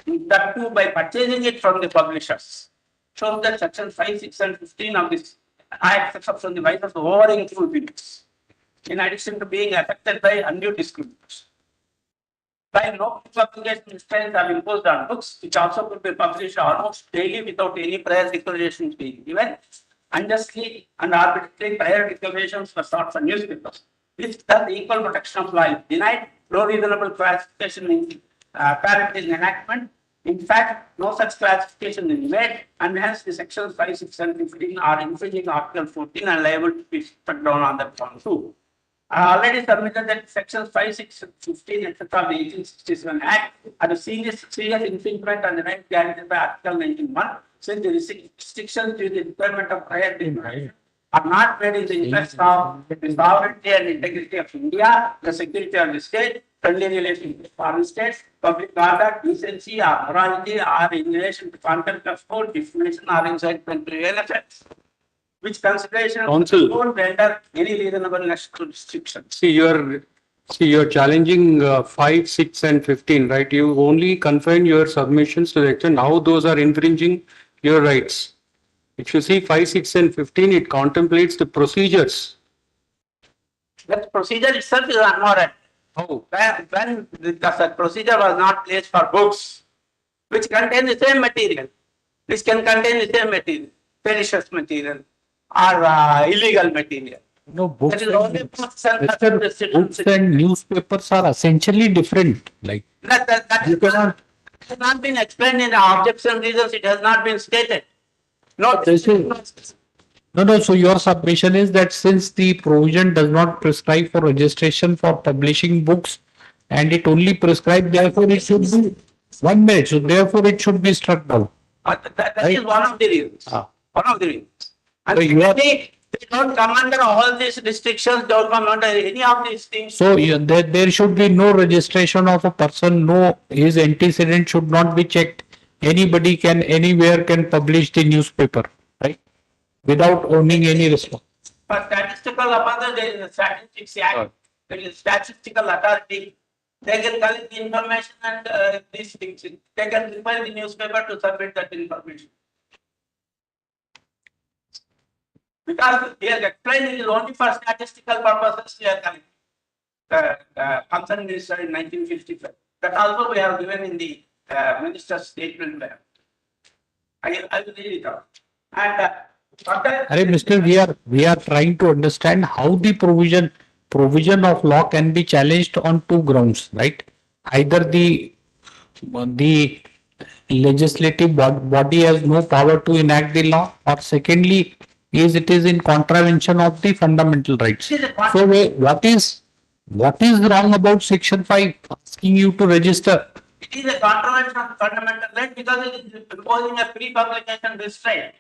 [SPEAKER 15] that too by purchasing it from the publishers. Shows that section 5, 6, and 15 of this Act sets up from the vice of the over-inclusiveness, in addition to being affected by undue discrimination. By no publication restraints are imposed on books, which also could be published almost daily without any prior declarations being given. Unjustly and arbitrarily prior declarations were sought for newspapers. If the equal protection of law is denied, no reasonable classification in apparent in enactment. In fact, no such classification is made, and hence the sections 5, 6, and 15 are infringing Article 14 and liable to be struck down on that one too. I already submitted that sections 5, 6, 15, etc. of the 1867 Act are a serious infringement on the right guaranteed by Article 19(1), since the restrictions to the requirement of prior declaration are not made in the interest of the sovereignty and integrity of India, the security of the state, friendly relations with foreign states, public order, decency, or morality, or in relation to contempt of court, defamation, or incitement to real offense. Which consideration won't render any reasonableness to restriction.
[SPEAKER 9] See, you're challenging 5, 6, and 15, right? You only confine your submissions to the extent how those are infringing your rights. If you see 5, 6, and 15, it contemplates the procedures.
[SPEAKER 15] That procedure itself is unmoral.
[SPEAKER 9] How?
[SPEAKER 15] When the procedure was not placed for books, which contain the same material, which can contain the same material, pernicious material, or illegal material.
[SPEAKER 1] No, books,
[SPEAKER 15] That is only books and
[SPEAKER 1] books and newspapers are essentially different. Like
[SPEAKER 15] that has not been explained in the objects and reasons. It has not been stated. No.
[SPEAKER 1] No. So your submission is that since the provision does not prescribe for registration for publishing books, and it only prescribed, therefore it should be 1 minute. So therefore it should be struck down.
[SPEAKER 15] That is one of the reasons. One of the reasons. And
[SPEAKER 1] So you are-
[SPEAKER 15] they don't come under all these restrictions, don't come under any of these things.
[SPEAKER 1] So there should be no registration of a person, no, his antecedent should not be checked. Anybody can, anywhere can publish the newspaper, right? Without owning any response.
[SPEAKER 15] For statistical purposes, there is a statistics act, there is statistical authority. They can collect the information and these things. They can require the newspaper to submit that information. Because they are explained it is only for statistical purposes they are collecting. Concern minister in 1955. That also we have given in the minister's statement there. I will read it out. And
[SPEAKER 1] Arey, Mr. We are trying to understand how the provision of law can be challenged on two grounds, right? Either the legislative body has no power to enact the law, or secondly, it is in contravention of the fundamental rights. So what is wrong about Section 5 asking you to register?
[SPEAKER 15] it is a contravention of fundamental right because it is imposing a pre-publication restraint.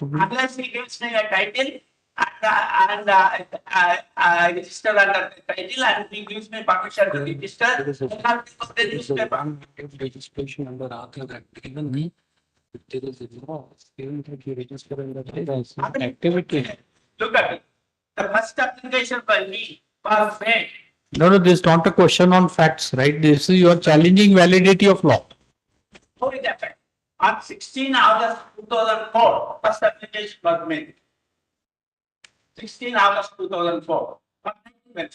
[SPEAKER 15] Unless he gives me a title and I register under the title and he gives me permission to register, I have to put the newspaper.
[SPEAKER 1] Registration under Aadhaar Act, even if there is a law, even if you register under the activity.
[SPEAKER 15] Look at it. The first application by me was made.
[SPEAKER 1] No, this is not a question on facts, right? This is you are challenging validity of law.
[SPEAKER 15] How is that? On 16 August 2004, first application was made. 16 August 2004. We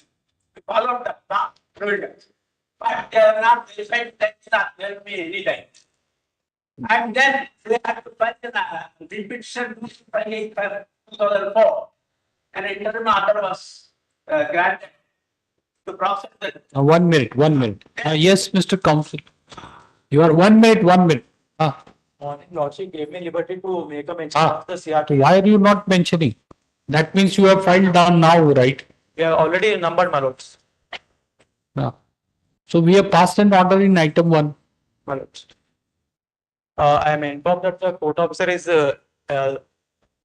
[SPEAKER 15] followed the law provisions. But they have not verified that there will be any time. And then they had to file a petition 2004. An interim order was granted to process the
[SPEAKER 1] 1 minute, 1 minute. Yes, Mr. Counsel. You are 1 minute, 1 minute.
[SPEAKER 5] Morning, Lordship gave me liberty to make a mention of the CRT.
[SPEAKER 1] Why are you not mentioning? That means you have filed down now, right?
[SPEAKER 5] We have already numbered my lords.
[SPEAKER 1] So we have passed an order in item 1.
[SPEAKER 5] My lords. I am informed that the court officer is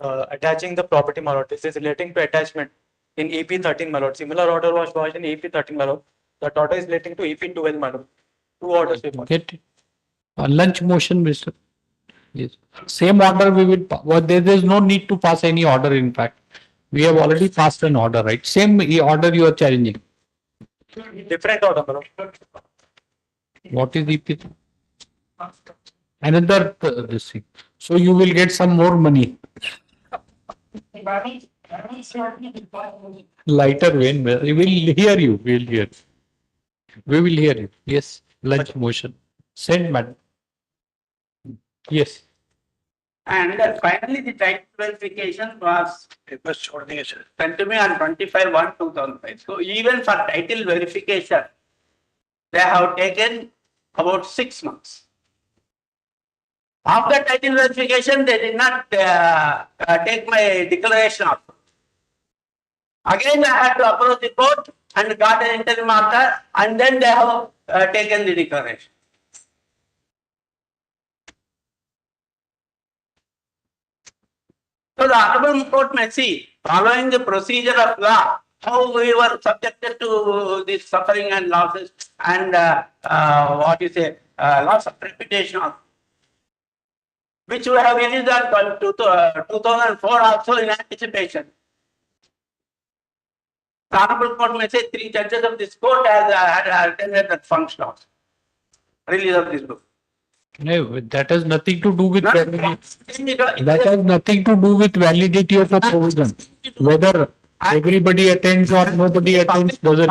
[SPEAKER 5] attaching the property, my lord. This is relating to attachment in EP 13, my lord. Similar order was lodged in EP 13, my lord. That order is relating to EP 12, my lord. Two orders.
[SPEAKER 1] Get it. Lunch motion, Mr. Yes. Same order we will, there is no need to pass any order in fact. We have already passed an order, right? Same order you are challenging.
[SPEAKER 5] Different order, my lord.
[SPEAKER 1] What is EP? Another this thing. So you will get some more money. Lighter vein. We will hear you. We will hear. We will hear you. Yes. Lunch motion. Send, madam. Yes.
[SPEAKER 15] And finally, the title verification was sent to me on 25/1/2005. So even for title verification, they have taken about 6 months. After title verification, they did not take my declaration up. Again, I had to approach the court and got an interim order, and then they have taken the declaration. So the Honorable Court may see, following the procedure of law, how we were subjected to this suffering and losses and loss of reputation, which we have released on 2004 also in anticipation. The Honorable Court may say 3 judges of this court had attended that function also. Release of this book.
[SPEAKER 1] No, that has nothing to do with validity. That has nothing to do with validity of a provision. Whether everybody attends or nobody attends doesn't.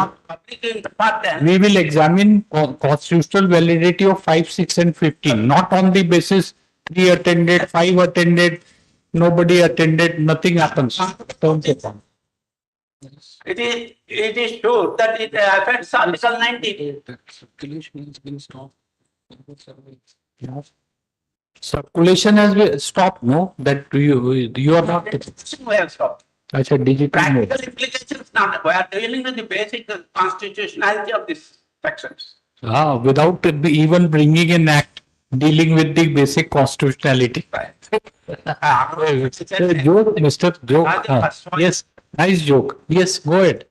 [SPEAKER 1] We will examine constitutional validity of 5, 6 and 15, not on the basis 3 attended, 5 attended, nobody attended, nothing happens.
[SPEAKER 15] It is true that it affects Article 90.
[SPEAKER 1] Circulation has been stopped. Circulation has been stopped, no? That you are not.
[SPEAKER 15] We have stopped.
[SPEAKER 1] Acha, digital mode.
[SPEAKER 15] Practical implications not. We are dealing with the basic constitutionality of these sections.
[SPEAKER 1] Without even bringing an act dealing with the basic constitutionality. Joke, Mr. Joke. Yes, nice joke. Yes, go ahead.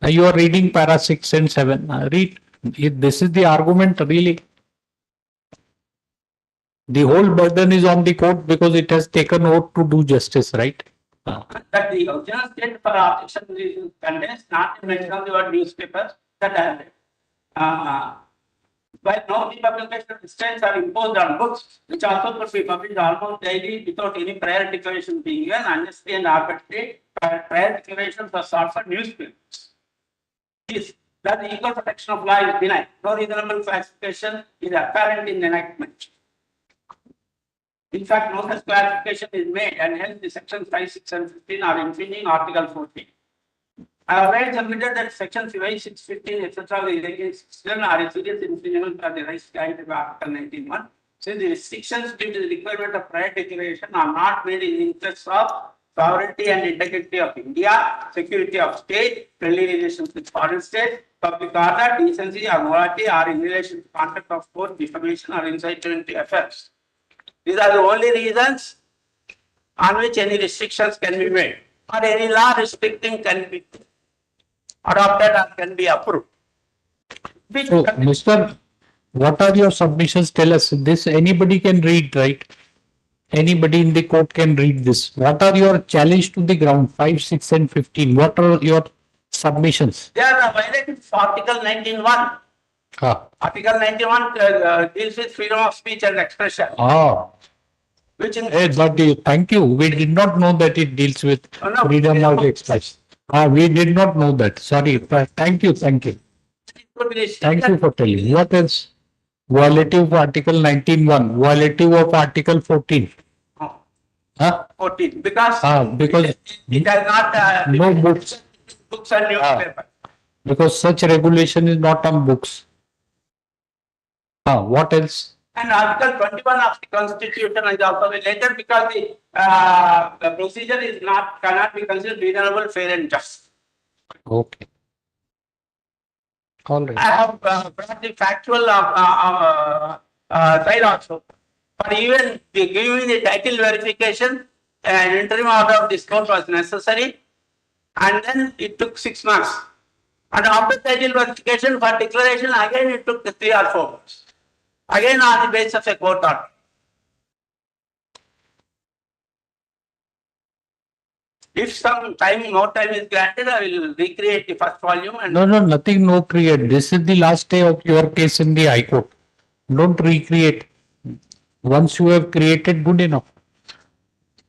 [SPEAKER 1] You are reading para 6 and 7. Read. This is the argument, really. The whole burden is on the court because it has taken oath to do justice, right?
[SPEAKER 15] That the original state for objection contains not mention of the word newspapers that I have read. While no republication restraints are imposed on books, which also could be published almost daily without any prior declaration being given, unnecessary and arbitrary prior declarations are sought for newspapers. Is that the equal protection of law is denied. No reasonable classification is apparent in enactment. In fact, no such clarification is made, and hence the sections 5, 6, and 15 are infringing Article 14. I have already submitted that sections 5, 6, 15, etc. are a serious infringement of the rights granted by Article 19(1). Since the restrictions due to the requirement of prior declaration are not made in the interest of sovereignty and integrity of India, security of state, friendly relations with foreign states, public order, decency, or morality, or in relation to conduct of court, defamation, or incitement to offense. These are the only reasons on which any restrictions can be made, or any law restricting can be adopted or can be approved.
[SPEAKER 1] So, Mr. What are your submissions? Tell us. This anybody can read, right? Anybody in the court can read this. What are your challenge to the ground? 5, 6, and 15. What are your submissions?
[SPEAKER 15] They are violating Article 19(1). Article 91 deals with freedom of speech and expression. Which in
[SPEAKER 1] Thank you. We did not know that it deals with freedom of expression. We did not know that. Sorry. Thank you. Thank you. Thank you for telling. What else? Violative of Article 19(1). Violative of Article 14.
[SPEAKER 15] 14. Because it has not
[SPEAKER 1] no books.
[SPEAKER 15] Books and newspapers.
[SPEAKER 1] Because such regulation is not on books. What else?
[SPEAKER 15] And Article 21 of the Constitution is also related because the procedure is cannot be considered reasonable, fair, and just.
[SPEAKER 1] Okay. All right.
[SPEAKER 15] I have brought the factual side also. But even giving the title verification, an interim order of this court was necessary, and then it took 6 months. And after title verification for declaration, again it took 3 or 4 months. Again on the basis of a court order. If some time, more time is granted, I will recreate the first volume. And
[SPEAKER 1] No, nothing, no create. This is the last day of your case in the High Court. Don't recreate. Once you have created, good enough.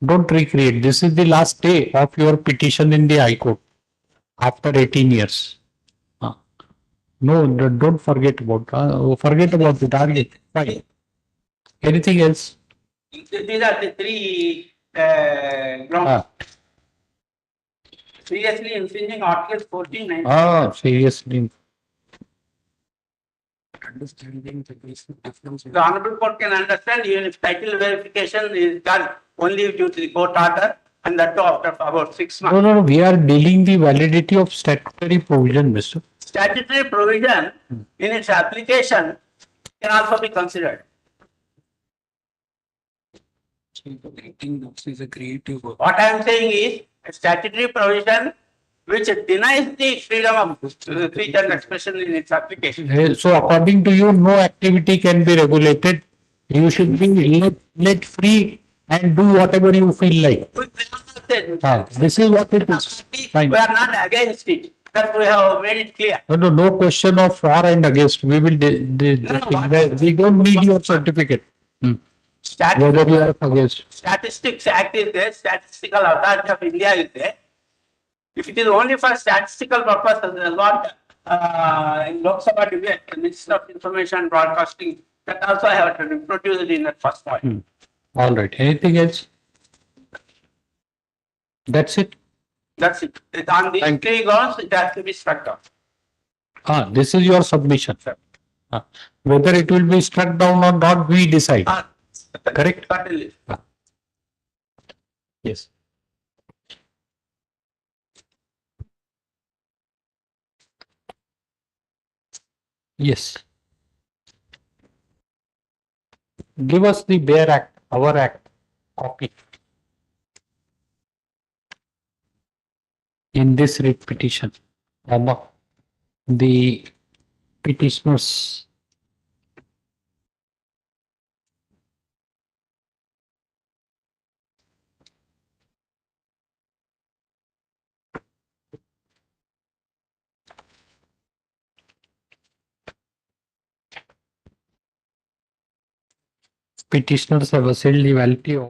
[SPEAKER 1] Don't recreate. This is the last day of your petition in the High Court after 18 years. No, don't forget about the target. Fine. Anything else?
[SPEAKER 15] These are the 3 grounds. Seriously infringing Articles 14, 19.
[SPEAKER 1] Seriously.
[SPEAKER 15] Understanding the basic difference. The Honorable Court can understand even if title verification is done only due to the court order, and that too after about 6 months.
[SPEAKER 1] No, we are dealing the validity of statutory provision, Mr.
[SPEAKER 15] Statutory provision in its application can also be considered. What I am saying is a statutory provision which denies the freedom of speech and expression in its application.
[SPEAKER 1] So according to you, no activity can be regulated. You should be let free and do whatever you feel like. This is what it is. Fine.
[SPEAKER 15] We are not against it. That we have made it clear.
[SPEAKER 1] No question of for and against. We will. We don't need your certificate. Whether you are against.
[SPEAKER 15] Statistics Act is there. Statistical Authority of India is there. If it is only for statistical purposes, there is what in Lok Sabha debate, the Minister of Information and Broadcasting, that also I have to reproduce it in that first point.
[SPEAKER 1] All right. Anything else? That's it.
[SPEAKER 15] That's it. On the 3 grounds, it has to be struck down.
[SPEAKER 1] This is your submission. Whether it will be struck down or not, we decide. Correct?
[SPEAKER 15] Certainly.
[SPEAKER 1] Yes. Yes. Give us the bare act, our act, copy. In this writ petition, the petitioners. Petitioners have assailed the validity of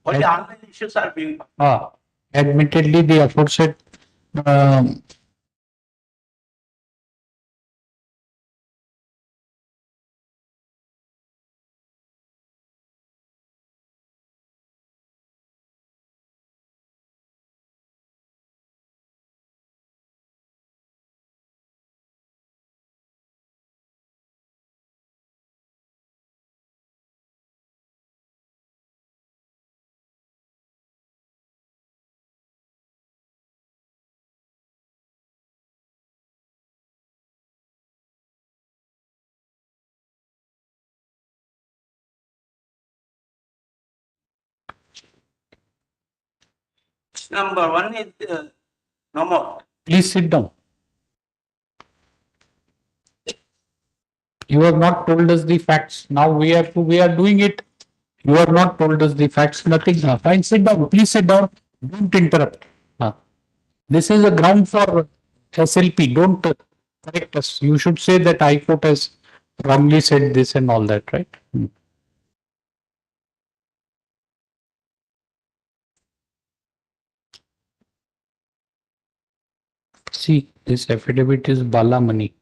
[SPEAKER 15] Only online issues are being.
[SPEAKER 1] admittedly the aforesaid um,
[SPEAKER 15] Number one is no more.
[SPEAKER 1] please sit down. You have not told us the facts. Now we are doing it. You have not told us the facts. Nothing. Fine, sit down. Please sit down. Don't interrupt. This is a ground for SLP. Don't correct us. You should say that High Court has wrongly said this and all that, right? See, this affidavit is Bala money.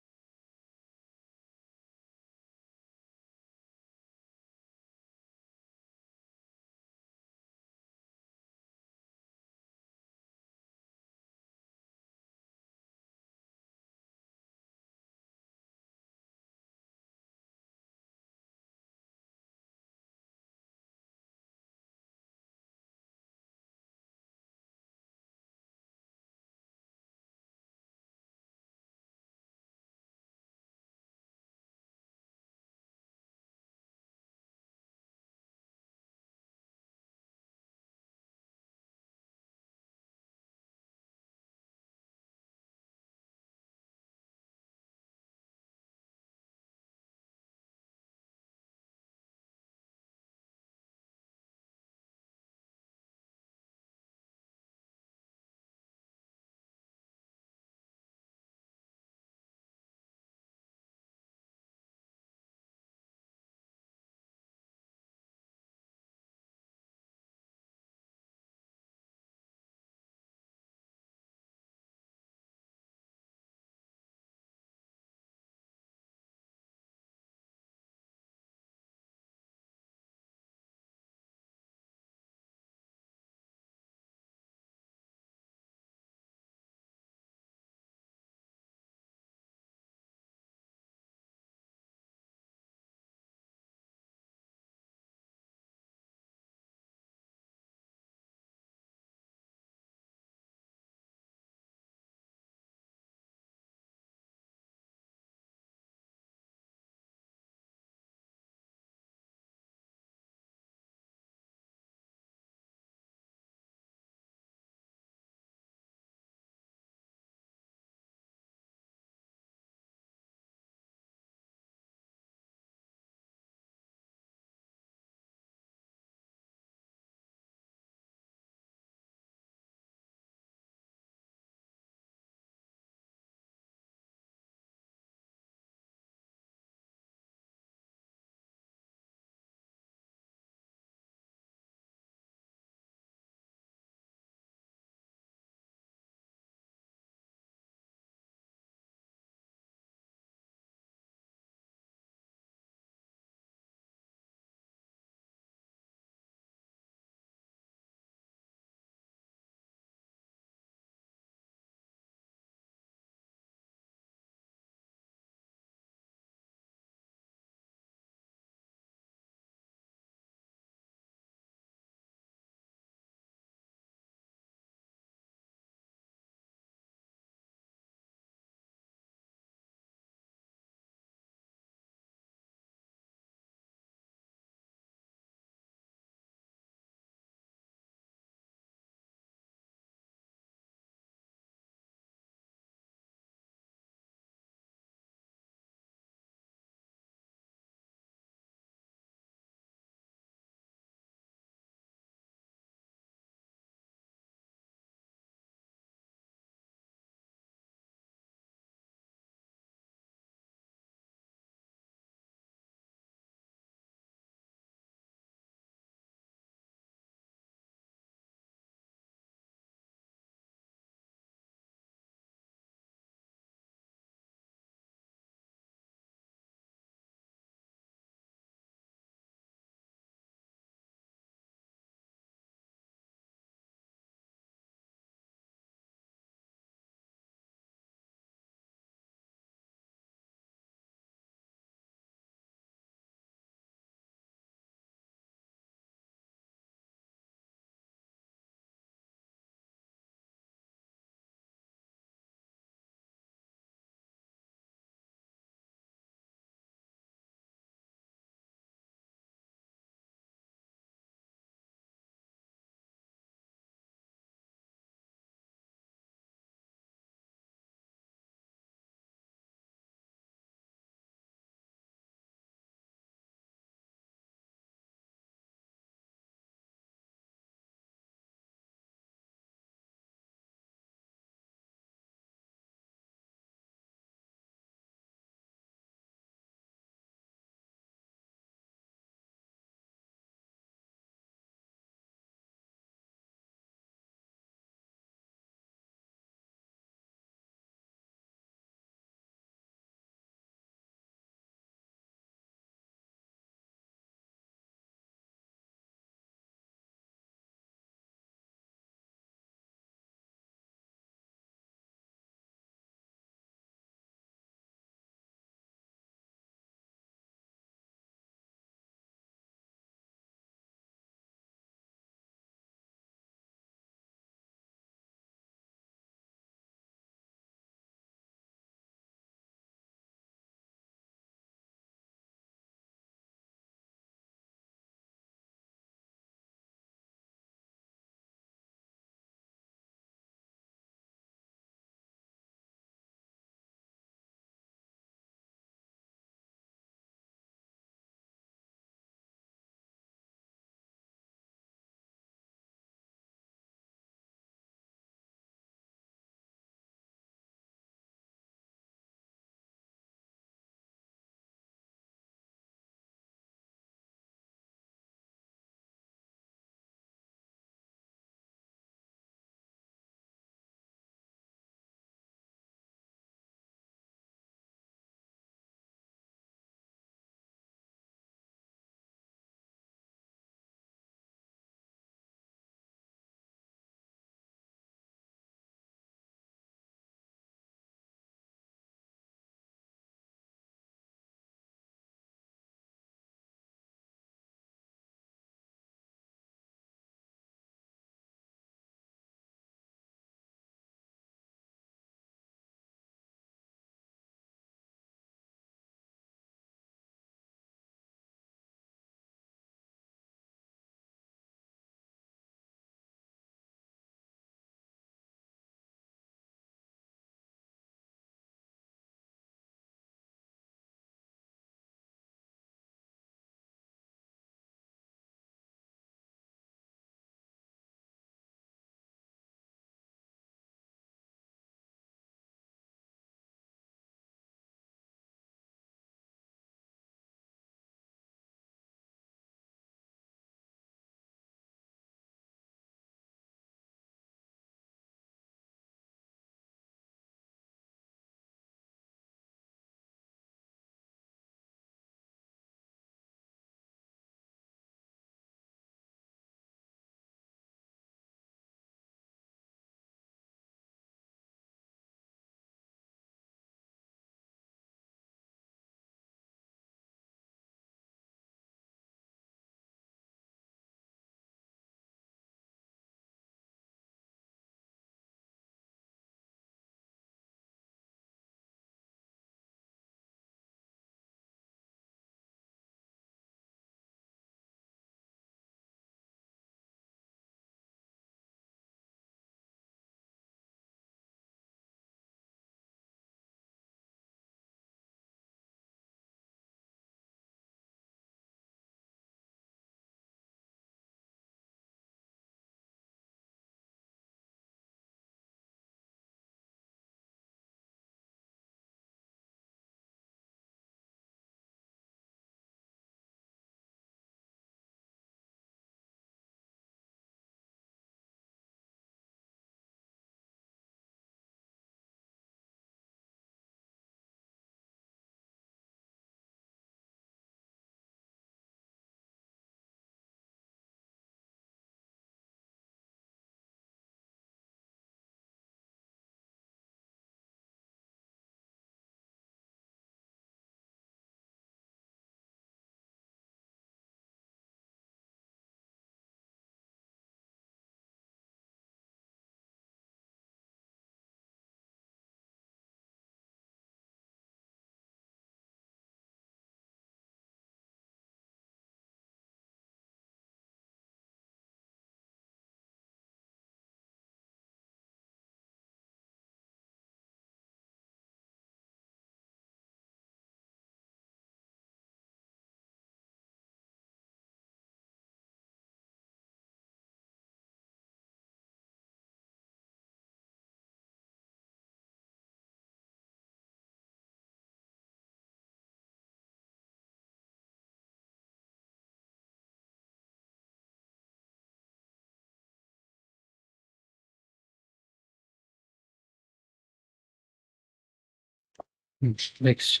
[SPEAKER 1] Next.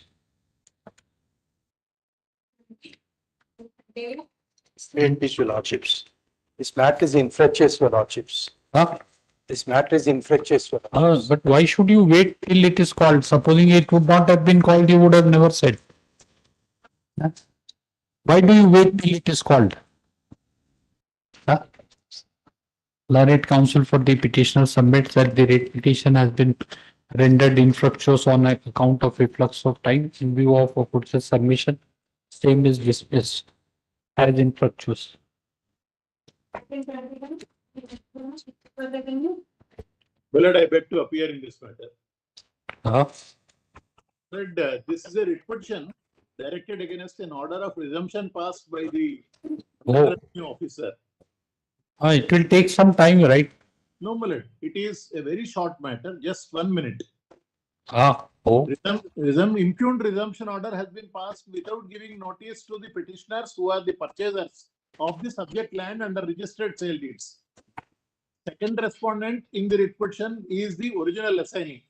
[SPEAKER 7] This, your lordships. This matter is infructuous, your lordships.
[SPEAKER 1] Huh?
[SPEAKER 7] This matter is infructuous, your
[SPEAKER 1] But why should you wait till it is called? Supposing it would not have been called, you would have never said. Huh? Why do you wait till it is called? Huh? Learned counsel for the petitioner submits that the writ petition has been rendered infructuous on account of efflux of time in view of opposite submission. Same is dismissed as infructuous.
[SPEAKER 8] Willard, I beg to appear in this matter.
[SPEAKER 1] Huh?
[SPEAKER 8] But this is a writ petition directed against an order of resumption passed by the revenue officer.
[SPEAKER 1] It will take some time, right?
[SPEAKER 8] No, Millard, it is a very short matter, just 1 minute. Impugned resumption order has been passed without giving notice to the petitioners who are the purchasers of the subject land under registered sale deeds. Second respondent in the writ petition is the original assignee.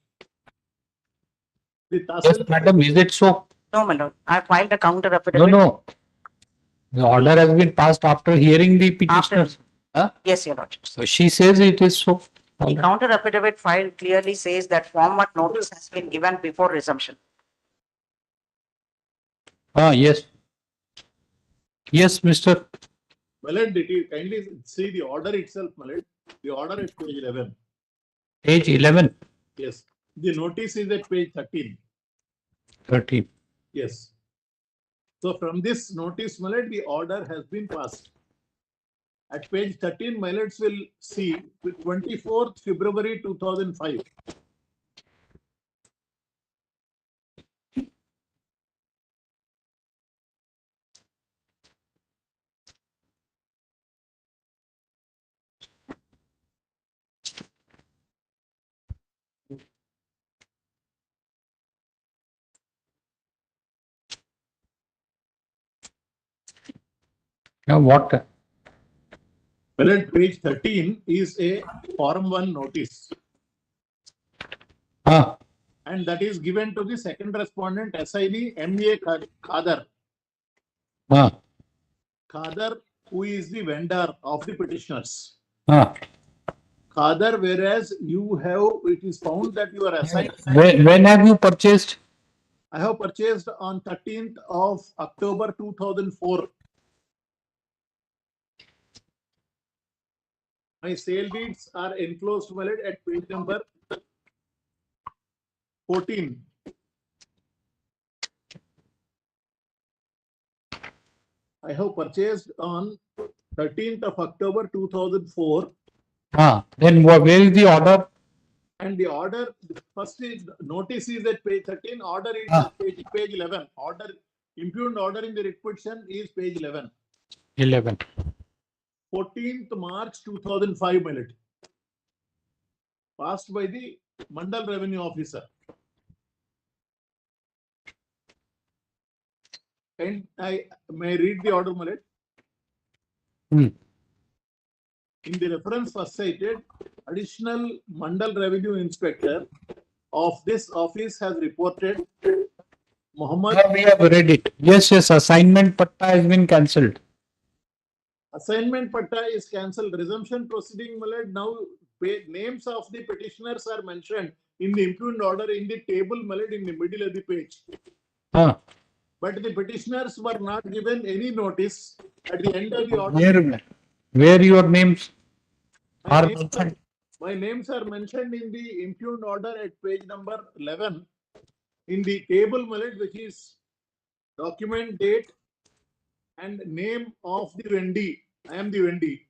[SPEAKER 1] Yes, madam, is it so?
[SPEAKER 15] No, my lord. I filed a counter affidavit.
[SPEAKER 1] No. The order has been passed after hearing the petitioners. Huh?
[SPEAKER 15] Yes, your lordship.
[SPEAKER 1] So she says it is so.
[SPEAKER 15] The counter affidavit filed clearly says that Form 1 notice has been given before resumption.
[SPEAKER 1] Yes. Yes, Mr.
[SPEAKER 8] Millard, did you kindly see the order itself, Millard? The order is page 11.
[SPEAKER 1] Page 11.
[SPEAKER 8] Yes. The notice is at page 13.
[SPEAKER 1] 13.
[SPEAKER 8] Yes. So from this notice, Millard, the order has been passed. At page 13, my lords will see 24th February 2005.
[SPEAKER 1] Now what?
[SPEAKER 8] Well, at page 13 is a Form 1 notice. And that is given to the second respondent assignee M.A. Khadar. Khadar, who is the vendor of the petitioners. Khadar, whereas you have, it is found that you are assigned.
[SPEAKER 1] When have you purchased?
[SPEAKER 8] I have purchased on 13th of October 2004. My sale deeds are enclosed valid at page number 14. I have purchased on 13th of October 2004.
[SPEAKER 1] Then where is the order?
[SPEAKER 8] And the order, first is notice is at page 13, order is at page 11. Order, impugned order in the writ petition is page 11.
[SPEAKER 1] 11.
[SPEAKER 8] 14th March 2005, my lord. Passed by the Mandal Revenue Officer. And I may read the order, my lord. In the reference first cited, additional Mandal Revenue Inspector of this office has reported Muhammad.
[SPEAKER 1] We have read it. Yes, assignment patta has been cancelled.
[SPEAKER 8] Assignment patta is cancelled. Resumption proceeding, my lord. Now names of the petitioners are mentioned in the impugned order in the table, my lord, in the middle of the page. But the petitioners were not given any notice at the end of the order.
[SPEAKER 1] Where your names are mentioned?
[SPEAKER 8] My names are mentioned in the impugned order at page number 11 in the table, my lord, which is document date and name of the vendee. I am the vendee.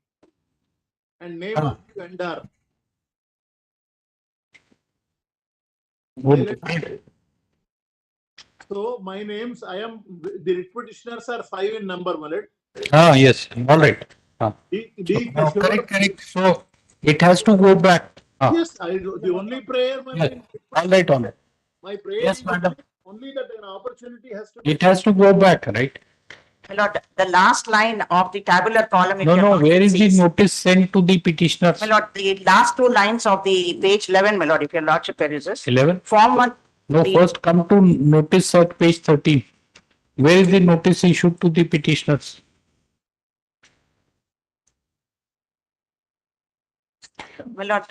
[SPEAKER 8] And name of the vendor. So my names, I am, the petitioners are 5 in number, my lord.
[SPEAKER 1] Yes, all right. Correct. So it has to go back.
[SPEAKER 8] Yes, the only prayer, my lord.
[SPEAKER 1] All right, on it.
[SPEAKER 8] My prayer
[SPEAKER 1] Yes,
[SPEAKER 8] is
[SPEAKER 1] madam.
[SPEAKER 8] only that an opportunity has to.
[SPEAKER 1] It has to go back, right?
[SPEAKER 15] My lord, the last line of the tabular column.
[SPEAKER 1] No, where is the notice sent to the petitioners?
[SPEAKER 15] My lord, the last 2 lines of the page 11, my lord, if your lordship peruses.
[SPEAKER 1] 11?
[SPEAKER 15] Form 1,
[SPEAKER 1] No, first come to notice at page 13. Where is the notice issued to the petitioners?
[SPEAKER 16] My lord,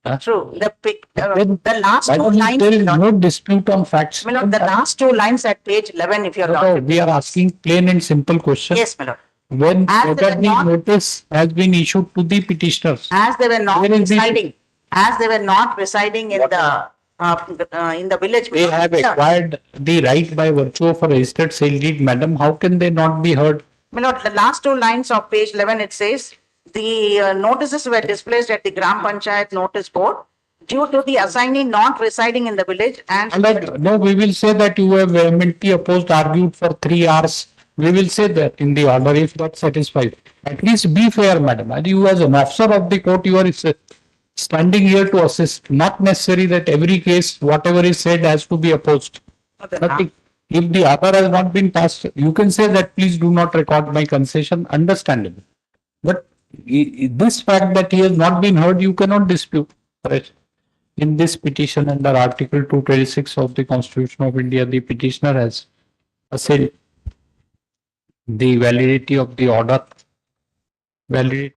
[SPEAKER 1] Huh?
[SPEAKER 16] true,
[SPEAKER 1] Then-
[SPEAKER 16] the last
[SPEAKER 1] But
[SPEAKER 16] two lines.
[SPEAKER 1] there is
[SPEAKER 16] my lord,
[SPEAKER 1] no dispute on facts.
[SPEAKER 16] my lord, the last two lines at page 11, if you're
[SPEAKER 1] No,
[SPEAKER 16] not.
[SPEAKER 1] we are asking plain and simple question.
[SPEAKER 16] Yes, my lord.
[SPEAKER 1] When
[SPEAKER 16] As they
[SPEAKER 1] whether
[SPEAKER 16] were
[SPEAKER 1] the
[SPEAKER 16] not-
[SPEAKER 1] notice has been issued to the petitioners.
[SPEAKER 16] As they were not
[SPEAKER 1] Where is the-
[SPEAKER 16] residing, as they were not residing in the village.
[SPEAKER 1] They have acquired the right by virtue of a registered sale deed, madam. How can they not be heard?
[SPEAKER 16] My lord, the last two lines of page 11, it says, the notices were displaced at the Gram Panchayat notice board due to the assignee not residing in the village and.
[SPEAKER 1] Like, no, we will say that you have vehemently opposed, argued for 3 hours. We will say that in the order if that satisfied. At least be fair, madam. And you as an officer of the court, you are standing here to assist. Not necessary that every case, whatever is said has to be opposed. Nothing. If the order has not been passed, you can say that please do not record my concession, understandable. But this fact that he has not been heard, you cannot dispute. Right? In this petition under Article 226 of the Constitution of India, the petitioner has assailed the validity of the order. Validity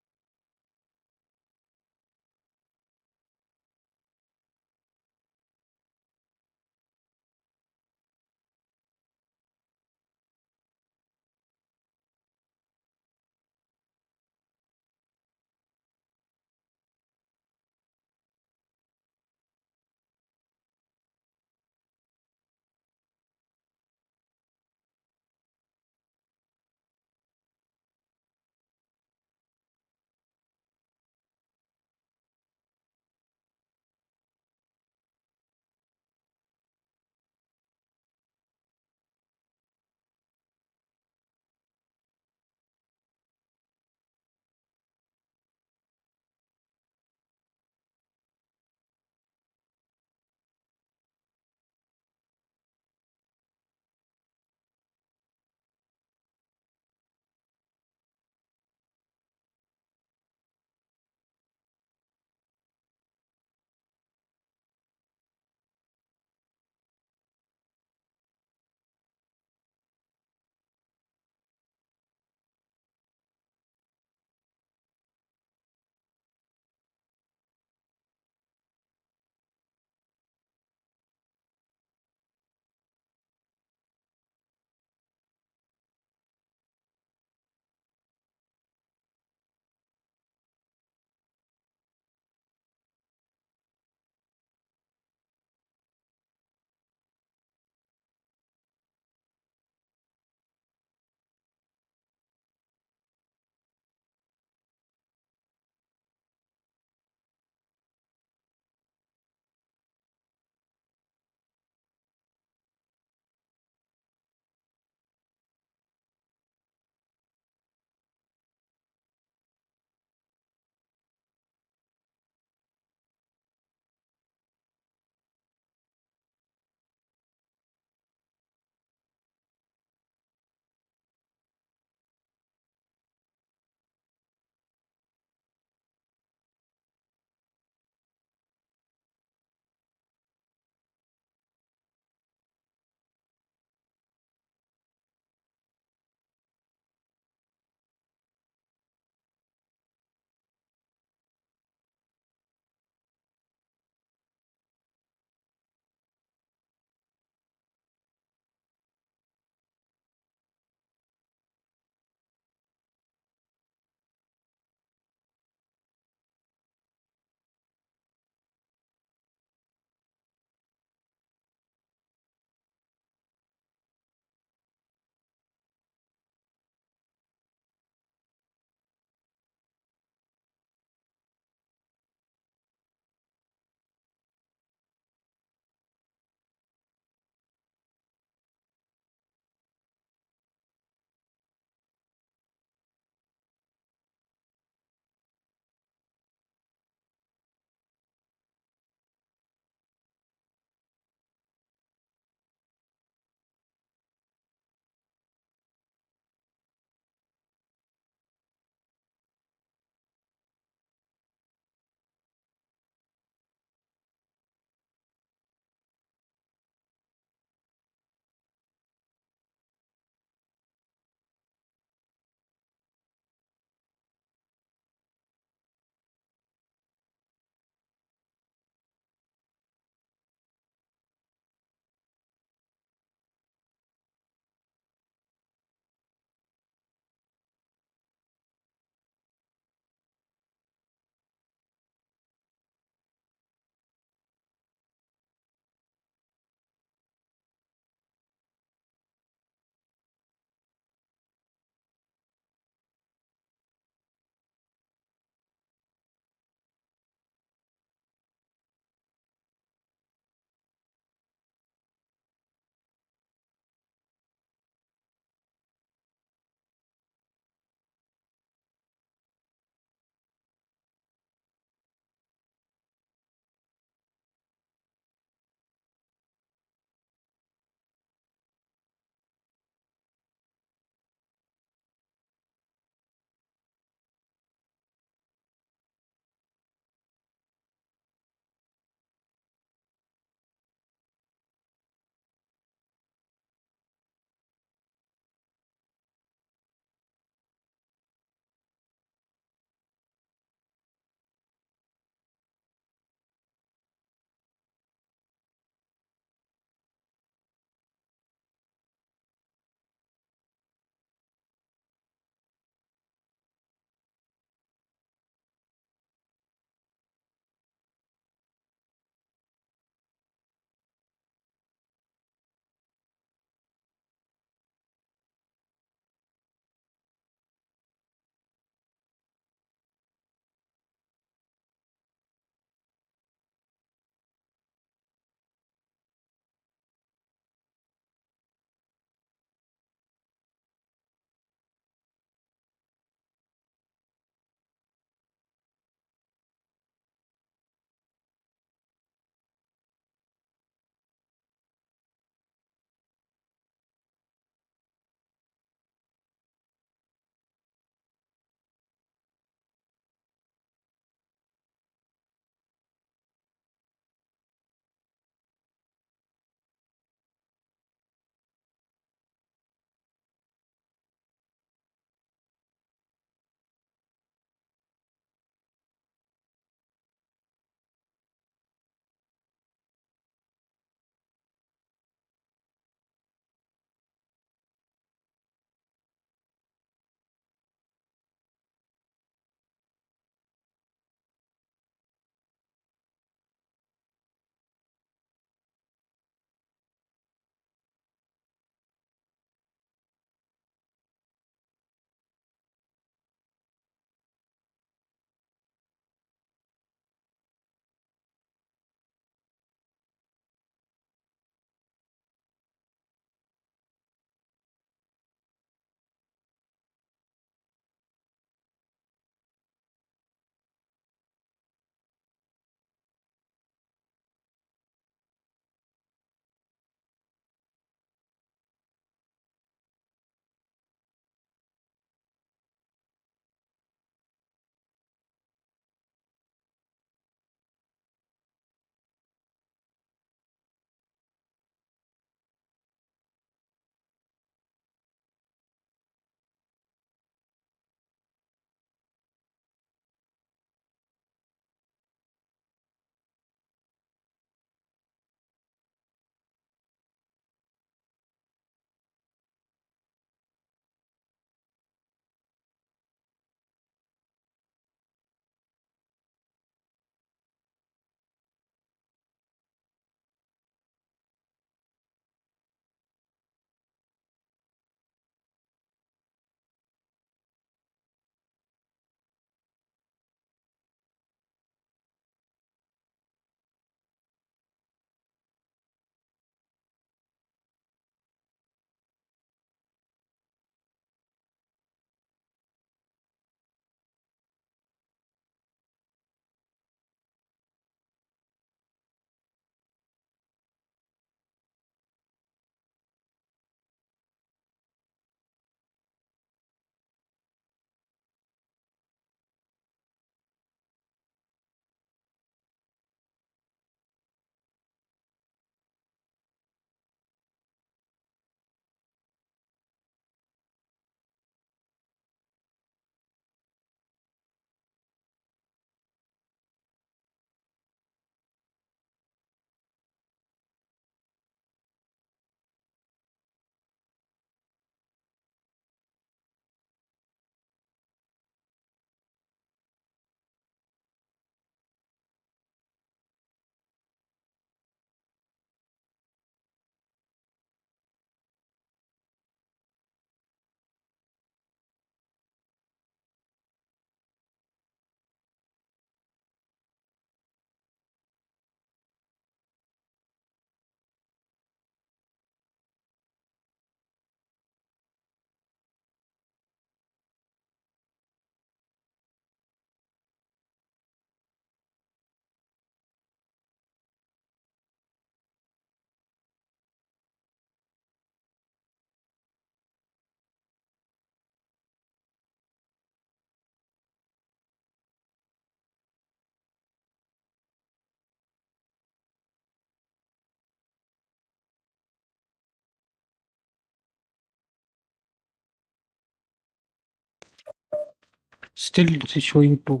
[SPEAKER 1] Still it is showing 2.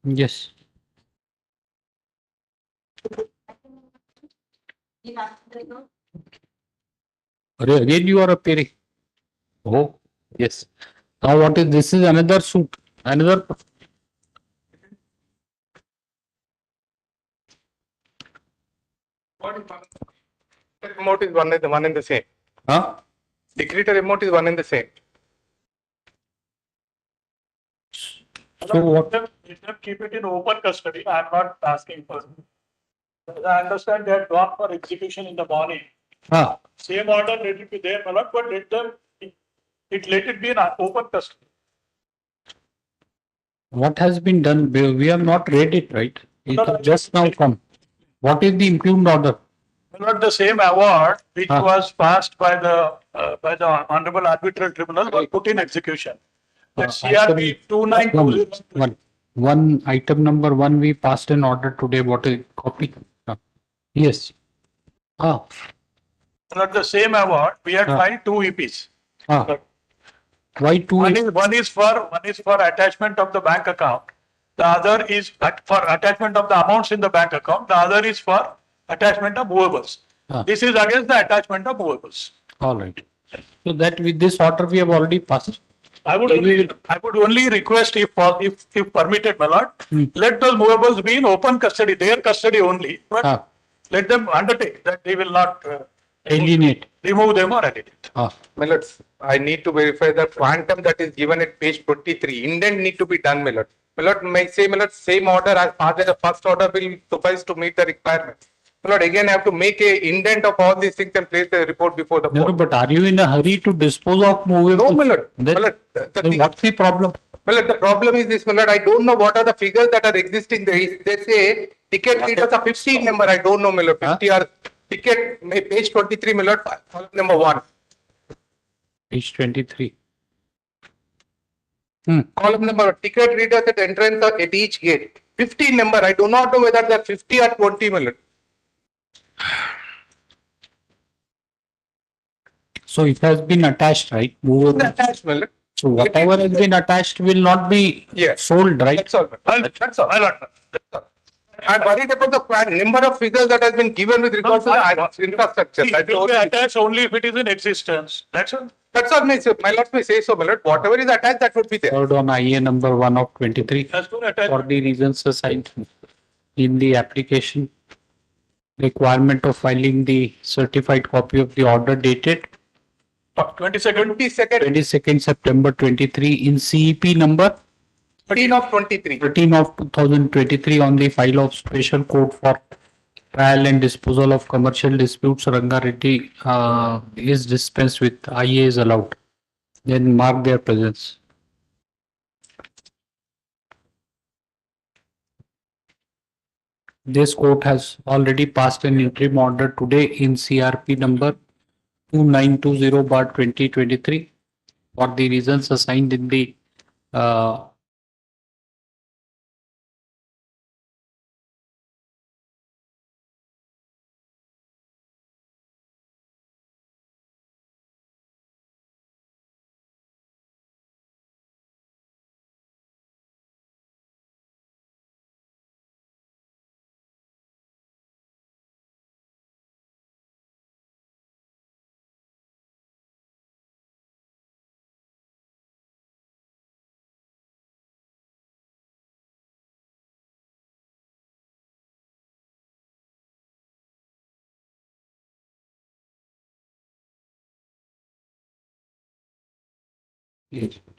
[SPEAKER 1] Yes. Again you are appearing. Oh, yes. Now what is this? Is another suit. Another.
[SPEAKER 3] Remote is one and the same.
[SPEAKER 1] Huh?
[SPEAKER 3] Secretary remote is one and the same.
[SPEAKER 8] So what? Let them keep it in open custody. I am not asking for. I understand they had gone for execution in the morning. Same order, let it be there, my lord, but let it be in open custody.
[SPEAKER 1] What has been done? We have not read it, right? It has just now come. What is the impugned order?
[SPEAKER 8] Not the same award which was passed by the Honorable Arbitral Tribunal was put in execution. That CRP 2920.
[SPEAKER 1] One item number 1 we passed an order today. What is copy? Yes.
[SPEAKER 8] Not the same award. We had filed 2 EPs.
[SPEAKER 1] Why 2?
[SPEAKER 8] One is for attachment of the bank account. The other is for attachment of the amounts in the bank account. The other is for attachment of movables. This is against the attachment of movables.
[SPEAKER 1] All right. So that with this order we have already passed.
[SPEAKER 8] I would only request if permitted, my lord, let those movables be in open custody, their custody only. But let them undertake that they will not
[SPEAKER 1] alienate,
[SPEAKER 8] remove them or edit it.
[SPEAKER 3] My lord, I need to verify the quantum that is given at page 23. Indent need to be done, my lord. My lord, may say, my lord, same order as part of the first order will suffice to meet the requirements. My lord, again I have to make a indent of all these things and place the report before the court.
[SPEAKER 1] No, but are you in a hurry to dispose of movables?
[SPEAKER 3] No, my lord.
[SPEAKER 1] What's the problem?
[SPEAKER 3] Well, the problem is this, my lord. I don't know what are the figures that are existing. They say ticket readers are 15 number. I don't know, my lord. 50 are ticket, page 23, my lord, column number 1.
[SPEAKER 1] Page 23.
[SPEAKER 3] Column number, ticket readers at entrance at each gate. 15 number. I do not know whether they are 50 or 20, my lord.
[SPEAKER 1] So it has been attached, right?
[SPEAKER 3] Attached, my lord.
[SPEAKER 1] So whatever has been attached will not be sold, right?
[SPEAKER 3] That's all. That's all. I'm worried about the number of figures that has been given with regards to the infrastructure.
[SPEAKER 8] It will be attached only if it is in existence. That's all.
[SPEAKER 3] That's all, my lord may say so, my lord. Whatever is attached, that would be there.
[SPEAKER 1] Third on IA number 1 of 23 for the reasons assigned in the application. Requirement of filing the certified copy of the order dated 22nd September 23 in CEP number
[SPEAKER 3] 13 of 23.
[SPEAKER 1] 13 of 2023 on the file of Special Court for Trial and Disposal of Commercial Disputes. Rangareddy is dispensed with. IA is allowed. Then mark their presence. This court has already passed an interim order today in CRP number 2920/2023 for the reasons assigned in the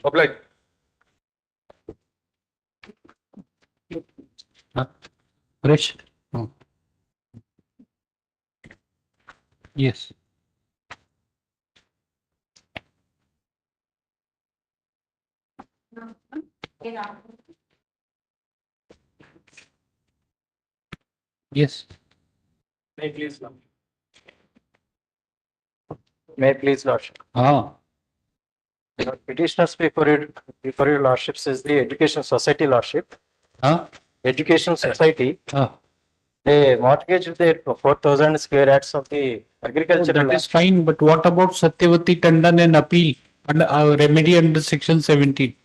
[SPEAKER 3] Oblige.
[SPEAKER 1] Fresh? Oh. Yes. Yes.
[SPEAKER 5] May please, Lordship. May please, Lordship. Petitioners before your Lordship is the Education Society, Lordship.
[SPEAKER 12] education society,
[SPEAKER 1] Ah.
[SPEAKER 12] they mortgaged their 4,000 square acres of the agricultural
[SPEAKER 1] That is fine, but what about Satyavati Tandon and appeal and remedy under section 17?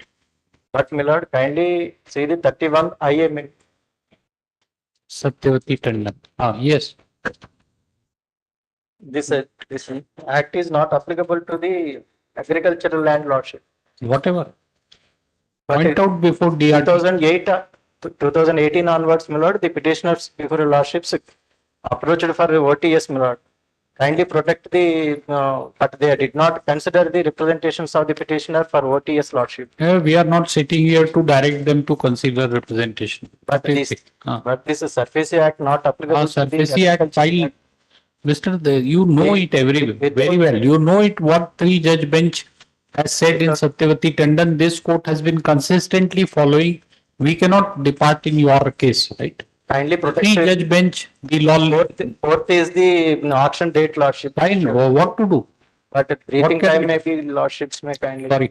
[SPEAKER 12] But my lord, kindly see the 31 IA.
[SPEAKER 1] Satyavati Tandon. Ah, yes.
[SPEAKER 12] This act is not applicable to the agricultural land lordship.
[SPEAKER 1] Whatever.
[SPEAKER 12] But
[SPEAKER 1] Point out before DRT.
[SPEAKER 12] 2018 onwards, my lord, the petitioners before your lordships approached for OTS, my lord. Kindly protect the, but they did not consider the representations of the petitioner for OTS lordship.
[SPEAKER 1] We are not sitting here to direct them to consider representation.
[SPEAKER 12] But this is SURFACE Act not applicable.
[SPEAKER 1] SURFACE Act file, Mr. You know it very well. You know it what 3-judge bench has said in Satyavati Tandon. This court has been consistently following. We cannot depart in your case, right?
[SPEAKER 12] Kindly protect.
[SPEAKER 1] 3-judge bench, the law.
[SPEAKER 12] Fourth is the auction date lordship.
[SPEAKER 1] Fine, what to do?
[SPEAKER 12] But briefing time may be lordships may kindly.
[SPEAKER 1] Sorry.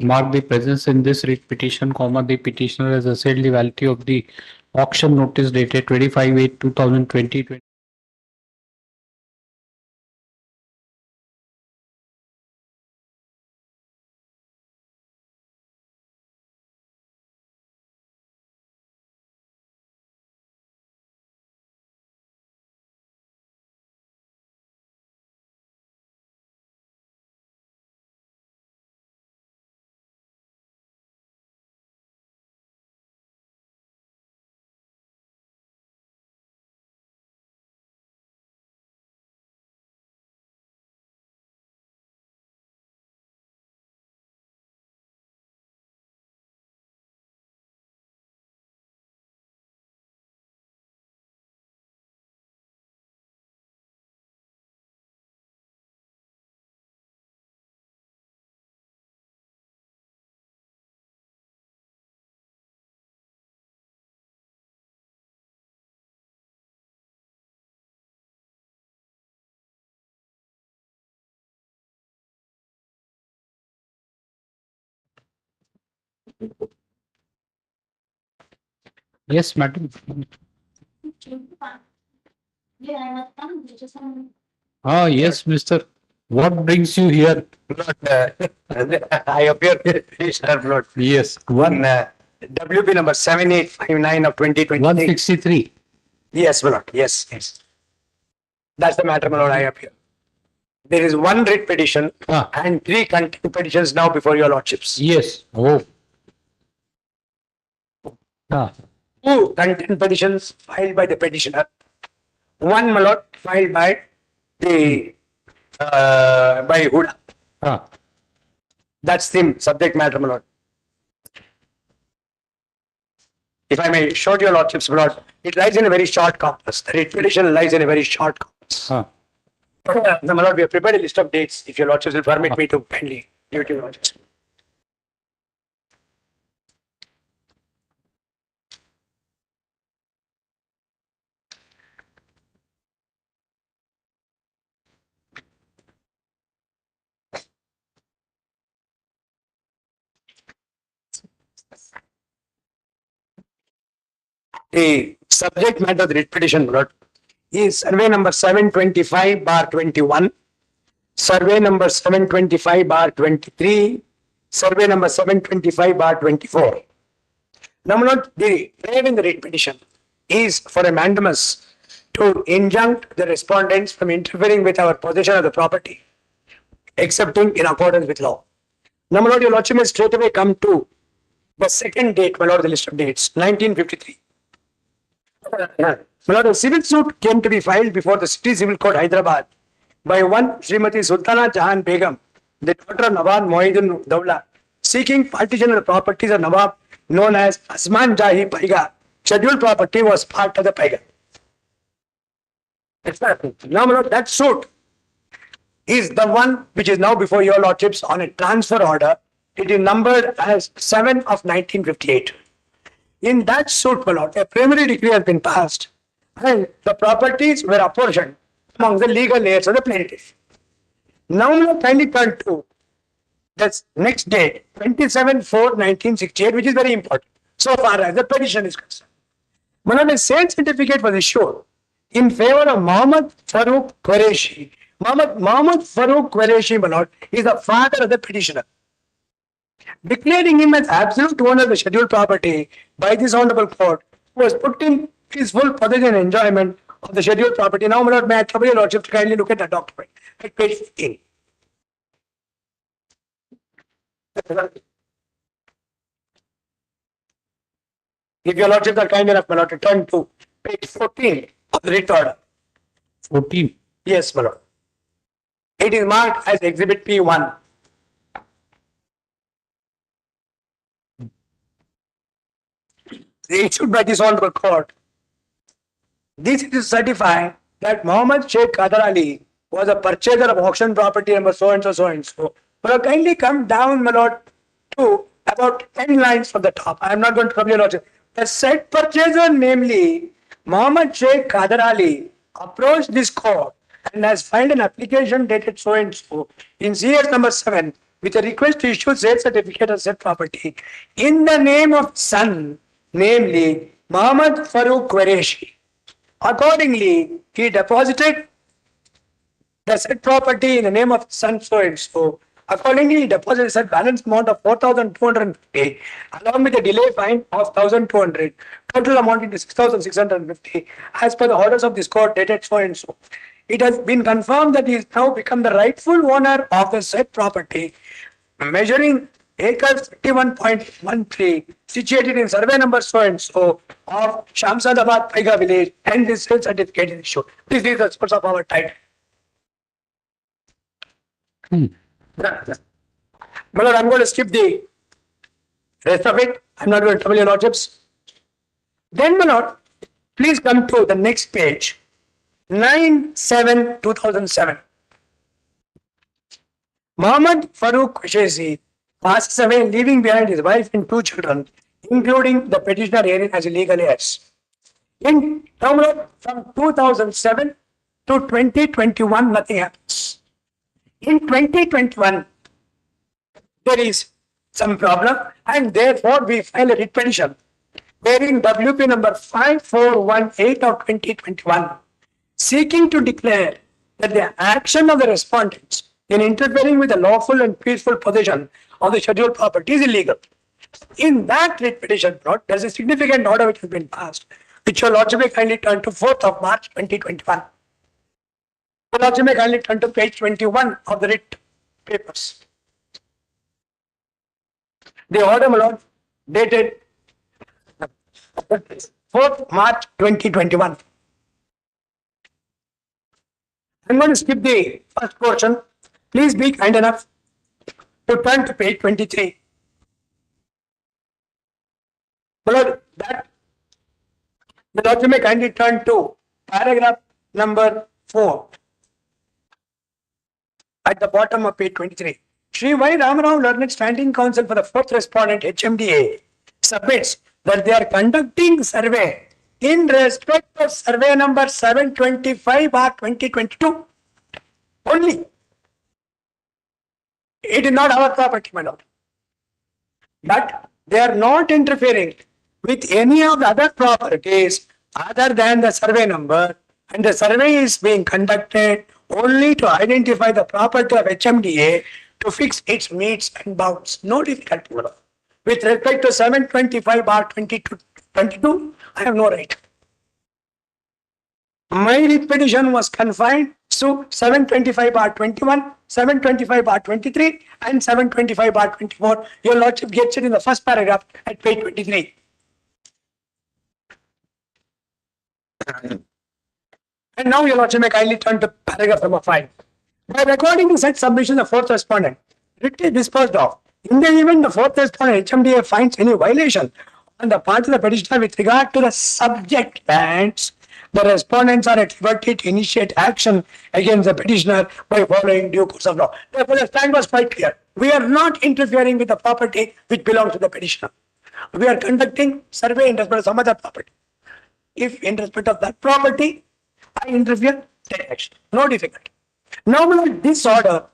[SPEAKER 1] Mark the presence in this writ petition, the petitioner has assailed the validity of the auction notice dated 25/8/2020. Yes, madam. Ah, yes, mister. What brings you here?
[SPEAKER 7] I appear petitioner blood.
[SPEAKER 1] Yes.
[SPEAKER 7] One WP number 7859 of 2023.
[SPEAKER 1] 163.
[SPEAKER 7] Yes, my lord. Yes, yes. That's the matter, my lord. I appear. There is one writ petition and 3 contempt petitions now before your lordships.
[SPEAKER 1] Yes. Oh.
[SPEAKER 7] 2 contempt petitions filed by the petitioner. 1, my lord, filed by the by Huda. That's the subject matter, my lord. If I may show your lordships, my lord, it lies in a very short compass. The writ petition lies in a very short compass. My lord, we have prepared a list of dates. If your lordships will permit me to kindly give it to your lordships. The subject matter of the writ petition, my lord, is survey number 725/21, survey number 725/23, survey number 725/24. Now, my lord, the claim in the writ petition is for a mandamus to injunct the respondents from interfering with our possession of the property, excepting in accordance with law. Now, my lord, your lordship may straight away come to the second date, my lord, the list of dates, 1953. My lord, a civil suit came to be filed before the City Civil Court, Hyderabad, by one Srimati Sultana Jahan Begum, the daughter of Nawab Mohiddin Dawla, seeking partition of the properties of Nawab known as Asman Jahi Paiga. Scheduled property was part of the Paiga. Now, my lord, that suit is the one which is now before your lordships on a transfer order. It is numbered as 7 of 1958. In that suit, my lord, a preliminary decree has been passed and the properties were apportioned among the legal heirs of the plaintiff. Now, my lord, kindly turn to the next date, 27/4/1968, which is very important so far as the petition is concerned.
[SPEAKER 17] One of the sale certificate was issued in favor of Mohammed Farooq Qureshi. Mohammed Farooq Qureshi, my lord, is the father of the petitioner. Declaring him as absolute owner of the scheduled property by this honorable court, who was put in his full possession and enjoyment of the scheduled property. Now, my lord, may I trouble your lordship to kindly look at that document at page 15. If your lordship are kind enough, my lord, to turn to page 14 of the writ order.
[SPEAKER 1] 14.
[SPEAKER 17] Yes, my lord. It is marked as Exhibit P1. Issued by this honorable court. This is to certify that Mohammed Sheikh Qadar Ali was a purchaser of auction property number so and so, so and so. But kindly come down, my lord, to about 10 lines from the top. I am not going to trouble your lordship. The said purchaser, namely Mohammed Sheikh Qadar Ali, approached this court and has filed an application dated so and so in CS number 7 with a request to issue sale certificate of said property in the name of son, namely Mohammed Farooq Qureshi. Accordingly, he deposited the said property in the name of son so and so. Accordingly, he deposited said balance amount of 4,250 along with a delay fine of 1,200, total amounting to 6,650 as per the orders of this court dated so and so. It has been confirmed that he has now become the rightful owner of the said property, measuring acres 51.13, situated in survey number so and so of Shamsadabad Paiga village, and this sale certificate is issued. This is the source of our title. But I'm going to skip the rest of it. I'm not going to trouble your lordships. Then, my lord, please come to the next page. 9/7/2007. Mohammed Farooq Qureshi passes away, leaving behind his wife and 2 children, including the petitioner herein as a legal heirs. In from 2007 to 2021, nothing happens. In 2021, there is some problem, and therefore we file a writ petition bearing WP number 5418 of 2021, seeking to declare that the action of the respondents in interfering with the lawful and peaceful possession of the scheduled property is illegal. In that writ petition, there is a significant order which has been passed, which your lordship may kindly turn to 4th of March 2021. Your lordship may kindly turn to page 21 of the writ papers. The order, my lord, dated 4th March 2021. I'm going to skip the first portion. Please be kind enough to turn to page 23. My lord, that the lordship may kindly turn to paragraph number 4 at the bottom of page 23. Shri Y. Ramarao, Learned Standing Counsel for the 4th respondent, HMDA, submits that they are conducting survey in respect of survey number 725/2022 only. It is not our property, my lord. But they are not interfering with any of the other properties other than the survey number, and the survey is being conducted only to identify the property of HMDA to fix its meets and bounds. No difficulty, my lord. With respect to 725/2022, I have no right. My writ petition was confined to 725/21, 725/23, and 725/24. Your lordship gets it in the first paragraph at page 23. And now your lordship may kindly turn to paragraph number 5. By recording the said submission, the 4th respondent, writ is disposed of. In the event the 4th respondent HMDA finds any violation on the part of the petitioner with regard to the subject lands, the respondents are at liberty to initiate action against the petitioner by following due course of law. Therefore, the stand was quite clear. We are not interfering with the property which belongs to the petitioner. We are conducting survey in respect of some other property. If in respect of that property, I interfere, take action. No difficulty. Now, this order,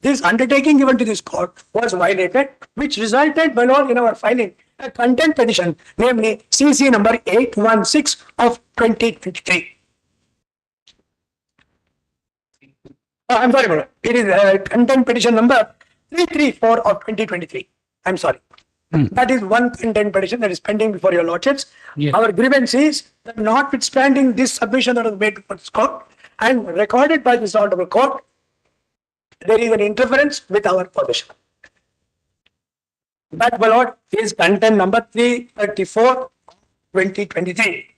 [SPEAKER 17] this undertaking given to this court was violated, which resulted, my lord, in our filing a content petition, namely CC number 816 of 2023. I'm sorry, madam. It is content petition number 334 of 2023. I'm sorry. That is one content petition that is pending before your lordships.
[SPEAKER 1] Yes.
[SPEAKER 17] Our grievance is that notwithstanding this submission that was made before this court and recorded by this honorable court, there is an interference with our position. That, my lord, is content number 334, 2023.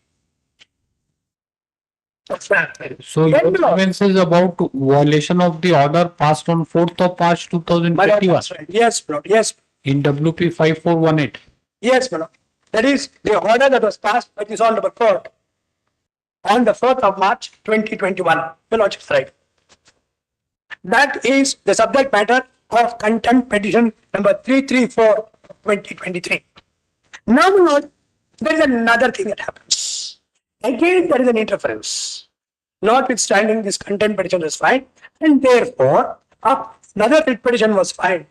[SPEAKER 1] So your grievance is about violation of the order passed on 4th of March
[SPEAKER 17] My lord,
[SPEAKER 1] 2021
[SPEAKER 17] that's right. Yes, my lord. Yes.
[SPEAKER 1] in WP 5418.
[SPEAKER 17] Yes, my lord. That is the order that was passed by this honorable court on the 4th of March 2021. Your lordship's right. That is the subject matter of contempt petition number 334 2023. Now, my lord, there is another thing that happens. Again, there is an interference. Notwithstanding this contempt petition is fine, and therefore, another writ petition was filed.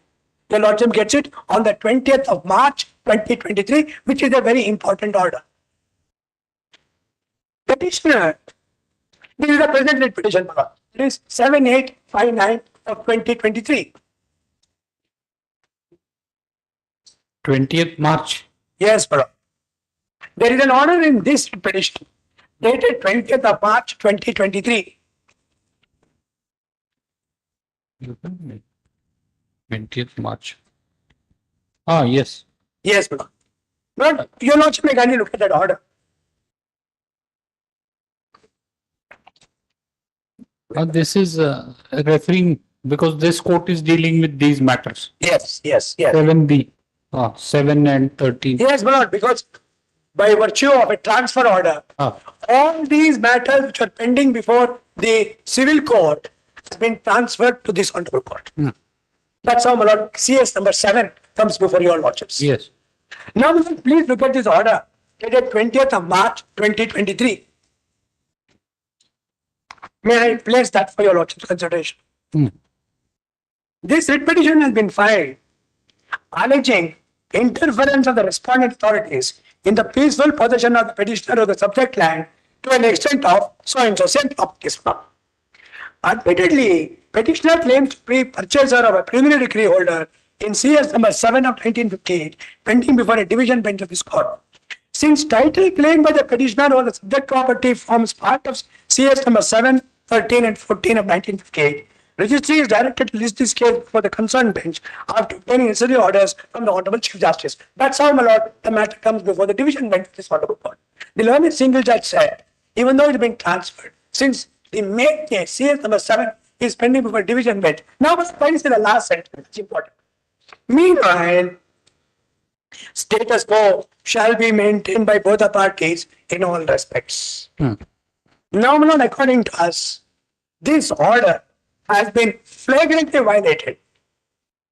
[SPEAKER 17] The lordship gets it on the 20th of March 2023, which is a very important order. Petitioner, this is the present writ petition. It is 7859 of 2023.
[SPEAKER 1] 20th March.
[SPEAKER 17] Yes, madam. There is an order in this petition dated 20th of March 2023.
[SPEAKER 1] 20th March. Ah, yes.
[SPEAKER 17] Yes, madam. But your lordship may kindly look at that order.
[SPEAKER 1] This is referring because this court is dealing with these matters.
[SPEAKER 17] Yes, yes, yes.
[SPEAKER 1] 7B, 7 and 13.
[SPEAKER 17] Yes, my lord, because by virtue of a transfer order, all these matters which are pending before the civil court has been transferred to this honorable court. That's how, my lord, CS number 7 comes before your lordships.
[SPEAKER 1] Yes.
[SPEAKER 17] Now, my lord, please look at this order dated 20th of March 2023. May I place that for your lordship's consideration? This writ petition has been filed alleging interference of the respondent authorities in the peaceful possession of the petitioner of the subject land to an extent of so and so same properties. Admittedly, petitioner claims to be purchaser of a preliminary decree holder in CS number 7 of 1958, pending before a division bench of this court. Since title claimed by the petitioner or the subject property forms part of CS number 7, 13 and 14 of 1958, registry is directed to list this case before the concerned bench after obtaining necessary orders from the Honorable Chief Justice. That's how, my lord, the matter comes before the division bench of this Honorable Court. The learned single judge said, even though it has been transferred, since the main case, CS number 7, is pending before division bench. Now, why is the last sentence? It's important. Meanwhile, status quo shall be maintained by both the parties in all respects. Now, my lord, according to us, this order has been flagrantly violated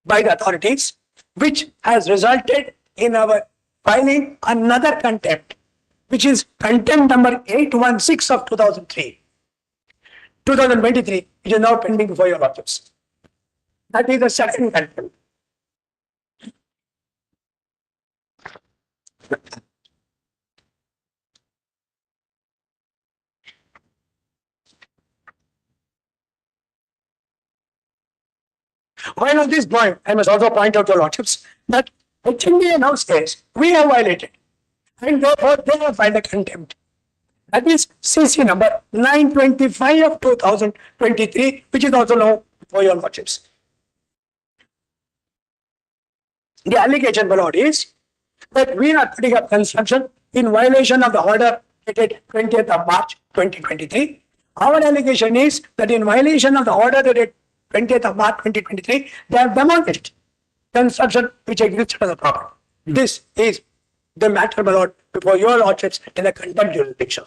[SPEAKER 17] by the authorities, which has resulted in our filing another contempt, which is contempt number 816 of 2003. 2023, which is now pending before your lordships. That is the second contempt. While on this point, I must also point out to your lordships that HNDA now says we have violated and therefore they have filed a contempt. That is CC number 925 of 2023, which is also now for your lordships. The allegation, my lord, is that we are putting up construction in violation of the order dated 20th of March 2023. Our allegation is that in violation of the order dated 20th of March 2023, they have demolished construction which existed on the property. This is the matter, my lord, before your lordships in the contempt jurisdiction.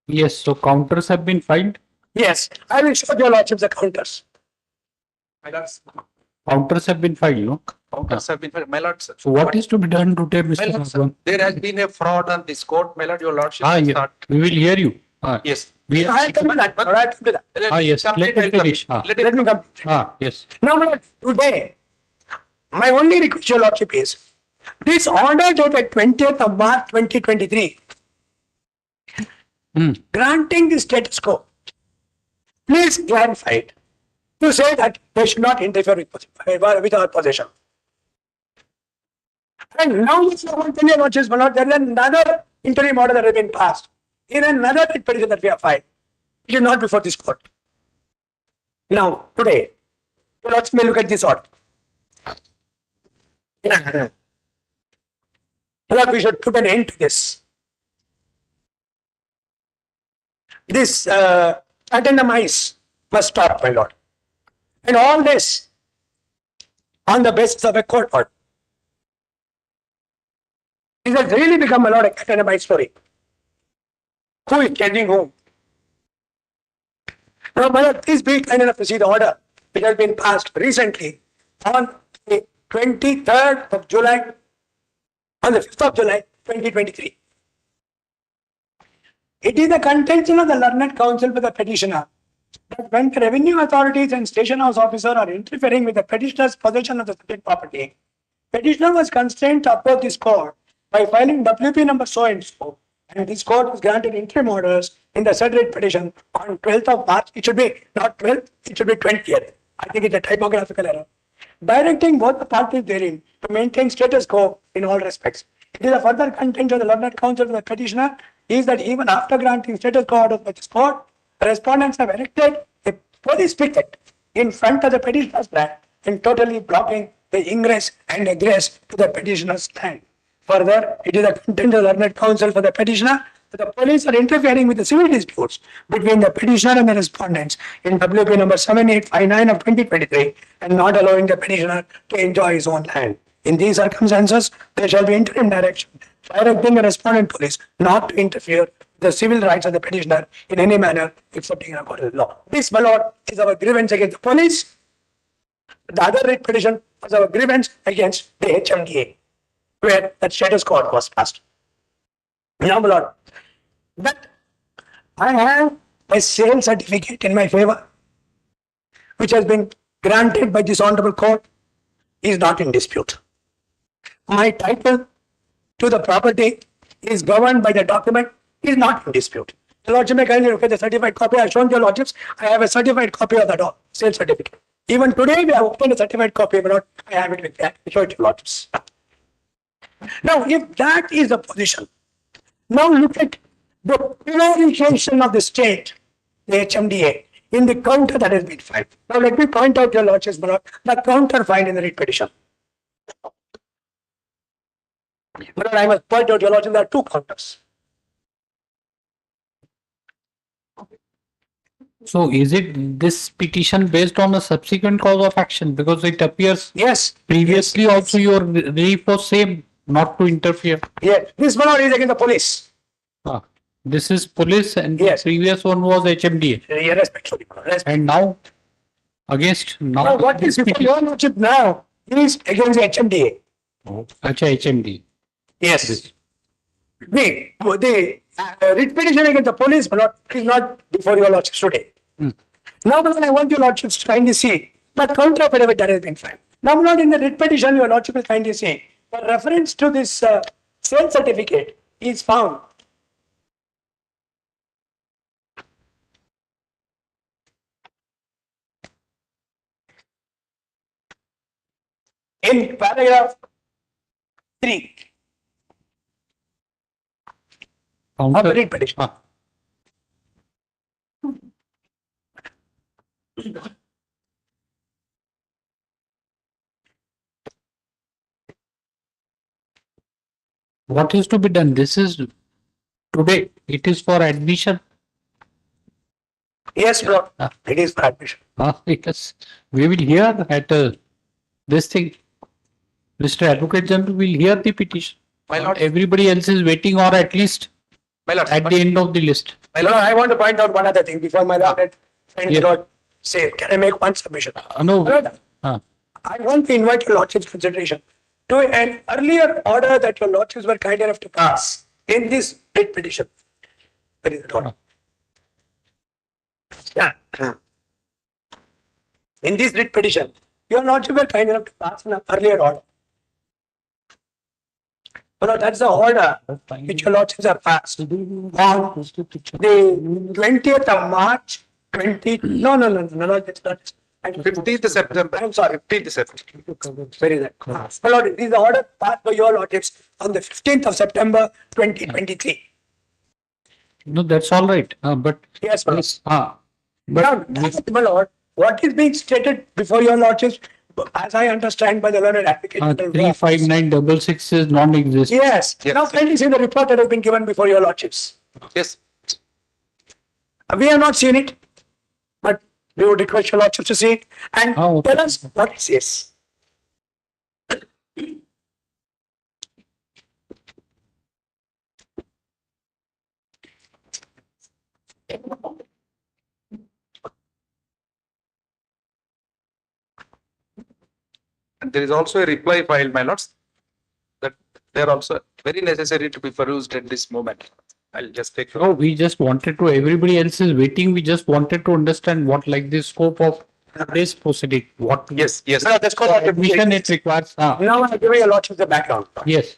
[SPEAKER 1] Yes, so counters have been filed.
[SPEAKER 17] Yes, I will show your lordships the counters.
[SPEAKER 1] Counters have been filed, no?
[SPEAKER 18] Counters have been filed, my lord.
[SPEAKER 1] So what is to be done today,
[SPEAKER 18] My
[SPEAKER 1] Mr.
[SPEAKER 18] lord, sir,
[SPEAKER 1] Raghavan?
[SPEAKER 18] there has been a fraud on this court, my lord, your lordship.
[SPEAKER 1] Yeah, we will hear you.
[SPEAKER 18] Yes.
[SPEAKER 1] We
[SPEAKER 17] I come to that. All right, come to that.
[SPEAKER 1] yes, let me finish.
[SPEAKER 17] Let me come.
[SPEAKER 1] Yes.
[SPEAKER 17] Now, my lord, today, My only request, Your Lordship, is this order dated 20th of March 2023, granting the status quo, please clarify it. You say that they should not interfere with our possession. And now, Your Lordship, there is another interim order that has been passed in another petition that we have filed. It is not before this court. Now, today, Your Lordship may look at this order. Lord, we should put an end to this. This addendum-ize must stop, my lord. And all this on the basis of a court order. It has really become a lot of addendum-ize story. Who is changing whom? Now, my lord, please be kind enough to see the order which has been passed recently on the 23rd of July, on the 5th of July, 2023. It is the contention of the learned counsel with the petitioner that when the revenue authorities and station house officer are interfering with the petitioner's possession of the subject property, petitioner was constrained to approach this court by filing WP number so and so, and this court was granted interim orders in the said writ petition on 12th of March. It should be not 12th, it should be 20th. I think it's a typographical error. Directing both the parties therein to maintain status quo in all respects. It is a further contention of the learned counsel of the petitioner is that even after granting status quo orders by this court, the respondents have erected a police picket in front of the petitioner's land and totally blocking the ingress and egress to the petitioner's land. Further, it is a contention of the learned counsel for the petitioner that the police are interfering with the civil disputes between the petitioner and the respondents in WP number 7859 of 2023 and not allowing the petitioner to enjoy his own land. In these circumstances, there shall be interim direction directing the respondent police not to interfere with the civil rights of the petitioner in any manner except in accordance with law. This, my lord, is our grievance against the police. The other writ petition was our grievance against the HMDA, where that status quo was passed. Now, my lord, that I have a sale certificate in my favor, which has been granted by this honorable court, is not in dispute. My title to the property is governed by the document, is not in dispute. The Lordship may kindly look at the certified copy. I have shown your Lordships. I have a certified copy of that sale certificate. Even today, we have obtained a certified copy, but I have it with that. I show it to your Lordships. Now, if that is the position, now look at the prevarication of the state, the HMDA, in the counter that has been filed. Now, let me point out, your Lordships, the counter filed in the writ petition. But I must point out, your Lordship, there are two counters.
[SPEAKER 1] So is it this petition based on a subsequent cause of action? Because it appears previously also your relief was same, not to interfere.
[SPEAKER 17] Yes, this one is against the police.
[SPEAKER 1] This is police and the previous one was HMDA.
[SPEAKER 17] Yes, respectfully.
[SPEAKER 1] And now against
[SPEAKER 17] now what is before your Lordship now is against the HMDA.
[SPEAKER 1] Acha, HMDA.
[SPEAKER 17] Yes. The writ petition against the police is not before your Lordships today. Now, I want your Lordships to kindly see the counter affidavit that has been filed. Now, not in the writ petition, your Lordship will kindly see the reference to this sale certificate is found in paragraph 3 of the writ petition.
[SPEAKER 1] What is to be done? This is today. It is for admission.
[SPEAKER 17] Yes, bro. It is for admission.
[SPEAKER 1] Yes. We will hear at this thing. Mr. Advocate General will hear the petition.
[SPEAKER 18] My lord.
[SPEAKER 1] Everybody else is waiting, or at least at the end of the list.
[SPEAKER 17] My lord, I want to point out one other thing before my lord friends lord say. Can I make one submission?
[SPEAKER 1] No.
[SPEAKER 17] I want to invite your Lordship's consideration to an earlier order that your Lordships were kind enough to pass in this writ petition. Where is the order? Yeah. In this writ petition, Your lordship were kind enough to pass an earlier order. Well, that's the order which your lordships have passed on the 20th of March, no, that's not.
[SPEAKER 18] 15th September.
[SPEAKER 17] I'm sorry.
[SPEAKER 18] 15th September.
[SPEAKER 17] Very good. Well, Lord, this is the order passed by your lordships on the 15th of September, 2023.
[SPEAKER 1] No, that's all right. But
[SPEAKER 17] Yes, ma'am.
[SPEAKER 1] But
[SPEAKER 17] my lord, what is being stated before your lordships, as I understand by the learned advocate.
[SPEAKER 1] 35966 is non-existent.
[SPEAKER 17] Yes. Now kindly see the report that has been given before your lordships.
[SPEAKER 18] Yes.
[SPEAKER 17] We have not seen it, but we would request your lordships to see it and tell us what it says.
[SPEAKER 18] And there is also a reply file, my lords, that they are also very necessary to be perused at this moment. I'll just take.
[SPEAKER 1] No, we just wanted to, everybody else is waiting. We just wanted to understand what like the scope of this proceeding. What?
[SPEAKER 18] Yes.
[SPEAKER 17] No, that's called
[SPEAKER 1] admission it requires.
[SPEAKER 17] Now I'm giving your lordships the background.
[SPEAKER 1] Yes.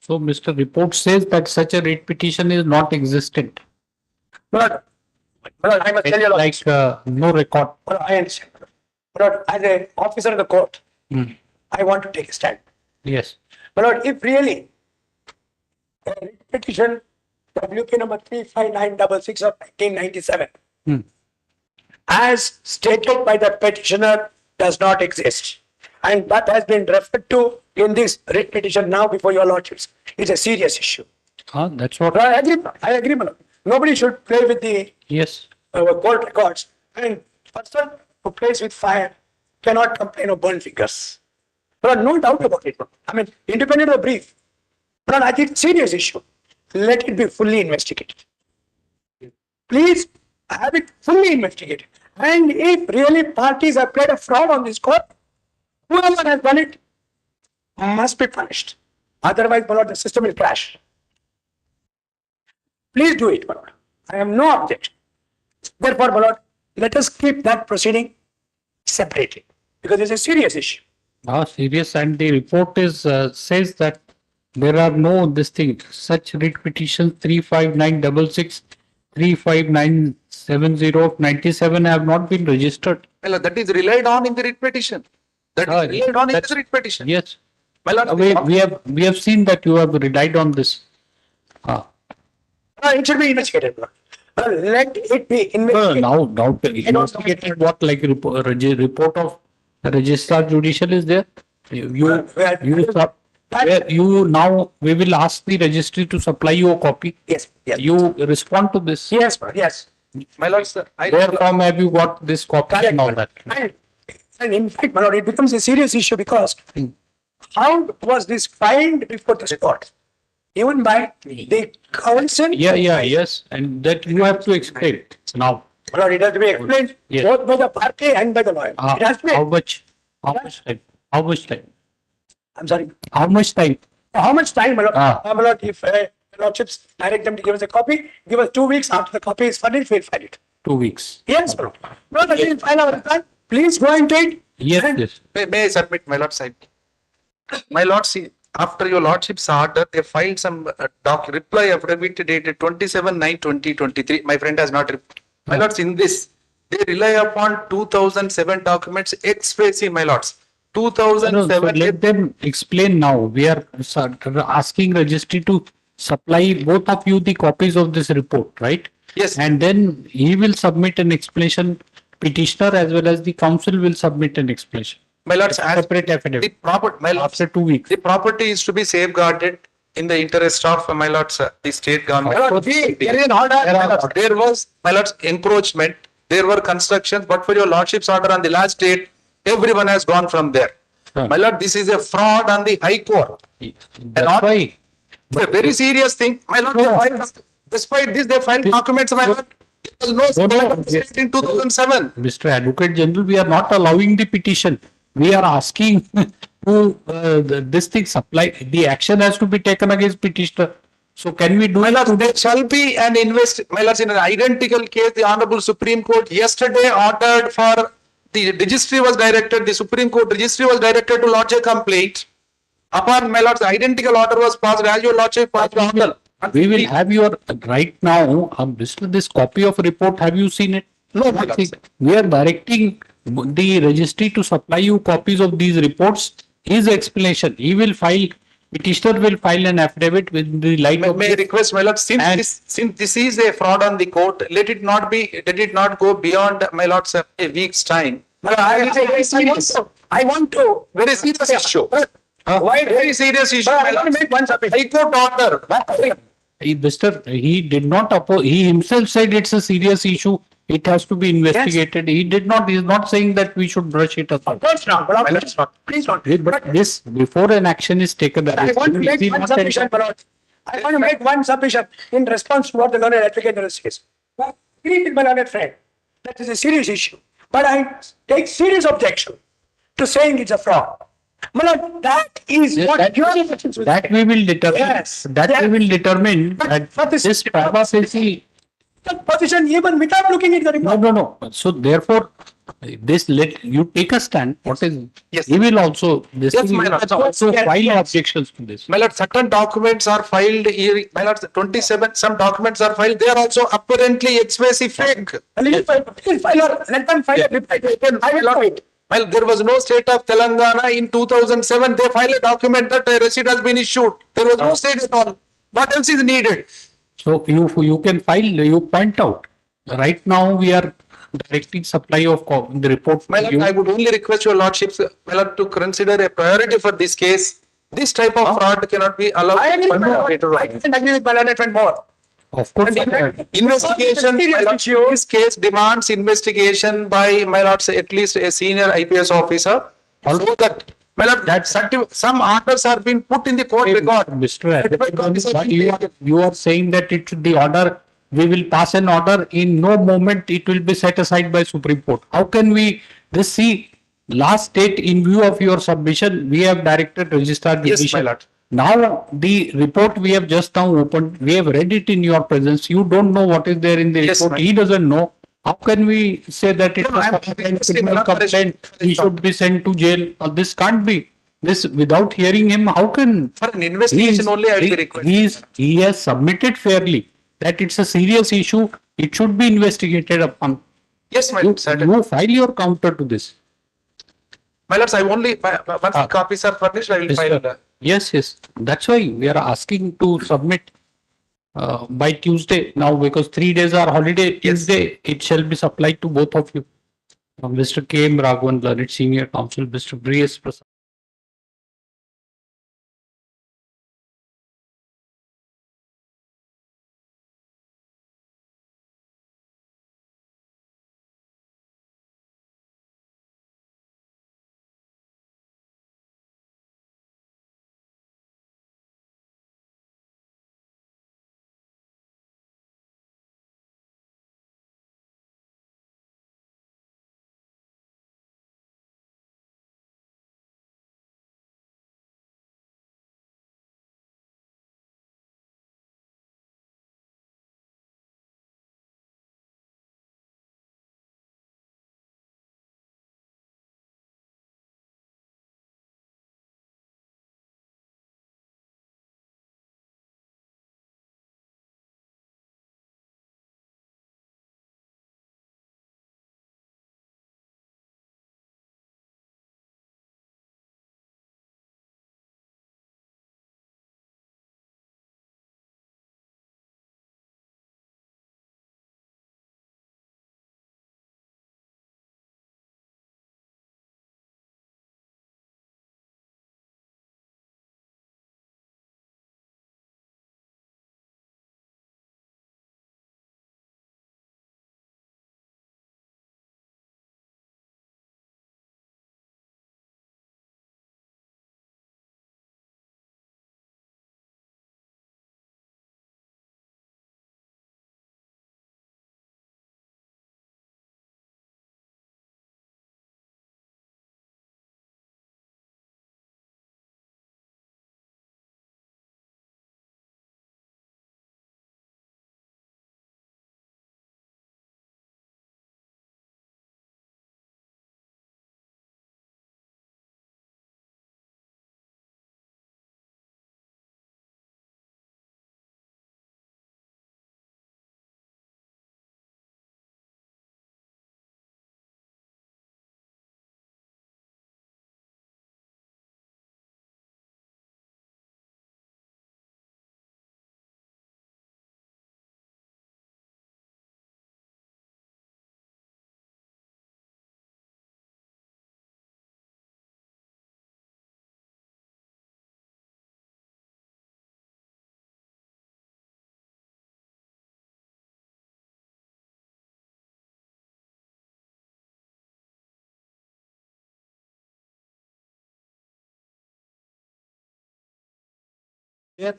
[SPEAKER 1] So Mr. Report says that such a writ petition is not existent.
[SPEAKER 17] But I must tell you,
[SPEAKER 1] like no record.
[SPEAKER 17] I understand. But as an officer of the court, I want to take a stand.
[SPEAKER 1] Yes.
[SPEAKER 17] But if really a writ petition WP number 35966 of 1997, as stated by the petitioner, does not exist, and that has been referred to in this writ petition now before your lordships, is a serious issue.
[SPEAKER 1] That's what
[SPEAKER 17] I agree, my lord. Nobody should play with the court records, and person who plays with fire cannot complain of burnt fingers. But no doubt about it. I mean, independent of the brief. But I think it's a serious issue. Let it be fully investigated. Please have it fully investigated. And if really parties have played a fraud on this court, whoever has done it must be punished. Otherwise, my lord, the system will crash. Please do it, my lord. I have no objection. Therefore, my lord, let us keep that proceeding separately because it's a serious issue.
[SPEAKER 1] Serious, and the report is says that there are no this thing such writ petitions 35966, 35970 of 97 have not been registered.
[SPEAKER 18] Well, that is relied on in the writ petition. That is relied on in the writ petition.
[SPEAKER 1] Yes.
[SPEAKER 18] My lord,
[SPEAKER 1] We have seen that you have relied on this.
[SPEAKER 17] It should be investigated. Let it be investigated.
[SPEAKER 1] Now investigated what, like report of the registrar judicial is there? You now we will ask the registry to supply you a copy.
[SPEAKER 17] Yes.
[SPEAKER 1] You respond to this.
[SPEAKER 17] Yes.
[SPEAKER 18] my lord, sir,
[SPEAKER 1] Where from have you got this copy and all that?
[SPEAKER 17] And in fact, my lord, it becomes a serious issue because how was this filed before the court? Even by the council?
[SPEAKER 1] Yes, and that you have to explain now.
[SPEAKER 17] My lord, it has to be explained both by the party and by the lawyer. It has to be.
[SPEAKER 1] How much time? How much time?
[SPEAKER 17] I'm sorry.
[SPEAKER 1] How much time?
[SPEAKER 17] How much time, my lord? My lord, if lordships direct them to give us a copy, give us 2 weeks after the copy is furnished, we'll file it.
[SPEAKER 1] 2 weeks.
[SPEAKER 17] Yes, my lord. No, that is file our time. Please go and take.
[SPEAKER 1] Yes.
[SPEAKER 18] May I submit, my lord, side? My lord, see, after your lordship's order, they filed some reply affidavit dated 27/9/2023. My friend has not. My lords, in this, they rely upon 2007 documents expressly, my lords. 2007.
[SPEAKER 1] Let them explain now. We are asking registry to supply both of you the copies of this report, right?
[SPEAKER 18] Yes.
[SPEAKER 1] And then he will submit an explanation. Petitioner as well as the council will submit an explanation.
[SPEAKER 18] My lords, as
[SPEAKER 1] separate affidavit.
[SPEAKER 18] my lords,
[SPEAKER 1] after 2 weeks.
[SPEAKER 18] the property is to be safeguarded in the interest of, my lords, the state government.
[SPEAKER 17] There is an order.
[SPEAKER 18] There was, my lords, encroachment. There were constructions, but for your lordship's order on the last date, everyone has gone from there. My lord, this is a fraud on the High Court.
[SPEAKER 1] That's why.
[SPEAKER 18] It's a very serious thing. My lord, despite this, they filed documents, my lord. There was no state in 2007.
[SPEAKER 1] Mr. Advocate General, we are not allowing the petition. We are asking to this thing supply. The action has to be taken against petitioner. So can we do it?
[SPEAKER 18] There shall be an my lords, in an identical case, the Honorable Supreme Court yesterday ordered for the registry was directed, the Supreme Court registry was directed to lodge a complaint. Upon, my lords, the identical order was passed as your lordship passed the order.
[SPEAKER 1] We will have your right now, Mr. This copy of report. Have you seen it?
[SPEAKER 18] No,
[SPEAKER 1] we are directing the registry to supply you copies of these reports. His explanation. He will file. Petitioner will file an affidavit with the light of.
[SPEAKER 18] May I request, my lord, since this is a fraud on the court, let it not go beyond, my lords, a week's time.
[SPEAKER 17] I want to.
[SPEAKER 18] Very serious issue.
[SPEAKER 17] Why?
[SPEAKER 18] Very serious issue.
[SPEAKER 17] I want to make one submission.
[SPEAKER 18] High Court order.
[SPEAKER 1] He did not oppose. He himself said it's a serious issue. It has to be investigated. He did not. He is not saying that we should brush it aside.
[SPEAKER 17] Of course not. Please don't.
[SPEAKER 1] But this, before an action is taken,
[SPEAKER 17] I want to make one submission, I want to make one submission in response to what the learned advocate general says. I agree with my learned friend. That is a serious issue. But I take serious objection to saying it's a fraud. That is what your objections will
[SPEAKER 1] that we will determine.
[SPEAKER 17] Yes.
[SPEAKER 1] That we will determine that this privacy.
[SPEAKER 17] That position even without looking at the report.
[SPEAKER 1] No. So therefore, this let you take a stand. What is?
[SPEAKER 18] Yes.
[SPEAKER 1] He will also. This
[SPEAKER 18] Yes,
[SPEAKER 1] will
[SPEAKER 18] my lord.
[SPEAKER 1] also
[SPEAKER 17] Yes,
[SPEAKER 1] file
[SPEAKER 17] yes.
[SPEAKER 1] objections to this.
[SPEAKER 18] My lord, certain documents are filed here. My lord, 27. Some documents are filed. They are also apparently expressly fake.
[SPEAKER 17] Let them file a reply. I will know it.
[SPEAKER 18] Well, there was no state of Telangana in 2007. They filed a document that a receipt has been issued. There was no state at all. What else is needed?
[SPEAKER 1] So you can file. You point out. Right now we are directing supply of the report.
[SPEAKER 18] My lord, I would only request your lordships, my lord, to consider a priority for this case. This type of fraud cannot be allowed.
[SPEAKER 17] I agree with my learned friend more.
[SPEAKER 1] Of course.
[SPEAKER 18] Investigation, my lord, this case demands investigation by, my lord, at least a senior IPS officer. So that, my lord, that some orders are being put in the court record.
[SPEAKER 1] Mr. You are saying that the order, we will pass an order in no moment it will be set aside by Supreme Court. How can we see last date in view of your submission? We have directed registrar judicial Now, the report we have just now opened, we have read it in your presence. You don't know what is there in the
[SPEAKER 18] Yes,
[SPEAKER 1] report.
[SPEAKER 18] ma'am.
[SPEAKER 1] He doesn't know. How can we say that it's a criminal complaint? He should be sent to jail. This can't be. This without hearing him, how can?
[SPEAKER 18] For an investigation only, I will be requesting.
[SPEAKER 1] He has submitted fairly that it's a serious issue. It should be investigated upon.
[SPEAKER 18] Yes, my lord, certainly.
[SPEAKER 1] You file your counter to this.
[SPEAKER 18] My lords, I only, once the copies are furnished, I will file.
[SPEAKER 1] Yes, yes. That's why we are asking to submit by Tuesday now, because 3 days are holiday. Tuesday, it shall be supplied to both of you. Mr. K. M. Raghavan, Learned Senior Counsel, Mr. Brias Prasad.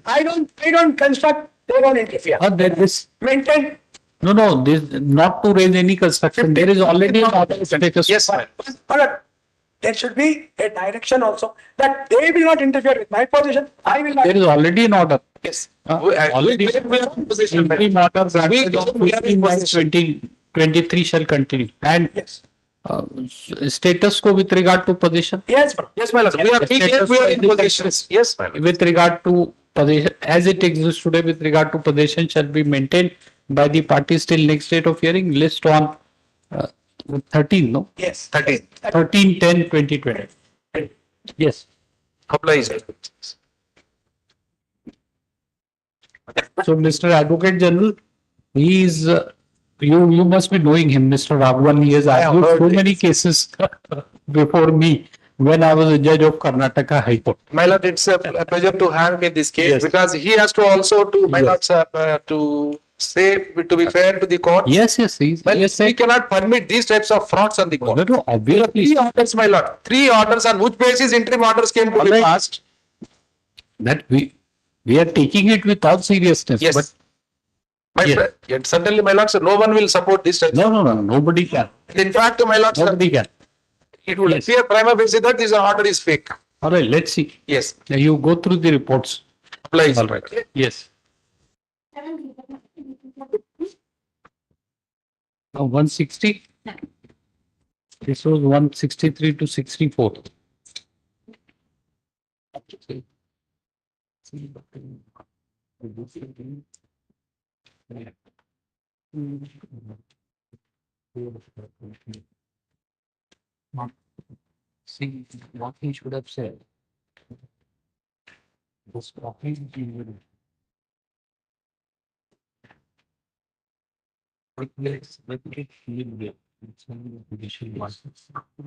[SPEAKER 17] I don't construct, they don't interfere.
[SPEAKER 1] This
[SPEAKER 17] Maintain.
[SPEAKER 1] No, this not to raise any construction. There is already an order status.
[SPEAKER 18] Yes, ma'am.
[SPEAKER 17] But there should be a direction also that they will not interfere with my position. I will not.
[SPEAKER 1] There is already an order.
[SPEAKER 18] Yes.
[SPEAKER 1] Already.
[SPEAKER 18] We are in position.
[SPEAKER 1] Interim order granted on
[SPEAKER 18] We are in
[SPEAKER 1] 15/20/23 shall continue. And
[SPEAKER 17] Yes.
[SPEAKER 1] Status quo with regard to possession.
[SPEAKER 17] Yes, bro.
[SPEAKER 18] Yes, my lord. We are in position. Yes, my lord.
[SPEAKER 1] With regard to possession, as it exists today, with regard to possession shall be maintained by the parties till next date of hearing. List on 13, no?
[SPEAKER 17] Yes.
[SPEAKER 18] 13.
[SPEAKER 1] 13/10/2020. Yes.
[SPEAKER 18] Applies.
[SPEAKER 1] So, Mr. Advocate General, he is, you must be knowing him, Mr. Raghavan. He has argued so many cases before me when I was a judge of Karnataka High Court.
[SPEAKER 18] My lord, it's a pleasure to have him in this case
[SPEAKER 1] Yes.
[SPEAKER 18] because he has to also to, my lord, to say, to be fair to the court.
[SPEAKER 1] Yes,
[SPEAKER 18] Well, we cannot permit these types of frauds on the court.
[SPEAKER 1] No, obviously.
[SPEAKER 18] 3 orders, my lord. 3 orders on which basis interim orders came to be passed.
[SPEAKER 1] That we are taking it with all seriousness.
[SPEAKER 18] Yes.
[SPEAKER 1] But
[SPEAKER 18] Yet certainly, my lord, so no one will support this type.
[SPEAKER 1] no, nobody can.
[SPEAKER 18] In fact, my lord,
[SPEAKER 1] Nobody can.
[SPEAKER 18] it will appear prima facie that this order is fake.
[SPEAKER 1] All right, let's see.
[SPEAKER 18] Yes.
[SPEAKER 1] Now you go through the reports.
[SPEAKER 18] Applies.
[SPEAKER 1] All right. Yes. Now 160. This was 163 to 64. See what he should have said. This copy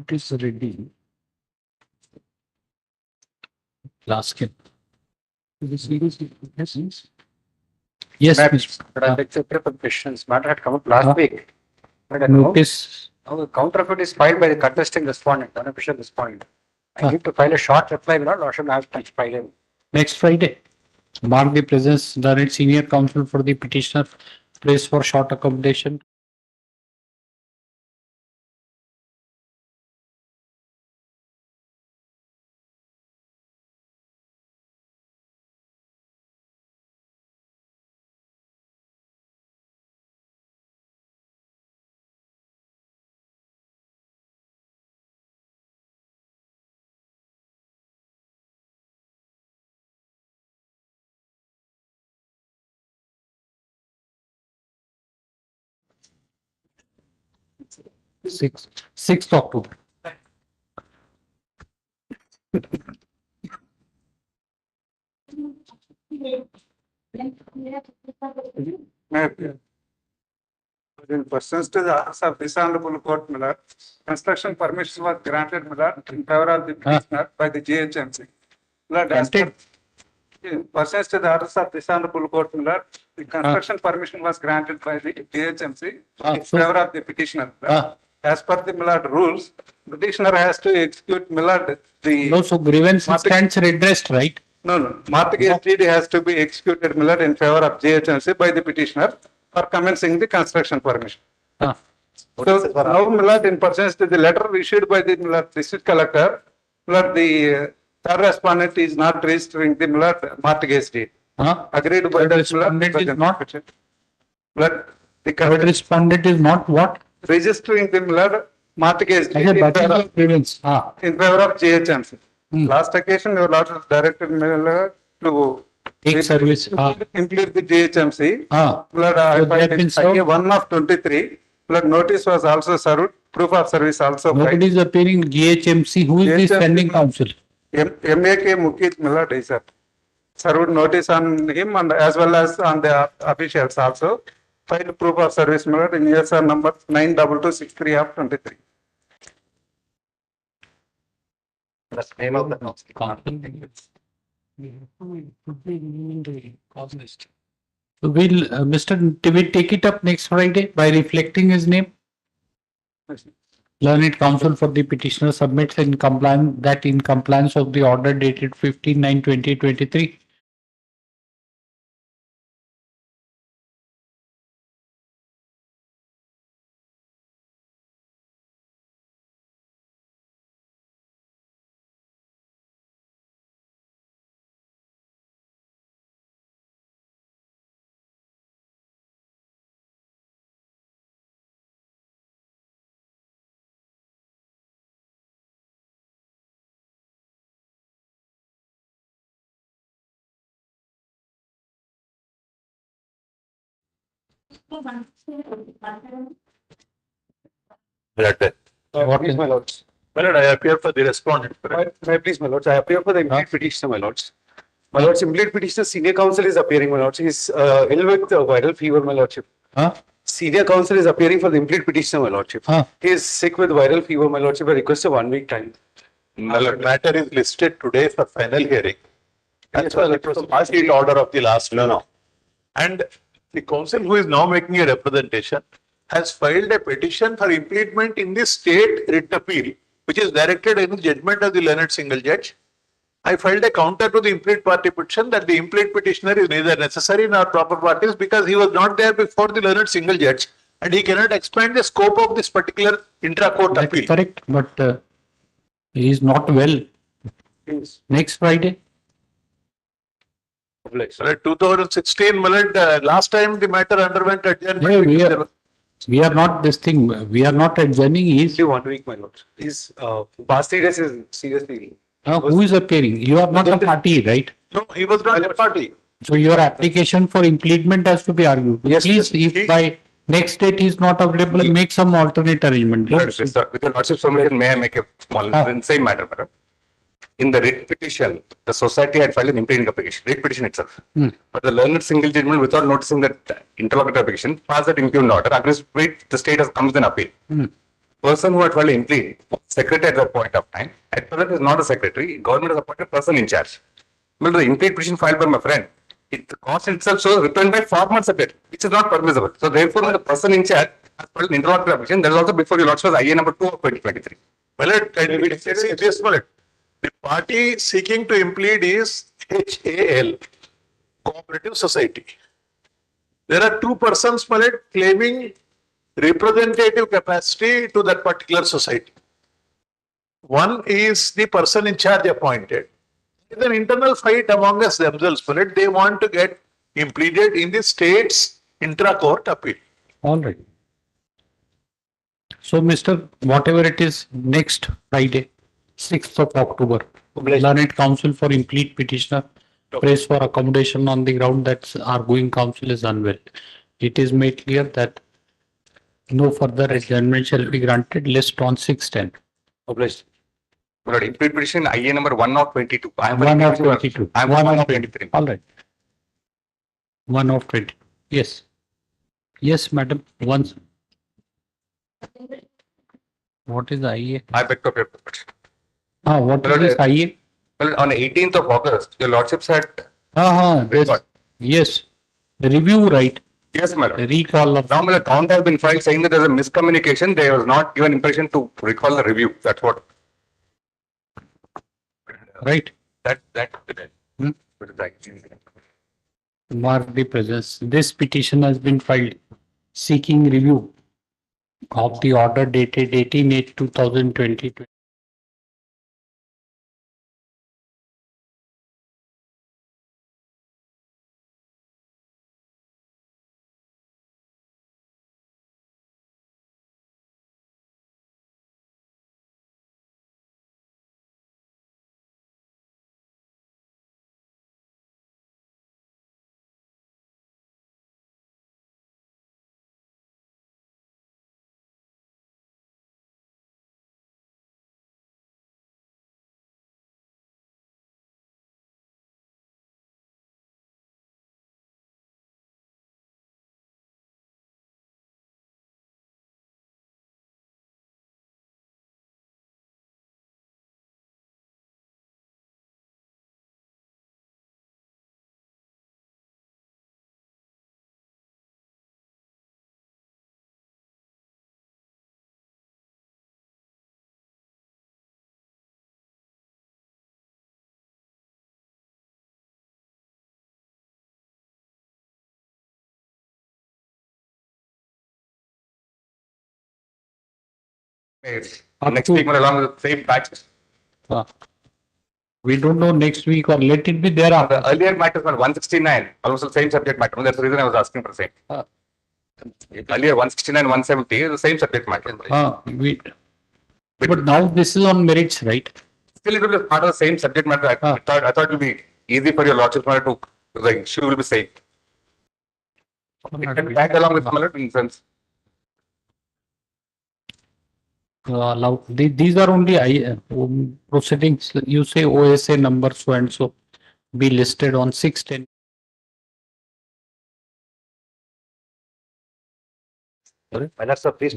[SPEAKER 1] it is ready. Last him. Yes.
[SPEAKER 12] But
[SPEAKER 1] Mr.
[SPEAKER 12] I accepted the questions. Matter had come up last week. But I
[SPEAKER 1] Notice.
[SPEAKER 12] now the counterfeit is filed by the contesting respondent, unofficial respondent. I need to file a short reply without Lordship has to file him.
[SPEAKER 1] Next Friday. Mark the presence, learned senior counsel for the petitioner, place for short accommodation. Sixth October.
[SPEAKER 7] In persons to the orders of this honorable court, Miller, construction permission was granted, Miller, in favor of the petitioner by the GHMC. Miller, as per- in persons to the orders of this honorable court, Miller, the construction permission was granted by the GHMC in favor of the petitioner. As per the Millard rules, petitioner has to execute Millard the.
[SPEAKER 1] No, so grievance stands redressed, right?
[SPEAKER 7] No. Mortgage deed has to be executed Millard in favor of GHMC by the petitioner for commencing the construction permission. So now Millard, in pursuance to the letter issued by the Millard district collector, Millard the third respondent is not registering the Millard mortgage deed. Agreed by the
[SPEAKER 1] respondent is not.
[SPEAKER 7] Millard, the
[SPEAKER 1] Third respondent is not what?
[SPEAKER 7] registering the Millard mortgage deed
[SPEAKER 1] Okay, that is the grievance.
[SPEAKER 7] in favor of GHMC. Last occasion, your Lord directed Millard to
[SPEAKER 1] take service.
[SPEAKER 7] Include the GHMC. Blood,
[SPEAKER 1] So they have been served?
[SPEAKER 7] 1 of 23. Blood notice was also served. Proof of service also.
[SPEAKER 1] Nobody is appearing GHMC. Who is the standing counsel?
[SPEAKER 7] MAK Mukit Millard is served notice on him and as well as on the officials also. Filed proof of service Millard in ESR number 92263 of 23.
[SPEAKER 12] That's the name of the council.
[SPEAKER 1] So will Mr. David take it up next Friday by reflecting his name? Learned counsel for the petitioner submits in compliance of the order dated 15/9/2023.
[SPEAKER 8] Please, my lords. My lord, I appear for the respondent. May I please, my lords, I appear for the immediate petitioner, my lords. My lords, immediate petitioner, senior counsel is appearing, my lords. He is ill with viral fever, my lordship. Senior counsel is appearing for the immediate petitioner, my lordship. He is sick with viral fever, my lordship. I request a 1 week time.
[SPEAKER 19] My lord, matter is listed today for final hearing. That's why it was last order of the last. No. And the counsel who is now making a representation has filed a petition for impleadment in the state writ appeal, which is directed in the judgment of the learned single judge. I filed a counter to the implead party petition that the implead petitioner is neither necessary nor proper parties because he was not there before the learned single judge and he cannot expand the scope of this particular intra-court
[SPEAKER 1] That
[SPEAKER 19] appeal.
[SPEAKER 1] is correct, but he is not well. Next Friday?
[SPEAKER 19] Sir, 2016, last time the matter underwent adjournment.
[SPEAKER 1] Yeah, we are not this thing, we are not adjourning, is.
[SPEAKER 20] Only 1 week, my lord. Is past 3 days is seriously.
[SPEAKER 1] Who is appearing? You are not a party, right?
[SPEAKER 19] No, he was not a party.
[SPEAKER 1] So your application for impleadment has to be argued.
[SPEAKER 20] Yes,
[SPEAKER 1] Please, if by next date he is not available, make some alternate arrangement.
[SPEAKER 21] With your lordship's permission, may I make a small, same matter, madam? In the writ petition, the society had filed an impleading application, writ petition itself. But the learned single judgment, without noticing that interlocutory application, passed that impugned order, against which the state has come with an appeal. Person who had filed an implead, secretary at that point of time, at present is not a secretary, government has appointed person in charge. Well, the implead petition filed by my friend, the cost itself shows returned by former secretary, which is not permissible. So therefore, when the person in charge has filed an interlocutory application, that is also before your lordship was IA number 2 of 2023.
[SPEAKER 19] The party seeking to implead is HAL, Cooperative Society. There are two persons, claiming representative capacity to that particular society. One is the person in charge appointed. It's an internal fight among us themselves. They want to get impleaded in the state's intra-court appeal.
[SPEAKER 1] All right. So, Mr. Whatever it is, next Friday, 6th of October, Learned Counsel for Implead Petitioner prays for accommodation on the ground that our going counsel is unwell. It is made clear that no further adjournment shall be granted. List on 610.
[SPEAKER 21] Obliged. But implead petition IA number 1 of 22. I am
[SPEAKER 1] 1 of 22.
[SPEAKER 21] I am 1 of 23.
[SPEAKER 1] All right. 1 of 20. Yes. Yes, madam. Once. What is IA?
[SPEAKER 21] I beg to appear.
[SPEAKER 1] What is this IA?
[SPEAKER 21] Well, on 18th of August, your lordships had.
[SPEAKER 1] Yes. Review, right?
[SPEAKER 21] Yes, madam.
[SPEAKER 1] Recall of.
[SPEAKER 21] Now, the count has been filed saying that there is a miscommunication. They was not given impression to recall the review. That's what.
[SPEAKER 1] Right.
[SPEAKER 21] That.
[SPEAKER 1] Mark the presence. This petition has been filed seeking review of the order dated 18/8/2020.
[SPEAKER 21] Next week, along with the same batches.
[SPEAKER 1] We don't know next week or let it be thereafter.
[SPEAKER 21] The earlier matter was 169, almost the same subject matter. That's the reason I was asking for the same. Earlier 169, 170 is the same subject matter.
[SPEAKER 1] But now this is on merits, right?
[SPEAKER 21] Still, it will be part of the same subject matter. I thought it will be easy for your lordship to, the issue will be same. It can be tagged along with similar in sense.
[SPEAKER 1] These are only proceedings. You say OSA number so and so be listed on 610.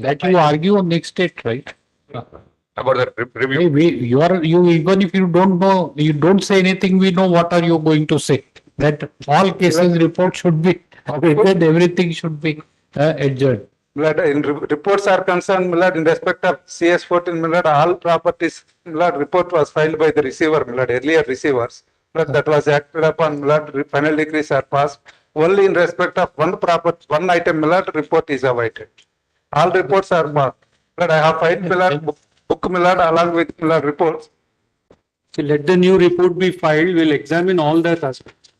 [SPEAKER 1] That you argue on next date, right?
[SPEAKER 21] About the review.
[SPEAKER 1] You even if you don't know, you don't say anything. We know what are you going to say. That all cases report should be updated. Everything should be adjourned.
[SPEAKER 22] In reports are concerned, in respect of CS14, all properties, report was filed by the receiver, earlier receivers. That was acted upon, final decrees are passed. Only in respect of one item, report is awaited. All reports are marked. I have filed book along with reports.
[SPEAKER 9] So let the new report be filed, we'll examine all that aspects.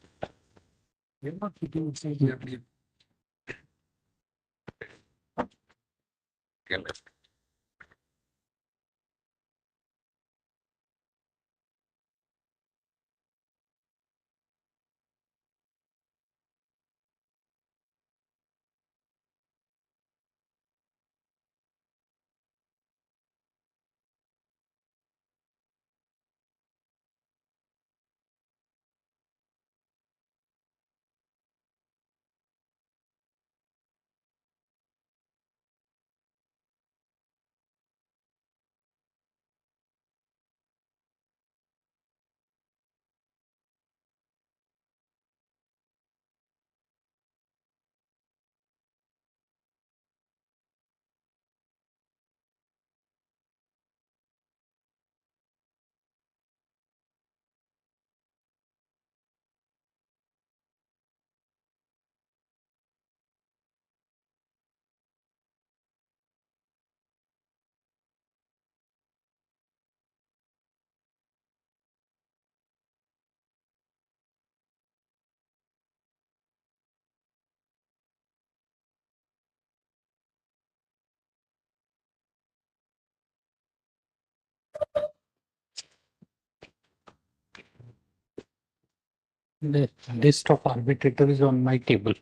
[SPEAKER 1] The list of arbitrators on my table.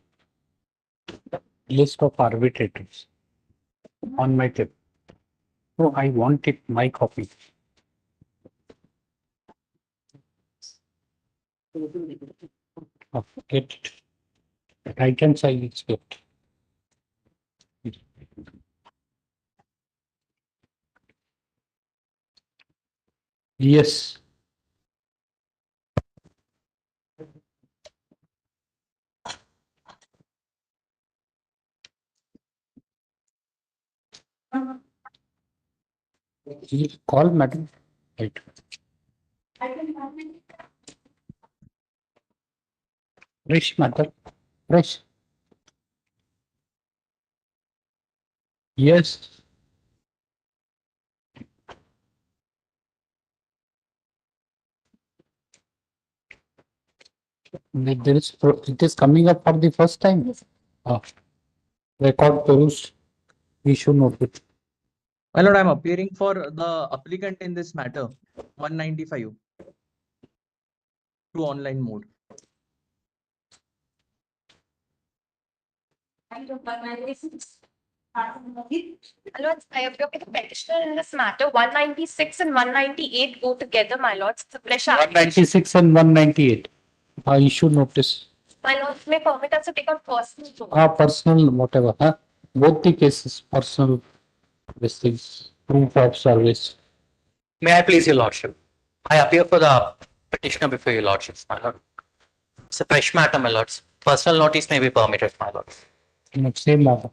[SPEAKER 1] List of arbitrators on my table. So I want it my copy. Get it. Right hand side is good. Yes. You call madam. Right. Fresh matter. Fresh. Yes. It is coming up for the first time. Record perused. Issue notice.
[SPEAKER 4] My lord, I am appearing for the applicant in this matter, 195, to online mode.
[SPEAKER 11] Lords, I appear with the petitioner in this matter. 196 and 198 go together, my lords. It's a pleasure.
[SPEAKER 1] 196 and 198. Issue notice.
[SPEAKER 11] My lords may permit us to take on personal loan.
[SPEAKER 1] Personal, whatever. Both the cases, personal, this things, proof of service.
[SPEAKER 5] May I please your lordship? I appear for the petitioner before your lordships, my lord. It's a fresh matter, my lords. Personal notice may be permitted, my lords.
[SPEAKER 1] Same matter.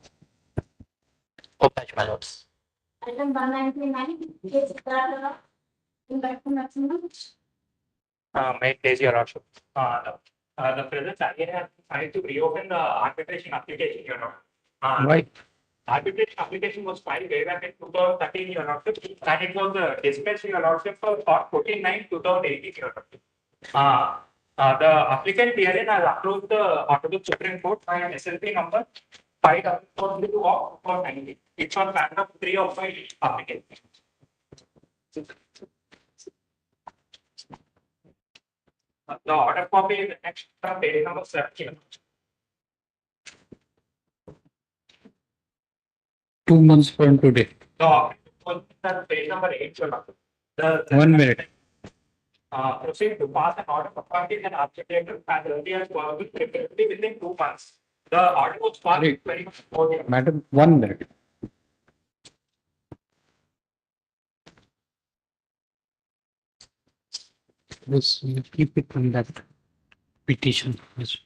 [SPEAKER 5] Opaj, my lords.
[SPEAKER 2] Item 199, case in back to maximum.
[SPEAKER 5] May it please your lordship.
[SPEAKER 23] The present I to reopen the arbitration application, Your Honor.
[SPEAKER 1] Right.
[SPEAKER 23] Arbitration application was filed way back in 2013, Your Lordship, and it was dispatched, Your Lordship, for 14/9/2018, Your Lordship. The applicant herein has approved the Honorable Supreme Court by SLP number 542 of 490. It's on paragraph 3 of my application. The order copy is next from page number 17.
[SPEAKER 1] 2 months from today.
[SPEAKER 23] The page number 8. The
[SPEAKER 1] 1 minute.
[SPEAKER 23] Proceed to pass an order appointing an arbitrator as early as possible, preferably within 2 months. The order was passed very much before.
[SPEAKER 1] Madam, 1 minute. This, you keep it in that petition. Yes.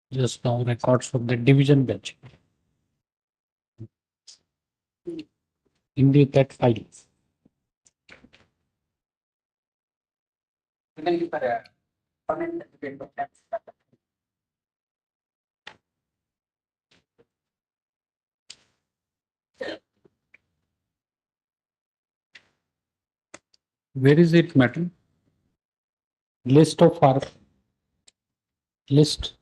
[SPEAKER 1] Just now records of the division bench. In that file. Where is it, madam? List of our list.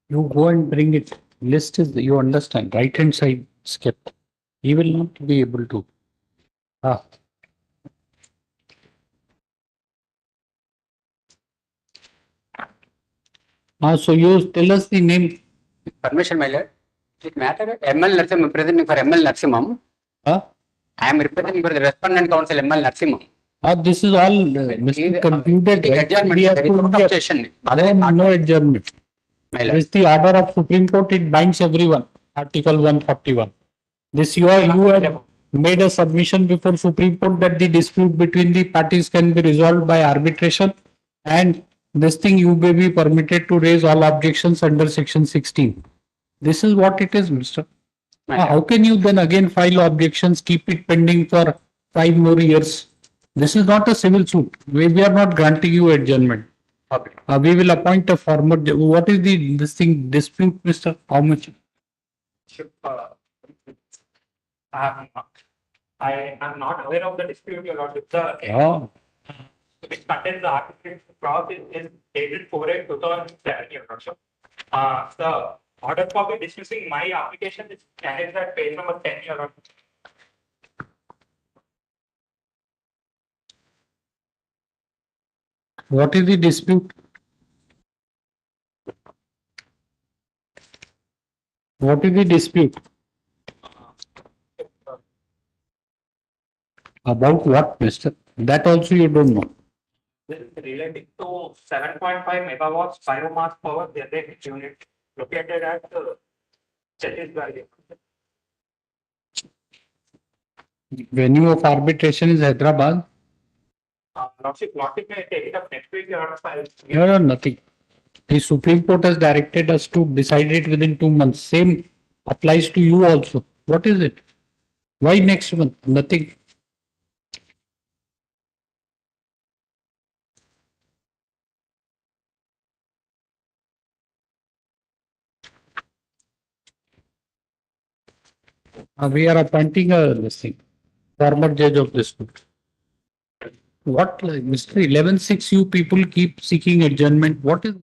[SPEAKER 1] You go and bring it. List is, you understand, right hand side skipped. He will not be able to. Ah. So you tell us the name.
[SPEAKER 10] Permission, my lord. It matter. ML Narsimham, representing for ML Narsimham. I am representing for the respondent council ML Narsimham.
[SPEAKER 1] This is all Mr. concluded, right?
[SPEAKER 10] Adjournment.
[SPEAKER 1] We have
[SPEAKER 10] There is
[SPEAKER 1] to
[SPEAKER 10] no objection.
[SPEAKER 1] no adjournment.
[SPEAKER 10] My
[SPEAKER 1] With the order of Supreme Court, it binds everyone. Article 141. This you have made a submission before Supreme Court that the dispute between the parties can be resolved by arbitration, and this thing you may be permitted to raise all objections under section 16. This is what it is, Mr. How can you then again file objections, keep it pending for 5 more years? This is not a civil suit. We are not granting you adjournment. We will appoint a former. What is this thing dispute, Mr. How much?
[SPEAKER 23] I am not aware of the dispute, your lordship.
[SPEAKER 1] Yeah.
[SPEAKER 23] Which contains the article clause is dated 4/8/2007, your lordship. The order copy dismissing my application is carried at page number 10, your lordship.
[SPEAKER 1] What is the dispute? What is the dispute? About what, Mr.? That also you don't know.
[SPEAKER 23] This is relating to 7.5 megawatts biomass power generating unit located at Chhattisgarh.
[SPEAKER 1] Venue of arbitration is Hyderabad.
[SPEAKER 23] Lordship, may take it up next week, your honor.
[SPEAKER 1] No, nothing. The Supreme Court has directed us to decide it within 2 months. Same applies to you also. What is it? Why next month? Nothing. We are appointing a former judge of this court. What, Mr. 11-6, you people keep seeking adjournment. What is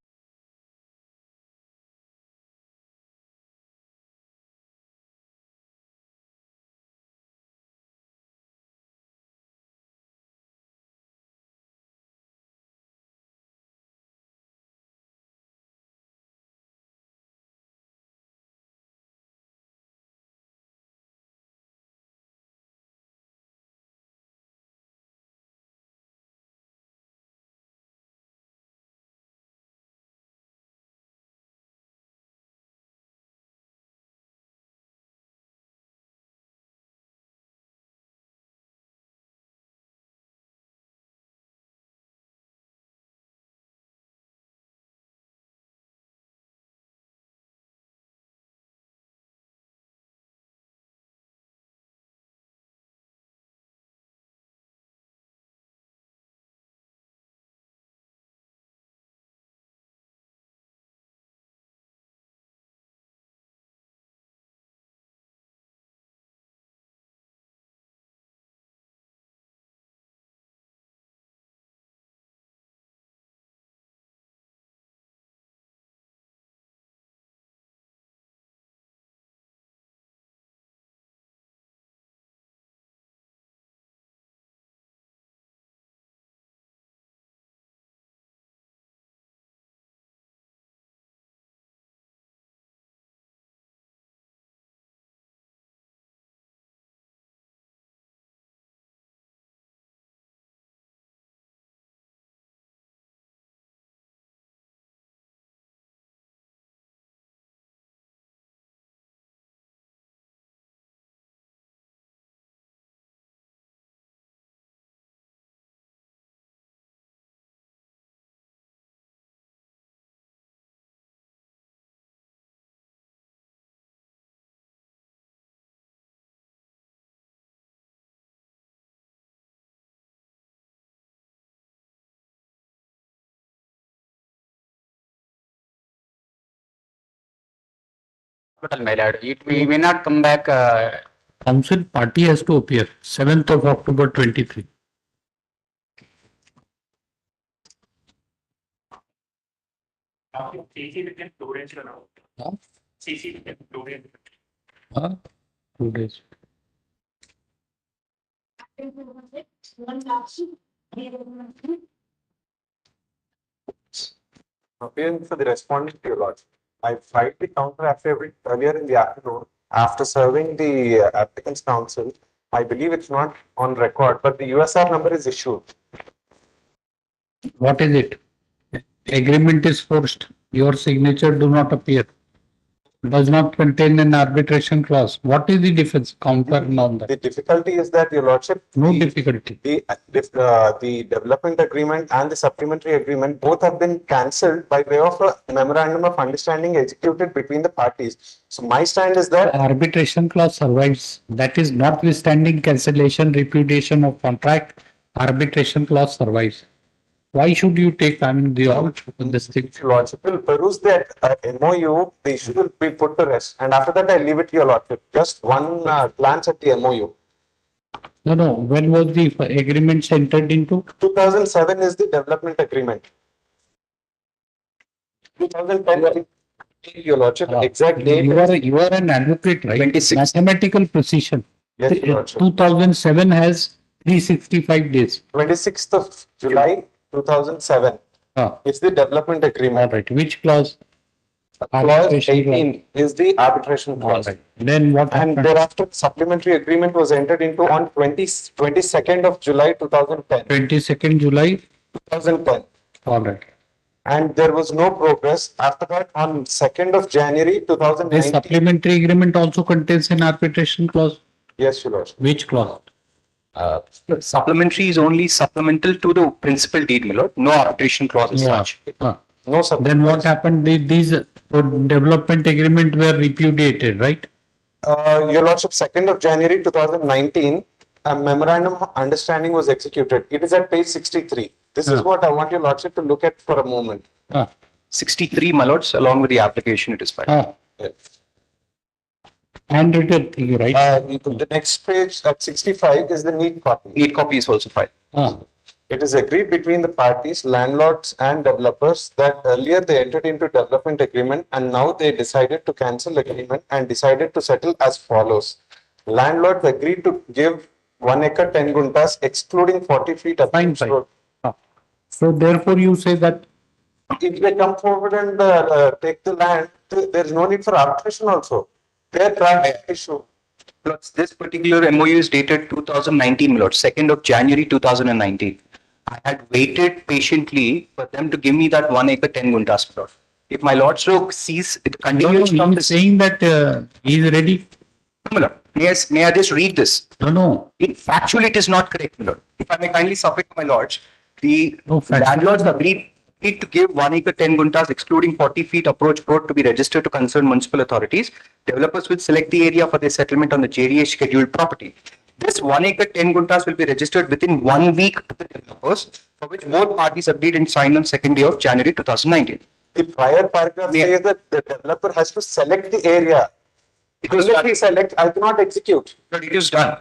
[SPEAKER 10] Total, my lord. We may not come back.
[SPEAKER 1] Council party has to appear 7th of October 23.
[SPEAKER 23] CC within 2 days.
[SPEAKER 1] Huh?
[SPEAKER 23] CC within 2 days.
[SPEAKER 1] 2 days.
[SPEAKER 20] Appearing for the respondent to your lodge. I filed the counter affidavit earlier in the afternoon after serving the applicant's counsel. I believe it's not on record, but the USR number is issued.
[SPEAKER 1] What is it? Agreement is forced. Your signature do not appear. Does not contain an arbitration clause. What is the difference? Counter on that.
[SPEAKER 20] The difficulty is that, your lordship,
[SPEAKER 1] No difficulty.
[SPEAKER 20] the development agreement and the supplementary agreement both have been cancelled by way of a memorandum of understanding executed between the parties. So my stand is that
[SPEAKER 1] Arbitration clause survives. That is notwithstanding cancellation, repudiation of contract. Arbitration clause survives. Why should you take, this thing?
[SPEAKER 20] your lordship will peruse that MOU, the issue will be put to rest. And after that, I leave it to your lordship. Just one glance at the MOU.
[SPEAKER 1] No. When was the agreement entered into?
[SPEAKER 20] 2007 is the development agreement. 2010, your lordship, exact date.
[SPEAKER 1] You are an advocate, right?
[SPEAKER 10] 26.
[SPEAKER 1] Mathematical precision.
[SPEAKER 20] Yes, your lordship.
[SPEAKER 1] 2007 has 365 days.
[SPEAKER 20] 26th of July 2007. It's the development agreement.
[SPEAKER 1] Right. Which clause?
[SPEAKER 20] Clause 18 is the arbitration clause.
[SPEAKER 1] Right. Then what
[SPEAKER 20] And
[SPEAKER 1] happened?
[SPEAKER 20] thereafter, supplementary agreement was entered into on 22nd of July 2010.
[SPEAKER 1] 22nd July
[SPEAKER 20] 2010.
[SPEAKER 1] All right.
[SPEAKER 20] And there was no progress. After that, on 2nd of January
[SPEAKER 1] The
[SPEAKER 20] 2019.
[SPEAKER 1] supplementary agreement also contains an arbitration clause.
[SPEAKER 20] Yes, your lordship.
[SPEAKER 1] Which clause?
[SPEAKER 18] Supplementary is only supplemental to the principal deed, my lord. No arbitration clause as such.
[SPEAKER 20] No supplementary.
[SPEAKER 1] Then what happened? These development agreement were repudiated, right?
[SPEAKER 20] Your lordship, 2nd of January 2019, a memorandum of understanding was executed. It is at page 63. This is what I want your lordship to look at for a moment.
[SPEAKER 18] 63, my lords, along with the application it is filed.
[SPEAKER 20] Yes.
[SPEAKER 1] Handwritten thing, right?
[SPEAKER 20] The next page at 65 is the neat copy.
[SPEAKER 18] Neat copy is also filed.
[SPEAKER 20] It is agreed between the parties, landlords and developers, that earlier they entered into development agreement and now they decided to cancel agreement and decided to settle as follows. Landlords agreed to give 1 acre 10 guntas excluding 40 feet of road.
[SPEAKER 1] So therefore you say that
[SPEAKER 20] If they come forward and take the land, there is no need for arbitration also. Their private issue.
[SPEAKER 18] Lords, this particular MOU is dated 2019, my lord, 2nd of January 2019. I had waited patiently for them to give me that 1 acre 10 guntas, my lord. If my lordship sees it continues from
[SPEAKER 1] he's saying that he is ready.
[SPEAKER 18] No, my lord. May I just read this?
[SPEAKER 1] No.
[SPEAKER 18] Factually, it is not correct, my lord. If I may kindly submit, my lords, the
[SPEAKER 1] factually.
[SPEAKER 18] landlords agreed to give 1 acre 10 guntas excluding 40 feet approach road to be registered to concerned municipal authorities. Developers will select the area for their settlement on the JDH scheduled property. This 1 acre 10 guntas will be registered within 1 week to the developers, for which both parties agreed and signed on 2nd day of January 2019.
[SPEAKER 20] The prior paragraph says that the developer has to select the area. Unless he select, I cannot execute.
[SPEAKER 18] But it is done.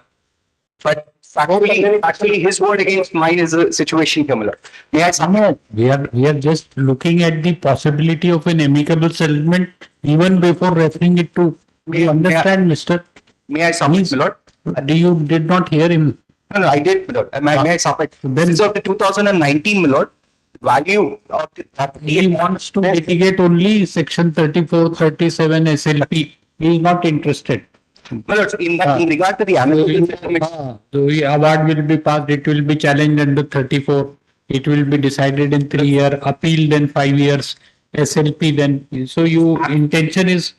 [SPEAKER 18] But factually, his word against mine is a situation here, my lord. May I submit?
[SPEAKER 1] We are just looking at the possibility of an amicable settlement even before referring it to. You understand, Mister?
[SPEAKER 18] May I submit, my lord?
[SPEAKER 1] You did not hear him.
[SPEAKER 18] No, I did, my lord. May I submit? This is of the 2019, my lord. Value of
[SPEAKER 1] He wants to litigate only section 34, 37 SLP. He is not interested.
[SPEAKER 18] My lord, in regard to the amicable
[SPEAKER 1] the award will be passed, it will be challenged under 34. It will be decided in 3 years, appealed in 5 years, SLP then. So your intention is,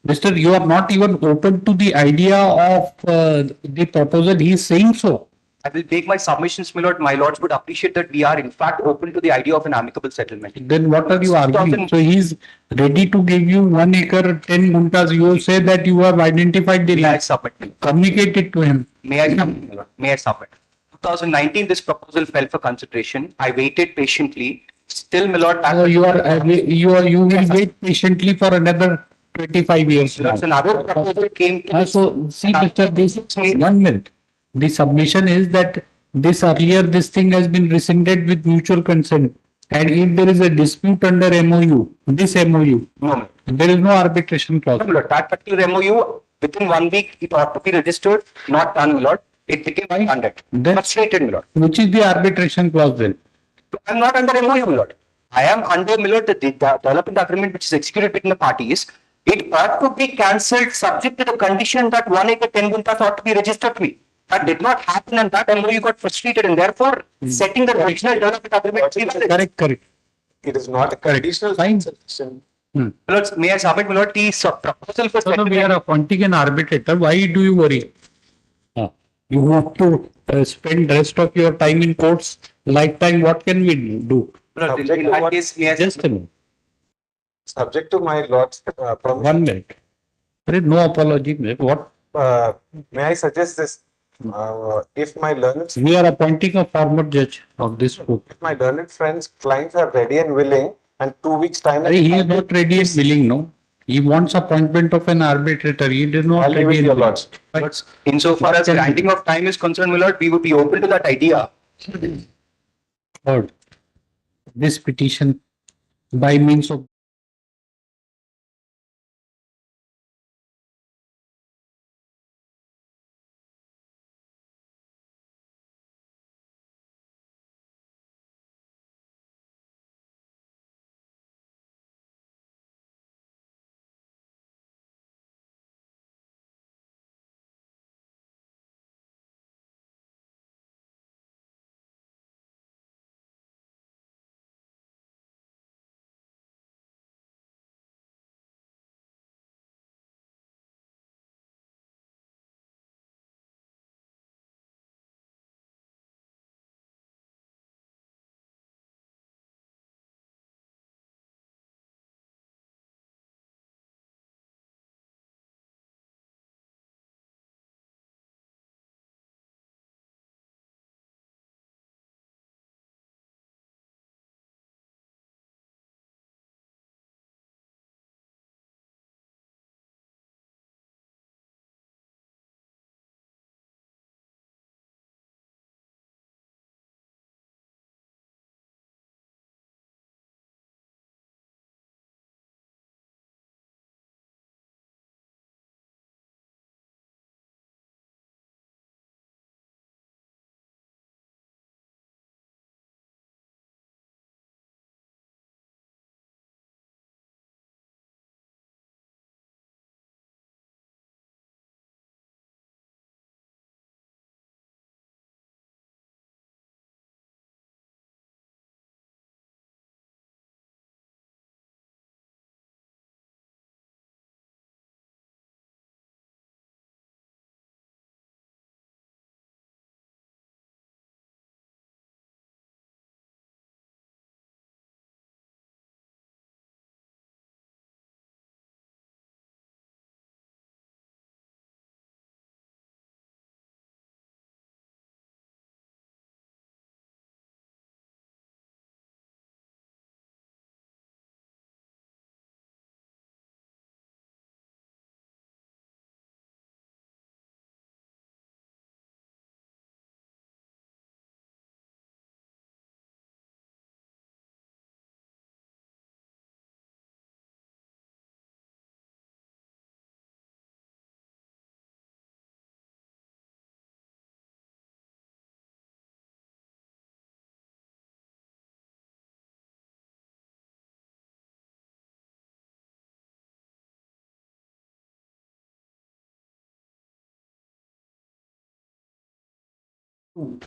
[SPEAKER 1] Mister, you are not even open to the idea of the proposal. He is saying so.
[SPEAKER 18] I will take my submissions, my lord. My lords would appreciate that we are in fact open to the idea of an amicable settlement.
[SPEAKER 1] Then what are you arguing? So he is ready to give you 1 acre, 10 guntas. You say that you have identified the land. Communicate it to him.
[SPEAKER 18] May I submit, my lord? May I submit? 2019, this proposal fell for consideration. I waited patiently. Still, my lord.
[SPEAKER 1] You will wait patiently for another 25 years.
[SPEAKER 10] That's another proposal came to.
[SPEAKER 1] So see, Mr. This 1 minute. The submission is that this earlier this thing has been rescinded with mutual consent, and if there is a dispute under MOU, this MOU,
[SPEAKER 10] No.
[SPEAKER 1] there is no arbitration clause.
[SPEAKER 10] No, my lord, that particular MOU, within 1 week, it ought to be registered, not done, my lord. It became unfunded. Frustrated, my lord.
[SPEAKER 1] Which is the arbitration clause then?
[SPEAKER 10] I am not under MOU, my lord. I am under, my lord, the development agreement which is executed between the parties. It ought to be cancelled subject to the condition that 1 acre 10 guntas ought to be registered to me. That did not happen, and that MOU got frustrated, and therefore setting the original development agreement.
[SPEAKER 1] Correct.
[SPEAKER 20] It is not a conditional selection.
[SPEAKER 10] Lords, may I submit, my lord, the proposal for
[SPEAKER 1] So we are appointing an arbitrator. Why do you worry? You have to spend rest of your time in courts, lifetime. What can we do?
[SPEAKER 10] Just
[SPEAKER 1] a minute.
[SPEAKER 20] Subject to my lord's
[SPEAKER 1] 1 minute. There is no apology. What?
[SPEAKER 20] May I suggest this? If my learned
[SPEAKER 1] We are appointing a former judge of this court.
[SPEAKER 20] if my learned friends, clients are ready and willing, and 2 weeks time.
[SPEAKER 1] He is not ready and willing, no. He wants appointment of an arbitrator. He did not ready and willing.
[SPEAKER 10] But insofar as granting of time is concerned, my lord, we would be open to that idea.
[SPEAKER 1] Third, this petition by means of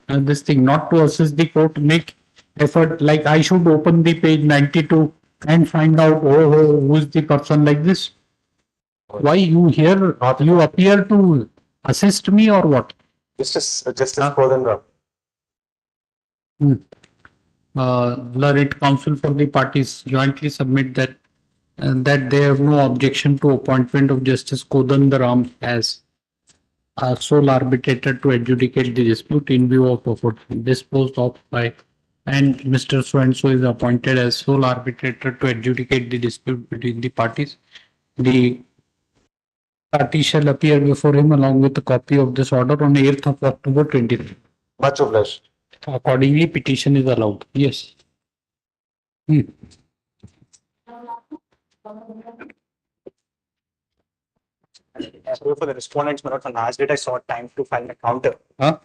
[SPEAKER 1] this thing, not to assist the court, make effort like I should open the page 92 and find out who is the person like this. Why you here? You appear to assist me or what?
[SPEAKER 20] Justice Kodanram.
[SPEAKER 1] Learned counsel for the parties jointly submit that they have no objection to appointment of Justice Kodandaram as a sole arbitrator to adjudicate the dispute in view of effort disposed of by, and Mr. So and so is appointed as sole arbitrator to adjudicate the dispute between the parties. The party shall appear before him along with a copy of this order on 8th of October 23.
[SPEAKER 20] Much obliged.
[SPEAKER 1] Accordingly, petition is allowed. Yes.
[SPEAKER 6] So for the respondents, my lord, on last date I sought time to file my counter.
[SPEAKER 1] Huh?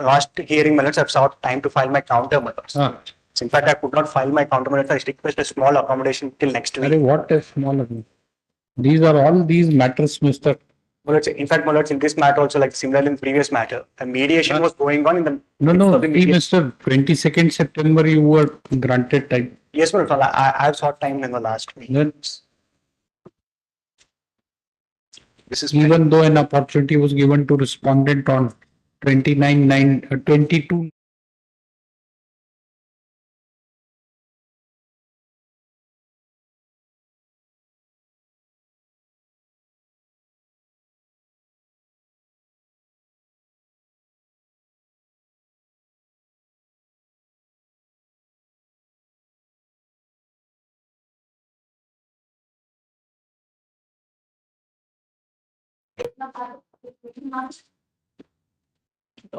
[SPEAKER 6] Last hearing, my lords, I've sought time to file my counter, my lords. So in fact, I could not file my counter, my lords. I request a small accommodation till next week.
[SPEAKER 1] What is small of me? These are all these matters, Mr.
[SPEAKER 6] My lords, in fact, my lords, in this matter also, like similarly in previous matter, a mediation was going on in the.
[SPEAKER 1] No, Mr. 22nd September, you were granted time.
[SPEAKER 6] Yes, my lord, I've sought time in the last week.
[SPEAKER 1] Then,
[SPEAKER 6] this is
[SPEAKER 1] even though an opportunity was given to respondent on 22.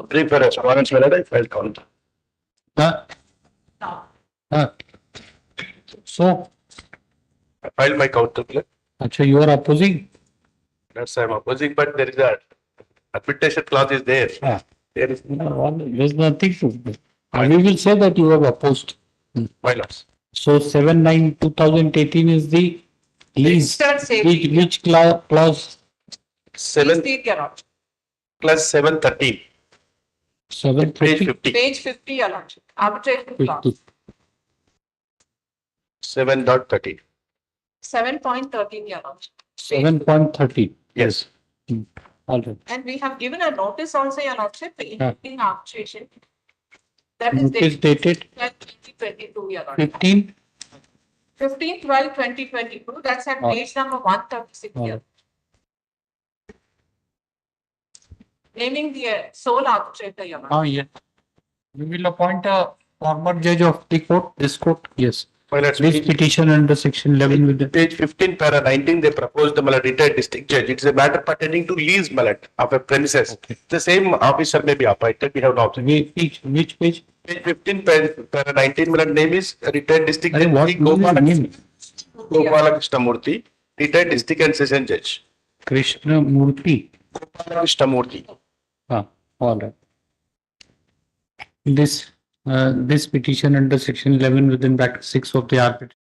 [SPEAKER 21] Brief for respondents, my lord, I filed counter.
[SPEAKER 1] So,
[SPEAKER 21] I filed my counter, my lord.
[SPEAKER 1] Actually, you are opposing?
[SPEAKER 21] That's I'm opposing, but there is a arbitration clause is there. There is
[SPEAKER 1] There's nothing to do. We will say that you have opposed.
[SPEAKER 21] Why not?
[SPEAKER 1] So 7/9/2018 is the lease. Which clause?
[SPEAKER 21] 7 plus 713.
[SPEAKER 1] 750.
[SPEAKER 21] Page 50.
[SPEAKER 16] Page 50, Your Lordship. Arbitration clause.
[SPEAKER 21] 7.13.
[SPEAKER 16] 7.13, Your Lordship.
[SPEAKER 1] 7.30.
[SPEAKER 21] Yes.
[SPEAKER 1] All right.
[SPEAKER 16] And we have given a notice also, Your Lordship, in arbitration. That is
[SPEAKER 1] Notice dated
[SPEAKER 16] 2022, Your Lordship.
[SPEAKER 1] 15.
[SPEAKER 16] 15/12/2022. That's at page number 136 here. Naming the sole arbitrator, Your Lordship.
[SPEAKER 1] Yeah. We will appoint a former judge of the court, this court. Yes. This petition under section 11 with the
[SPEAKER 21] Page 15, para 19, they proposed the retired district judge. It's a matter pertaining to lease of a premises. The same officer may be appointed. We have no objection.
[SPEAKER 1] Which page?
[SPEAKER 21] Page 15, para 19, name is retired district judge.
[SPEAKER 1] What name?
[SPEAKER 21] Gopala Krishnamurthy, retired district and session judge.
[SPEAKER 1] Krishnamurthy.
[SPEAKER 21] Gopala Krishnamurthy.
[SPEAKER 1] All right. This petition under section 11 within bracket 6 of the arbitration.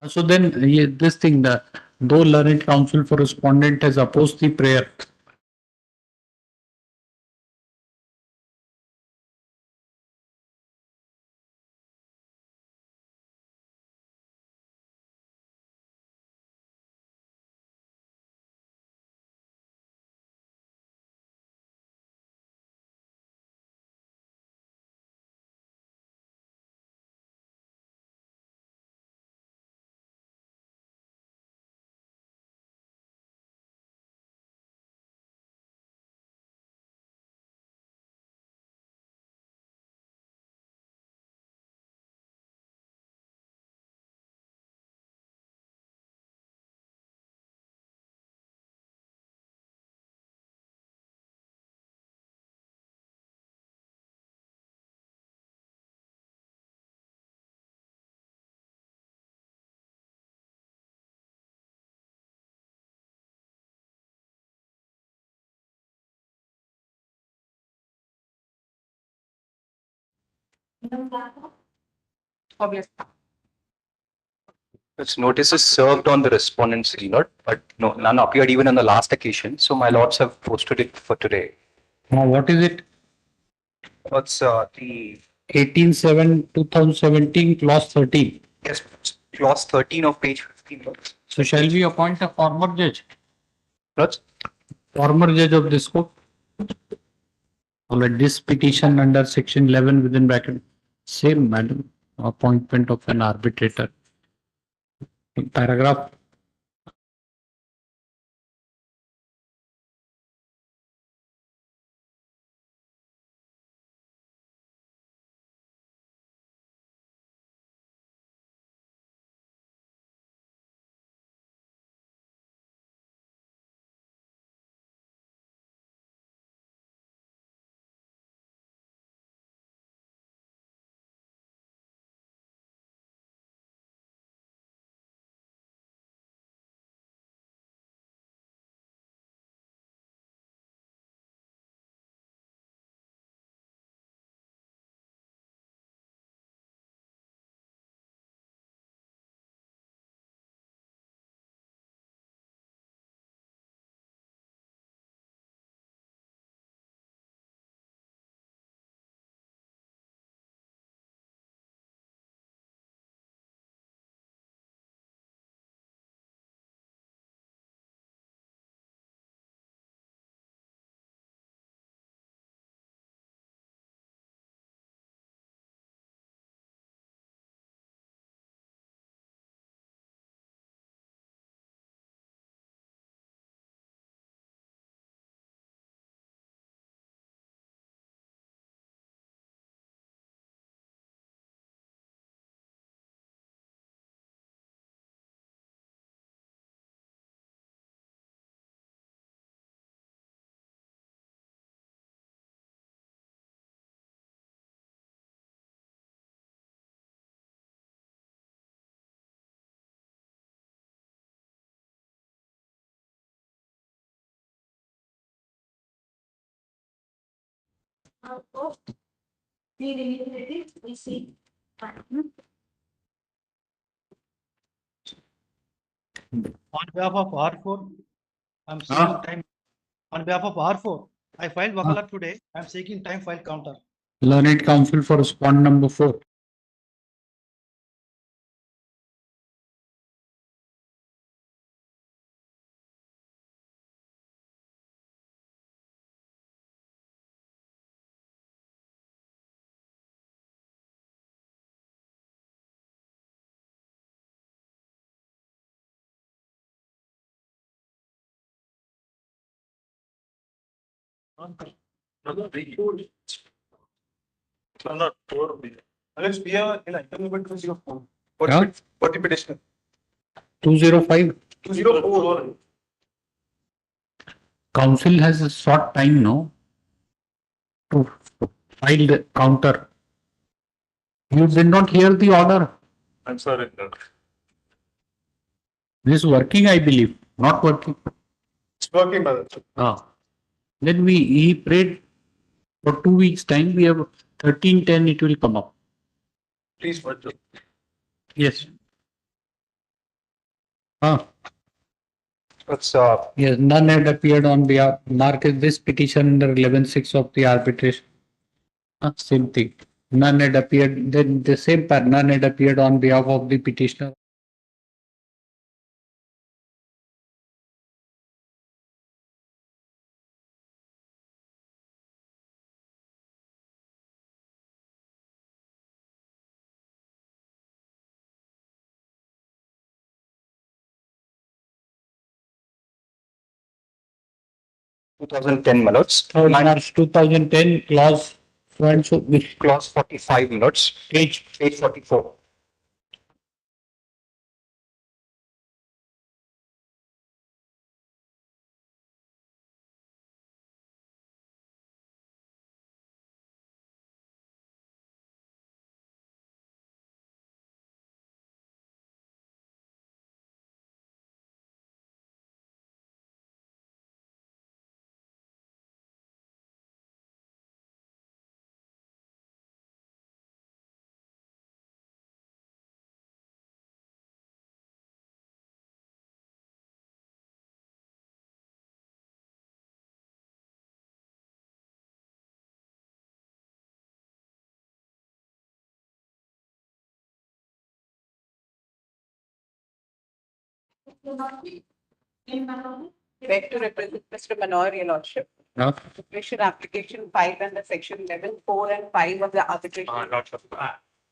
[SPEAKER 1] So then, this thing, though learned counsel for respondent has opposed the prayer,
[SPEAKER 11] Obviously.
[SPEAKER 10] Its notice is served on the respondent's lord, but no, none appeared even on the last occasion. So my lords have posted it for today.
[SPEAKER 1] Now, what is it?
[SPEAKER 10] What's the
[SPEAKER 1] 18/7/2017, clause 13.
[SPEAKER 10] yes, clause 13 of page 15. Lords.
[SPEAKER 1] So shall we appoint a former judge?
[SPEAKER 10] Lords?
[SPEAKER 1] Former judge of this court? Or let this petition under section 11 within bracket. Same, madam. Appointment of an arbitrator. Paragraph.
[SPEAKER 2] We see.
[SPEAKER 13] On behalf of R4, I'm seeking time. On behalf of R4, I filed Wakalat today. I'm seeking time file counter.
[SPEAKER 1] Learned counsel for respondent number 4.
[SPEAKER 3] Unless we are in item 204.
[SPEAKER 1] Yeah.
[SPEAKER 3] What the petition?
[SPEAKER 1] 205.
[SPEAKER 3] 204.
[SPEAKER 1] Council has a short time, no? To file the counter. You did not hear the order.
[SPEAKER 3] I'm sorry.
[SPEAKER 1] This is working, I believe. Not working.
[SPEAKER 3] It's working, brother.
[SPEAKER 1] Then he prayed for 2 weeks time. We have 13/10, it will come up.
[SPEAKER 3] Please watch it.
[SPEAKER 1] Yes.
[SPEAKER 10] What's
[SPEAKER 1] Yes, none had appeared on behalf. Mark this petition under 11/6 of the arbitration. Same thing. None had appeared. Then the same part. None had appeared on behalf of the petitioner.
[SPEAKER 10] uh, 2010, my lords.
[SPEAKER 1] March 2010, clause so and so.
[SPEAKER 10] Clause 45, my lords.
[SPEAKER 1] Page
[SPEAKER 10] 44.
[SPEAKER 16] Beg to represent Mr. Manor, Your Lordship. Arbitration application 5 under section 11, 4 and 5 of the arbitration.
[SPEAKER 23] Lordship,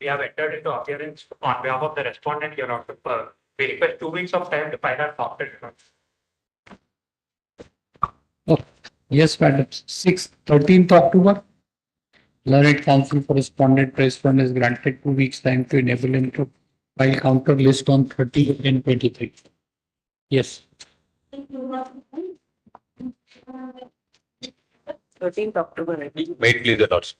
[SPEAKER 23] we have entered into appearance on behalf of the respondent, Your Lordship. We request 2 weeks of time to file our forfeit.
[SPEAKER 1] Oh, yes, madam. 13th October. Learned counsel for respondent respondent is granted 2 weeks time to enable him to file counter list on 30th and 23. Yes.
[SPEAKER 16] 13th October.
[SPEAKER 19] Wait, please, the lords.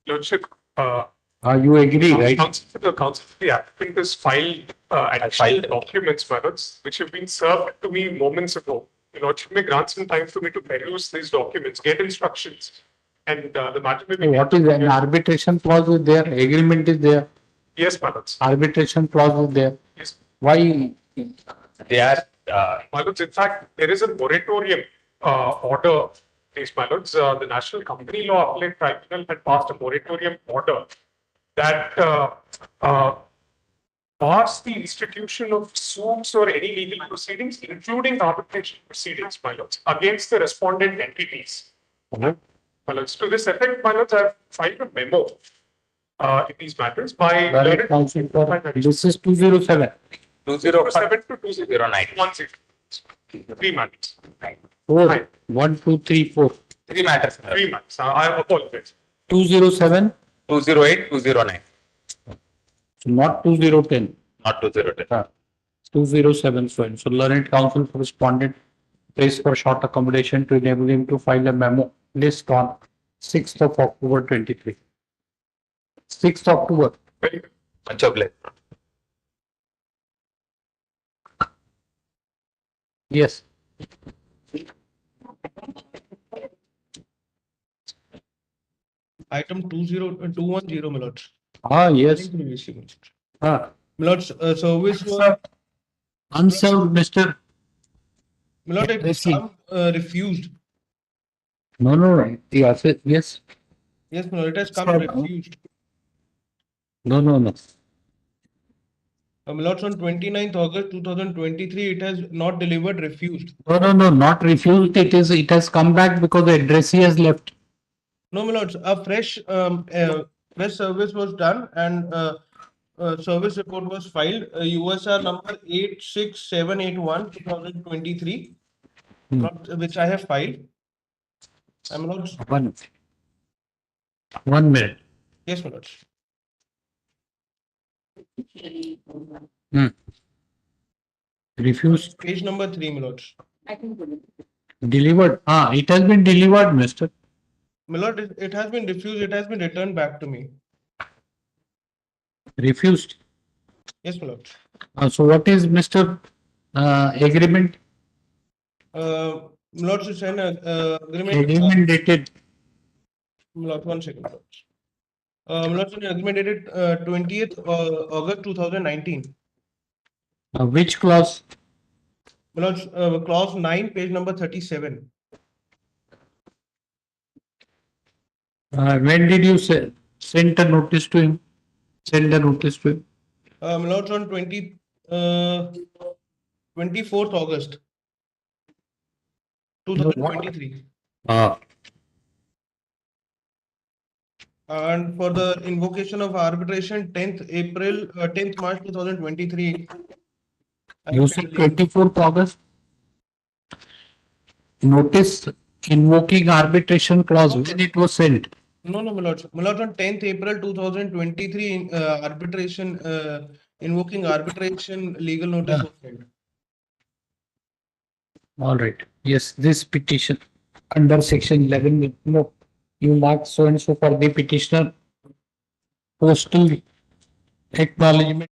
[SPEAKER 3] Lordship,
[SPEAKER 1] You agree, right?
[SPEAKER 3] the counsel for the applicant has filed additional documents, my lords, which have been served to me moments ago. Your Lordship may grant some time for me to peruse these documents, get instructions, and the matter may be.
[SPEAKER 1] What is an arbitration clause is there? Agreement is there?
[SPEAKER 3] Yes, my lords.
[SPEAKER 1] Arbitration clause is there?
[SPEAKER 3] Yes.
[SPEAKER 1] Why?
[SPEAKER 3] They are. My lords, in fact, there is a moratorium order. Please, my lords, the National Company Law Appellate Tribunal had passed a moratorium order that bars the institution of suits or any legal proceedings, including arbitration proceedings, my lords, against the respondent entities. My lords, to this effect, my lords, I have filed a memo in these matters by
[SPEAKER 1] Learned counsel for this is 207.
[SPEAKER 3] 207 to 209. 3 matters.
[SPEAKER 1] 4. 1, 2, 3, 4.
[SPEAKER 3] 3 matters. 3 matters. I apologize.
[SPEAKER 1] 207.
[SPEAKER 21] 208, 209.
[SPEAKER 1] So not 2010.
[SPEAKER 21] Not 2010.
[SPEAKER 1] 207. So learned counsel for respondent pays for short accommodation to enable him to file a memo list on 6th of October 23. 6th October.
[SPEAKER 21] Much obliged.
[SPEAKER 1] Yes.
[SPEAKER 13] Item 20210, my lords.
[SPEAKER 1] Yes.
[SPEAKER 13] My lords, service was
[SPEAKER 1] Unserved, Mr.
[SPEAKER 13] my lord, it was refused.
[SPEAKER 1] No. Yes. Yes.
[SPEAKER 13] Yes, my lord, it has come refused.
[SPEAKER 1] No.
[SPEAKER 13] My lords, on 29th August 2023, it has not delivered, refused.
[SPEAKER 1] No, not refused. It has come back because the addressee has left.
[SPEAKER 13] No, my lords, a fresh service was done and service report was filed. USR number 86781 2023, which I have filed. My lords.
[SPEAKER 1] 1 minute.
[SPEAKER 13] Yes, my lords.
[SPEAKER 1] Refused.
[SPEAKER 13] Page number 3, my lords.
[SPEAKER 1] Delivered. It has been delivered, Mr.
[SPEAKER 13] My lord, it has been refused. It has been returned back to me.
[SPEAKER 1] Refused.
[SPEAKER 13] Yes, my lord.
[SPEAKER 1] So what is Mr. Agreement?
[SPEAKER 13] My lord, to send agreement.
[SPEAKER 1] Agreement dated.
[SPEAKER 13] My lord, 1 second. My lord, agreement dated 20th August 2019.
[SPEAKER 1] Which clause?
[SPEAKER 13] My lord, clause 9, page number 37.
[SPEAKER 1] When did you send a notice to him? Send a notice to him?
[SPEAKER 13] My lord, on 24th August 2023. And for the invocation of arbitration, 10th March 2023.
[SPEAKER 1] You said 24th August? Notice invoking arbitration clause when it was sent.
[SPEAKER 13] No, my lord. My lord, on 10th April 2023, arbitration, invoking arbitration legal notice was sent.
[SPEAKER 1] All right. Yes, this petition under section 11, no, you mark so and so for the petitioner postal acknowledgement.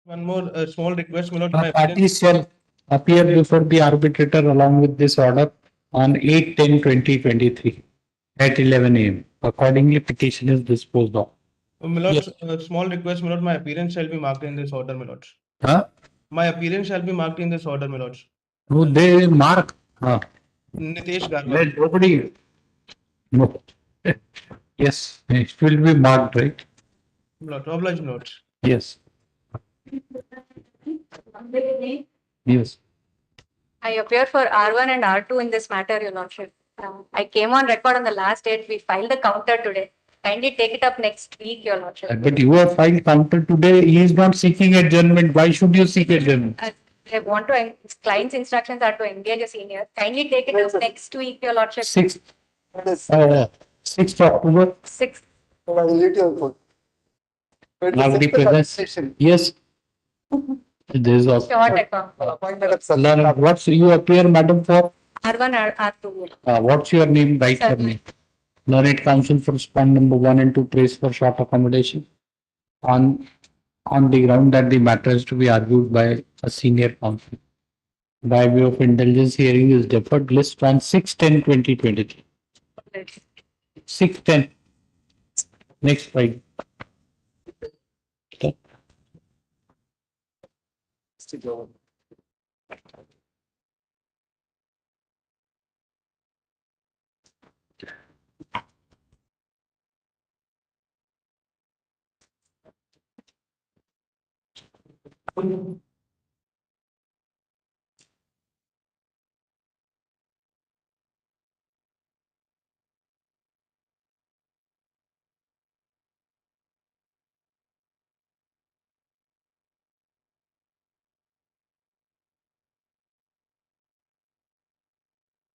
[SPEAKER 13] One more small request, my lord. My
[SPEAKER 1] Parties shall appear before the arbitrator along with this order on 8/10/2023 at 11 a.m. Accordingly, petition is disposed of.
[SPEAKER 13] My lord, small request, my lord. My appearance shall be marked in this order, my lord.
[SPEAKER 1] Huh?
[SPEAKER 13] My appearance shall be marked in this order, my lord.
[SPEAKER 1] Who they mark?
[SPEAKER 13] Nitesh Garg.
[SPEAKER 1] Let nobody. No. Yes, it will be marked, right?
[SPEAKER 13] My lord, oblige, my lord.
[SPEAKER 1] Yes. Yes.
[SPEAKER 14] I appear for R1 and R2 in this matter, Your Lordship. I came on record on the last date. We filed the counter today. Kindly take it up next week, Your Lordship.
[SPEAKER 1] But you have filed counter today. He is not seeking adjournment. Why should you seek adjournment?
[SPEAKER 14] I want to, client's instructions are to engage a senior. Kindly take it up next week, Your Lordship.
[SPEAKER 1] 6th. 6th October.
[SPEAKER 14] 6th.
[SPEAKER 1] Now the present. Yes. There is also. What's you appear, madam, for?
[SPEAKER 14] R1 or R2.
[SPEAKER 1] What's your name? Write your name. Learned counsel for span number 1 and 2 praise for short accommodation on the ground that the matter is to be argued by a senior counsel. By way of indulgence, hearing is deferred. List on 6/10/2023. 6/10. Next Friday. Okay.